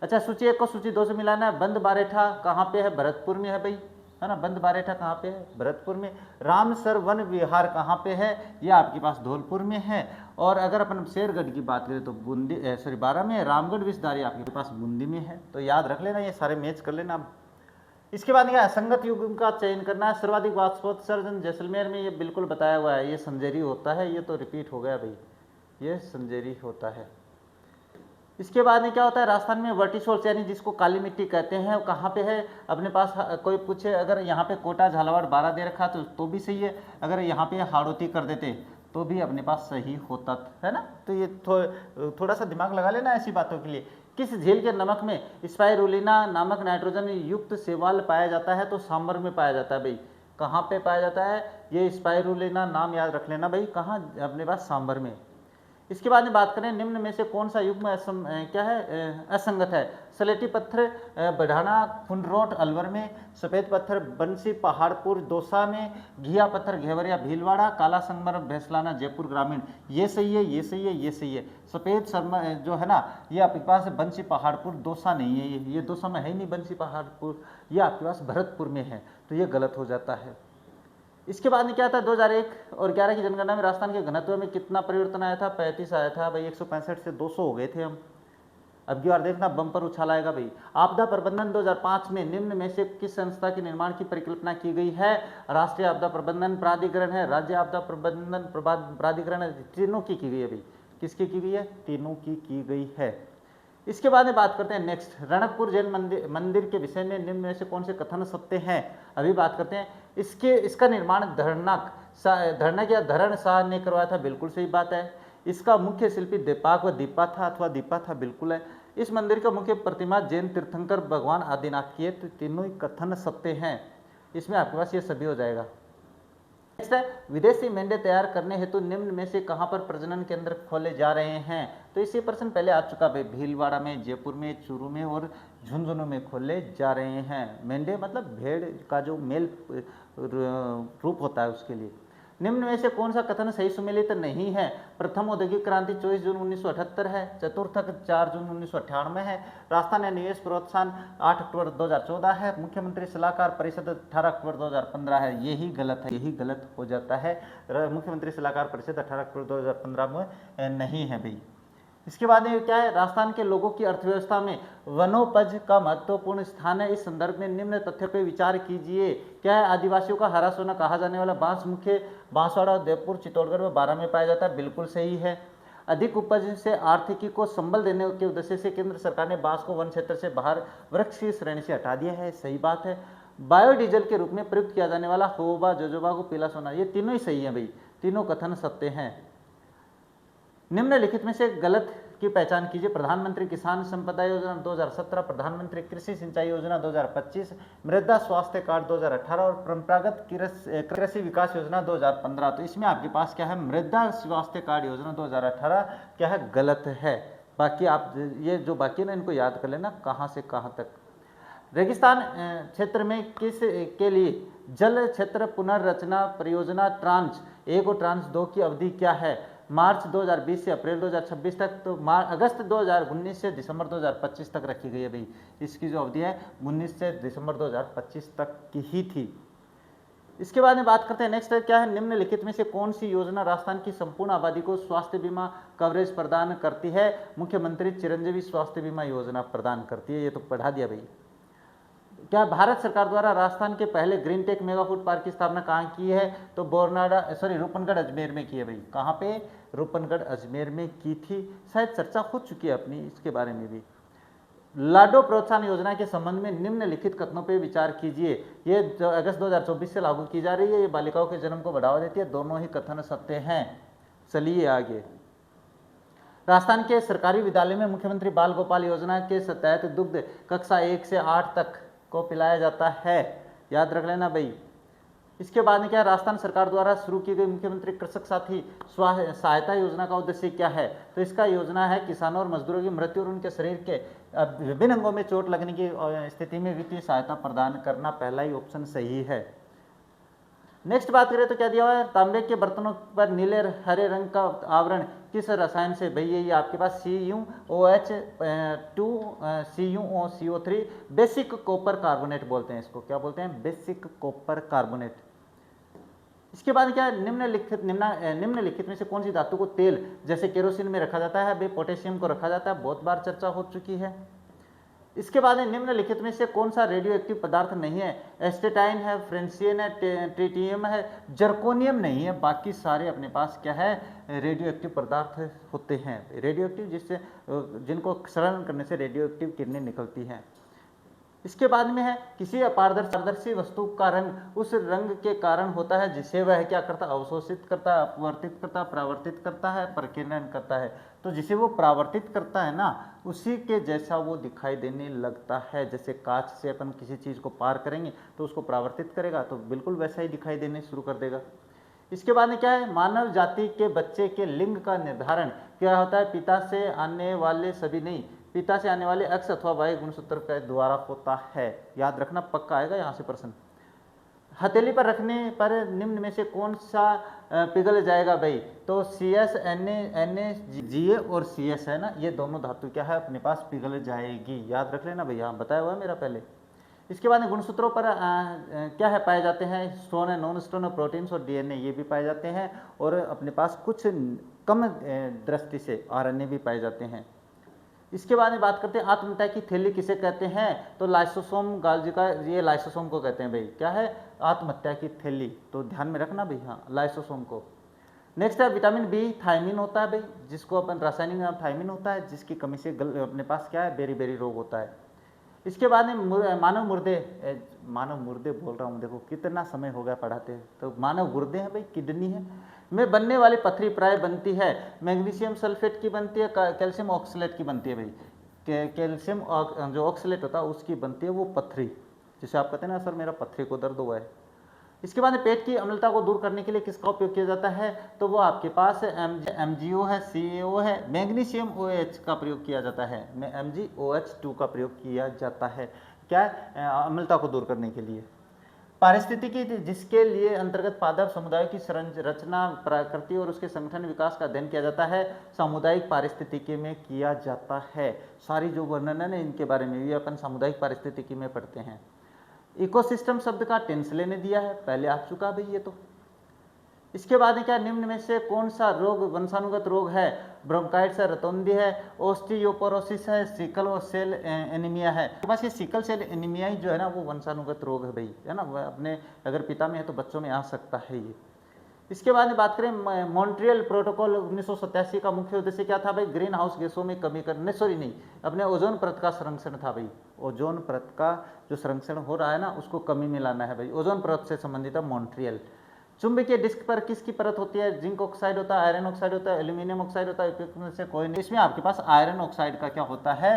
अच्छा, सूची 1 को सूची 2 से मिलाना है। बंद बारेठा कहाँ पे है? भरतपुर में है भाई, है ना। बंद बारेठा कहाँ पे है? भरतपुर में। रामसर वन विहार कहाँ पे है? ये आपके पास धौलपुर में है। और अगर अपन शेरगढ़ की बात करें तो बारां में है। रामगढ़ विषधारी आपके पास बूंदी में है। तो याद रख लेना, ये सारे मैच कर लेना। इसके बाद क्या? संगत युग्म का चयन करना है। सर्वाधिक वाष्पोत्सर्जन जैसलमेर में, ये बिल्कुल बताया हुआ है, ये संजेरी होता है। ये तो रिपीट हो गया भाई, ये संजेरी होता है। इसके बाद में क्या होता है? राजस्थान में वर्टिसोल्स यानी जिसको काली मिट्टी कहते हैं, वो कहाँ पे है? अपने पास कोई पूछे अगर यहाँ पे कोटा झालावाड़ 12 दे रखा तो भी सही है। अगर यहाँ पे हाड़ौती कर देते तो भी अपने पास सही होता है ना। तो ये थोड़ा सा दिमाग लगा लेना ऐसी बातों के लिए। किस झील के नमक में स्पाइरुलिना नामक नाइट्रोजन युक्त शैवाल पाया जाता है? तो सांबर में पाया जाता है भाई। कहाँ पे पाया जाता है? ये स्पाइरुलिना नाम याद रख लेना भाई, कहाँ? अपने पास सांबर में। इसके बाद में बात करें निम्न में से कौन सा युग्म क्या है? असंगत है। सलेटी पत्थर बढ़ाना फुंडरोट अलवर में, सफ़ेद पत्थर बंसी पहाड़पुर दौसा में, घिया पत्थर घेवरिया भीलवाड़ा, काला संगमर भैंसलाना जयपुर ग्रामीण। ये सही है, ये सही है, ये सही है। सफ़ेद शर्मा जो है ना, ये आपके पास बंसी पहाड़पुर दौसा नहीं है, ये दौसा में है ही नहीं बंसी पहाड़पुर, ये आपके पास भरतपुर में है। तो ये गलत हो जाता है। इसके बाद में क्या था? 2001 और 11 की जनगणना में राजस्थान के घनत्व में कितना परिवर्तन आया था? 35 आया था भाई। 165 से 200 हो गए थे हम। अब की बार देखना बम्पर उछाल आएगा भाई। आपदा प्रबंधन 2005 में निम्न में से किस संस्था के निर्माण की परिकल्पना की गई है? राष्ट्रीय आपदा प्रबंधन प्राधिकरण है, राज्य आपदा प्रबंधन प्राधिकरण है। तीनों की गई है भाई। किसकी की गई है? तीनों की गई है। इसके बाद में बात करते हैं नेक्स्ट, रणकपुर जैन मंदिर के विषय में निम्न में से कौन से कथन सत्य हैं? अभी बात करते हैं। इसका निर्माण धरणक या धरण शाह ने करवाया था, बिल्कुल सही बात है। इसका मुख्य शिल्पी दीपाक व दीपा था अथवा दीपा था, बिल्कुल है। इस मंदिर का मुख्य प्रतिमा जैन तीर्थंकर भगवान आदिनाथ की है। तो तीनों ही कथन सत्य हैं। इसमें आपके पास ये सभी हो जाएगा। नेक्स्ट है, विदेशी मेंढे तैयार करने हेतु निम्न में से कहां पर प्रजनन केंद्र खोले जा रहे हैं? तो इसी प्रश्न पहले आ चुका है, भीलवाड़ा में, जयपुर में, चूरू में और झुंझुनू में खोले जा रहे हैं। मेंढे मतलब भेड़ का जो मेल रूप होता है उसके लिए। निम्न में से कौन सा कथन सही सुमेलित नहीं है? प्रथम औद्योगिक क्रांति 24 जून 1978 है, चतुर्थक 4 जून 1998 है, राजस्थान या निवेश प्रोत्साहन 8 अक्टूबर 2014 है, मुख्यमंत्री सलाहकार परिषद 18 अक्टूबर 2015 है। यही गलत है, यही गलत हो जाता है। मुख्यमंत्री सलाहकार परिषद 18 अक्टूबर 2015 में नहीं है भाई। इसके बाद में क्या है, राजस्थान के लोगों की अर्थव्यवस्था में वनोपज का महत्वपूर्ण स्थान है। इस संदर्भ में निम्न तथ्य पर विचार कीजिए। क्या है, आदिवासियों का हरा सोना कहा जाने वाला बांस मुख्य बांसवाड़ा, उदयपुर, चित्तौड़गढ़ व बारां में पाया जाता है। बिल्कुल सही है। अधिक उपज से आर्थिकी को संबल देने के उद्देश्य से केंद्र सरकार ने बांस को वन क्षेत्र से बाहर वृक्ष की श्रेणी से हटा दिया है। सही बात है। बायोडीजल के रूप में प्रयुक्त किया जाने वाला होबा, जोजोबा को पीला सोना, ये तीनों ही सही है भाई, तीनों कथन सत्य हैं। निम्नलिखित में से गलत की पहचान कीजिए। प्रधानमंत्री किसान संपदा योजना 2017, प्रधानमंत्री कृषि सिंचाई योजना 2025, मृदा स्वास्थ्य कार्ड 2018 और परंपरागत कृषि विकास योजना 2015। तो इसमें आपके पास क्या है, मृदा स्वास्थ्य कार्ड योजना 2018 क्या है, गलत है। बाकी आप ये जो बाकी ना इनको याद कर लेना, कहाँ से कहाँ तक। रेगिस्तान क्षेत्र में किस के लिए जल क्षेत्र पुनर्रचना परियोजना ट्रांच 1 और ट्रांच 2 की अवधि क्या है? मार्च 2020 से अप्रैल 2026 तक। तो अगस्त 2019 से दिसंबर 2025 तक रखी गई है भाई। इसकी जो अवधि है 19 से दिसंबर 2025 तक की ही थी। इसके बाद में बात करते हैं नेक्स्ट क्या है, निम्नलिखित में से कौन सी योजना राजस्थान की संपूर्ण आबादी को स्वास्थ्य बीमा कवरेज प्रदान करती है? मुख्यमंत्री चिरंजीवी स्वास्थ्य बीमा योजना प्रदान करती है। ये तो पढ़ा दिया भाई। क्या भारत सरकार द्वारा राजस्थान के पहले green tech mega food park की स्थापना कहाँ की है? तो रूपनगढ़ अजमेर में की है भाई। कहाँ पे? रूपनगढ़ अजमेर में की थी। शायद चर्चा हो चुकी है अपनी इसके बारे में भी। लाडो प्रोत्साहन योजना के संबंध में निम्नलिखित कथनों पे विचार कीजिए। ये अगस्त 2024 से लागू की जा रही है। ये बालिकाओं के जन्म को बढ़ावा देती है। दोनों ही कथन सत्य हैं। चलिए आगे। राजस्थान के सरकारी विद्यालय में मुख्यमंत्री बाल गोपाल योजना के तहत दुग्ध कक्षा 1 से 8 तक को पिलाया जाता है। याद रख लेना भाई। इसके बाद में क्या, राजस्थान सरकार द्वारा शुरू की गई मुख्यमंत्री कृषक साथी सहायता योजना का उद्देश्य क्या है? तो इसका योजना है किसानों और मजदूरों की मृत्यु और उनके शरीर के विभिन्न अंगों में चोट लगने की स्थिति में वित्तीय सहायता प्रदान करना। पहला ही ऑप्शन सही है। नेक्स्ट बात करें तो क्या दिया हुआ है, तांबे के बर्तनों पर नीले हरे रंग का आवरण किस रसायन से? भैया ये आपके पास CuOH2 CuOCO3 basic copper carbonate बोलते हैं इसको। क्या बोलते हैं? Basic copper carbonate. इसके बाद क्या, निम्नलिखित में से कौन सी धातु को तेल जैसे केरोसिन में रखा जाता है? भाई पोटेशियम को रखा जाता है। बहुत बार चर्चा हो चुकी है। इसके बाद निम्नलिखित में से कौन सा रेडियो एक्टिव पदार्थ नहीं है? एस्टेटाइन है, फ्रेंसियन है, ट्रिटियम है, जर्कोनियम नहीं है। बाकी सारे अपने पास क्या है, रेडियो एक्टिव पदार्थ होते हैं। रेडियो एक्टिव जिससे जिनको क्षरण करने से रेडियो एक्टिव किरणें निकलती हैं। इसके बाद में है, किसी अपारदर्शी वस्तु का रंग उस रंग के कारण होता है जिसे वह क्या करता है? अवशोषित करता है, अपवर्तित करता है, परावर्तित करता है, प्रकीर्णन करता है। तो जिसे वो परावर्तित करता है ना, उसी के जैसा वो दिखाई देने लगता है। जैसे कांच से अपन किसी चीज़ को पार करेंगे तो उसको परावर्तित करेगा, तो बिल्कुल वैसा ही दिखाई देने शुरू कर देगा। इसके बाद में क्या है, मानव जाति के बच्चे के लिंग का निर्धारण क्या होता है? पिता से आने वाले सभी नहीं, पिता से आने वाले X अथवा Y गुणसूत्र के द्वारा होता है। याद रखना, पक्का आएगा यहाँ से प्रश्न। हथेली पर रखने पर निम्न में से कौन सा पिघल जाएगा भाई? तो CS NaGa और CS है ना, ये दोनों धातु क्या है अपने पास पिघल जाएगी। याद रख लेना भैया, बताया हुआ है मेरा पहले। इसके बाद गुणसूत्रों पर क्या है पाए जाते हैं? स्टोन है, नॉन स्टोन है, प्रोटीन्स और DNA ये भी पाए जाते हैं। और अपने पास कुछ कम दृष्टि से RNA भी पाए जाते हैं। इसके बाद में बात करते हैं आत्महत्या की थैली किसे कहते हैं? तो लाइसोसोम गाल्जी का, ये लाइसोसोम को कहते हैं भाई। क्या है? आत्महत्या की थैली। तो ध्यान में रखना भाई, हाँ लाइसोसोम को। नेक्स्ट है विटामिन B थायमिन होता है भाई, जिसको अपन रासायनिक नाम थायमिन होता है, जिसकी कमी से अपने पास क्या है, बेरी रोग होता है। इसके बाद में मानव मुर्दे बोल रहा हूँ, देखो कितना समय हो गया पढ़ाते हैं। तो मानव गुर्दे हैं भाई, किडनी है, में बनने वाली पथरी प्राय बनती है मैग्नीशियम सल्फेट की बनती है, कैल्शियम ऑक्सलेट की बनती है भाई। कैल्शियम जो ऑक्सलेट होता है उसकी बनती है वो पथरी, जिसे आप कहते हैं ना सर मेरा पथरी को दर्द हुआ है। इसके बाद पेट की अम्लता को दूर करने के लिए किसका उपयोग किया जाता है? तो वो आपके पास MgO है, CaO है, मैग्नीशियम OH का प्रयोग किया जाता है, MgOH2 का प्रयोग किया जाता है। क्या? अम्लता को दूर करने के लिए। पारिस्थितिकी जिसके लिए अंतर्गत पादप समुदाय की रचना, प्रकृति और उसके संगठन विकास का अध्ययन किया जाता है, सामुदायिक पारिस्थितिकी में किया जाता है। सारी जो वर्णन है इनके बारे में भी अपन सामुदायिक पारिस्थितिकी में पढ़ते हैं। इकोसिस्टम शब्द का टेंस लेने दिया है, पहले आ चुका भाई ये तो। इसके बाद क्या, निम्न में से कौन सा रोग वंशानुगत रोग है? ब्रोंकाइटिस है, रतौंधी है, ओस्टियोपोरोसिस है, सिकल सेल एनीमिया है। तो बस ये सिकल सेल एनीमिया ही जो है ना वो वंशानुगत रोग है भाई, है ना, वह अपने अगर पिता में है तो बच्चों में आ सकता है ये। इसके बाद में बात करें मॉन्ट्रियल प्रोटोकॉल 1987 का मुख्य उद्देश्य क्या था भाई? ग्रीन हाउस गैसों में कमी करने, सॉरी नहीं, अपने ओजोन परत का संरक्षण था भाई। ओजोन परत का जो संरक्षण हो रहा है ना उसको कमी में लाना है भाई, ओजोन परत से संबंधित है मॉन्ट्रियल। चुंबकीय डिस्क पर किसकी परत होती है? जिंक ऑक्साइड होता है, आयरन ऑक्साइड होता है, एल्यूमिनियम ऑक्साइड होता है, उपयुक्त में से कोई नहीं। इसमें आपके पास आयरन ऑक्साइड का क्या होता है?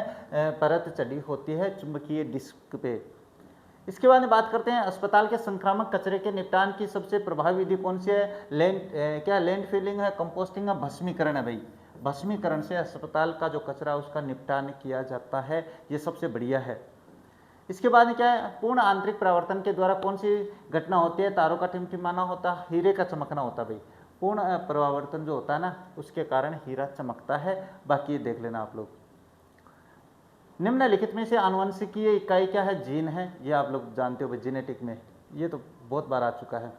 परत चढ़ी होती है चुंबकीय डिस्क पे। इसके बाद में बात करते हैं अस्पताल के संक्रामक कचरे के निपटान की सबसे प्रभावी विधि कौन सी है? लैंड फिलिंग है, कंपोस्टिंग है, भस्मीकरण है भाई। भस्मीकरण से अस्पताल का जो कचरा है उसका निपटान किया जाता है, ये सबसे बढ़िया है। इसके बाद में क्या है? पूर्ण आंतरिक परावर्तन के द्वारा कौन सी घटना होती है? तारों का टिमटिमाना होता है, हीरे का चमकना होता है भाई। पूर्ण परावर्तन जो होता है ना उसके कारण हीरा चमकता है। बाकी ये देख लेना आप लोग। निम्नलिखित में से आनुवंशिकीय इकाई क्या है? जीन है, ये आप लोग जानते हो जेनेटिक में, ये तो बहुत बार आ चुका है।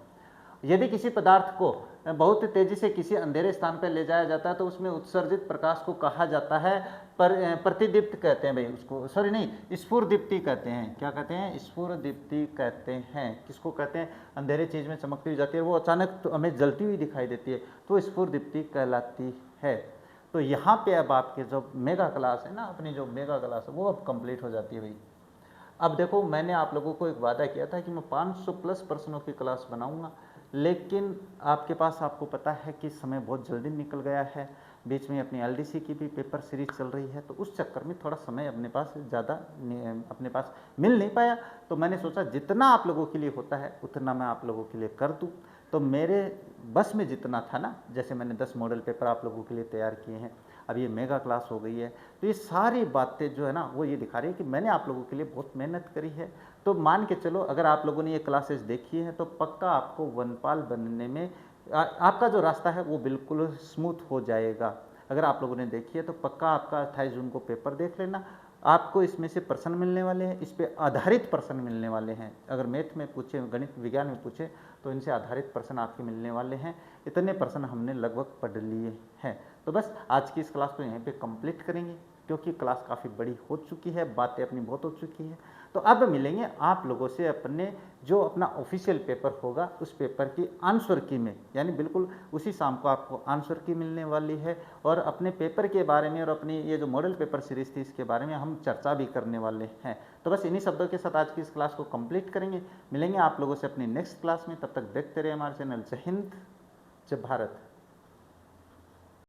यदि किसी पदार्थ को बहुत तेजी से किसी अंधेरे स्थान पर ले जाया जाता है तो उसमें उत्सर्जित प्रकाश को कहा जाता है प्रतिदीप्त कहते हैं भाई उसको, सॉरी नहीं, स्फुरदीप्ति कहते हैं। क्या कहते हैं? स्फुरदीप्ति कहते हैं। किसको कहते हैं? अंधेरे चीज में चमकती हुई जाती है, वो अचानक तो हमें जलती हुई दिखाई देती है तो स्फुरदीप्ति कहलाती है। तो यहाँ पे अब आपके जो मेगा क्लास है ना, अपनी जो मेगा क्लास है वो अब कंप्लीट हो जाती है भाई। अब देखो मैंने आप लोगों को एक वादा किया था कि मैं 500 प्लस प्रश्नों की क्लास बनाऊंगा, लेकिन आपके पास, आपको पता है कि समय बहुत जल्दी निकल गया है। बीच में अपनी एलडीसी की भी पेपर सीरीज चल रही है, तो उस चक्कर में थोड़ा समय अपने पास ज़्यादा अपने पास मिल नहीं पाया। तो मैंने सोचा जितना आप लोगों के लिए होता है उतना मैं आप लोगों के लिए कर दूँ। तो मेरे बस में जितना था ना, जैसे मैंने 10 मॉडल पेपर आप लोगों के लिए तैयार किए हैं, अब ये मेगा क्लास हो गई है, तो ये सारी बातें जो है ना वो ये दिखा रही है कि मैंने आप लोगों के लिए बहुत मेहनत करी है। तो मान के चलो अगर आप लोगों ने ये क्लासेस देखी है तो पक्का आपको वनपाल बनने में आपका जो रास्ता है वो बिल्कुल स्मूथ हो जाएगा। अगर आप लोगों ने देखी है तो पक्का आपका 28 जून को पेपर देख लेना, आपको इसमें से प्रश्न मिलने वाले हैं, इस पे आधारित प्रश्न मिलने वाले हैं। अगर मैथ में पूछे, गणित विज्ञान में पूछे तो इनसे आधारित प्रश्न आपके मिलने वाले हैं। इतने प्रश्न हमने लगभग पढ़ लिए हैं। तो बस आज की इस क्लास को यहीं पे कंप्लीट करेंगे, क्योंकि क्लास काफ़ी बड़ी हो चुकी है, बातें अपनी बहुत हो चुकी हैं। तो अब मिलेंगे आप लोगों से अपने जो अपना ऑफिशियल पेपर होगा उस पेपर की आंसर की में, यानी बिल्कुल उसी शाम को आपको आंसर की मिलने वाली है। और अपने पेपर के बारे में और अपनी ये जो मॉडल पेपर सीरीज थी इसके बारे में हम चर्चा भी करने वाले हैं। तो बस इन्हीं शब्दों के साथ आज की इस क्लास को कंप्लीट करेंगे। मिलेंगे आप लोगों से अपनी नेक्स्ट क्लास में, तब तक देखते रहे हमारे चैनल। जय हिंद, जय भारत।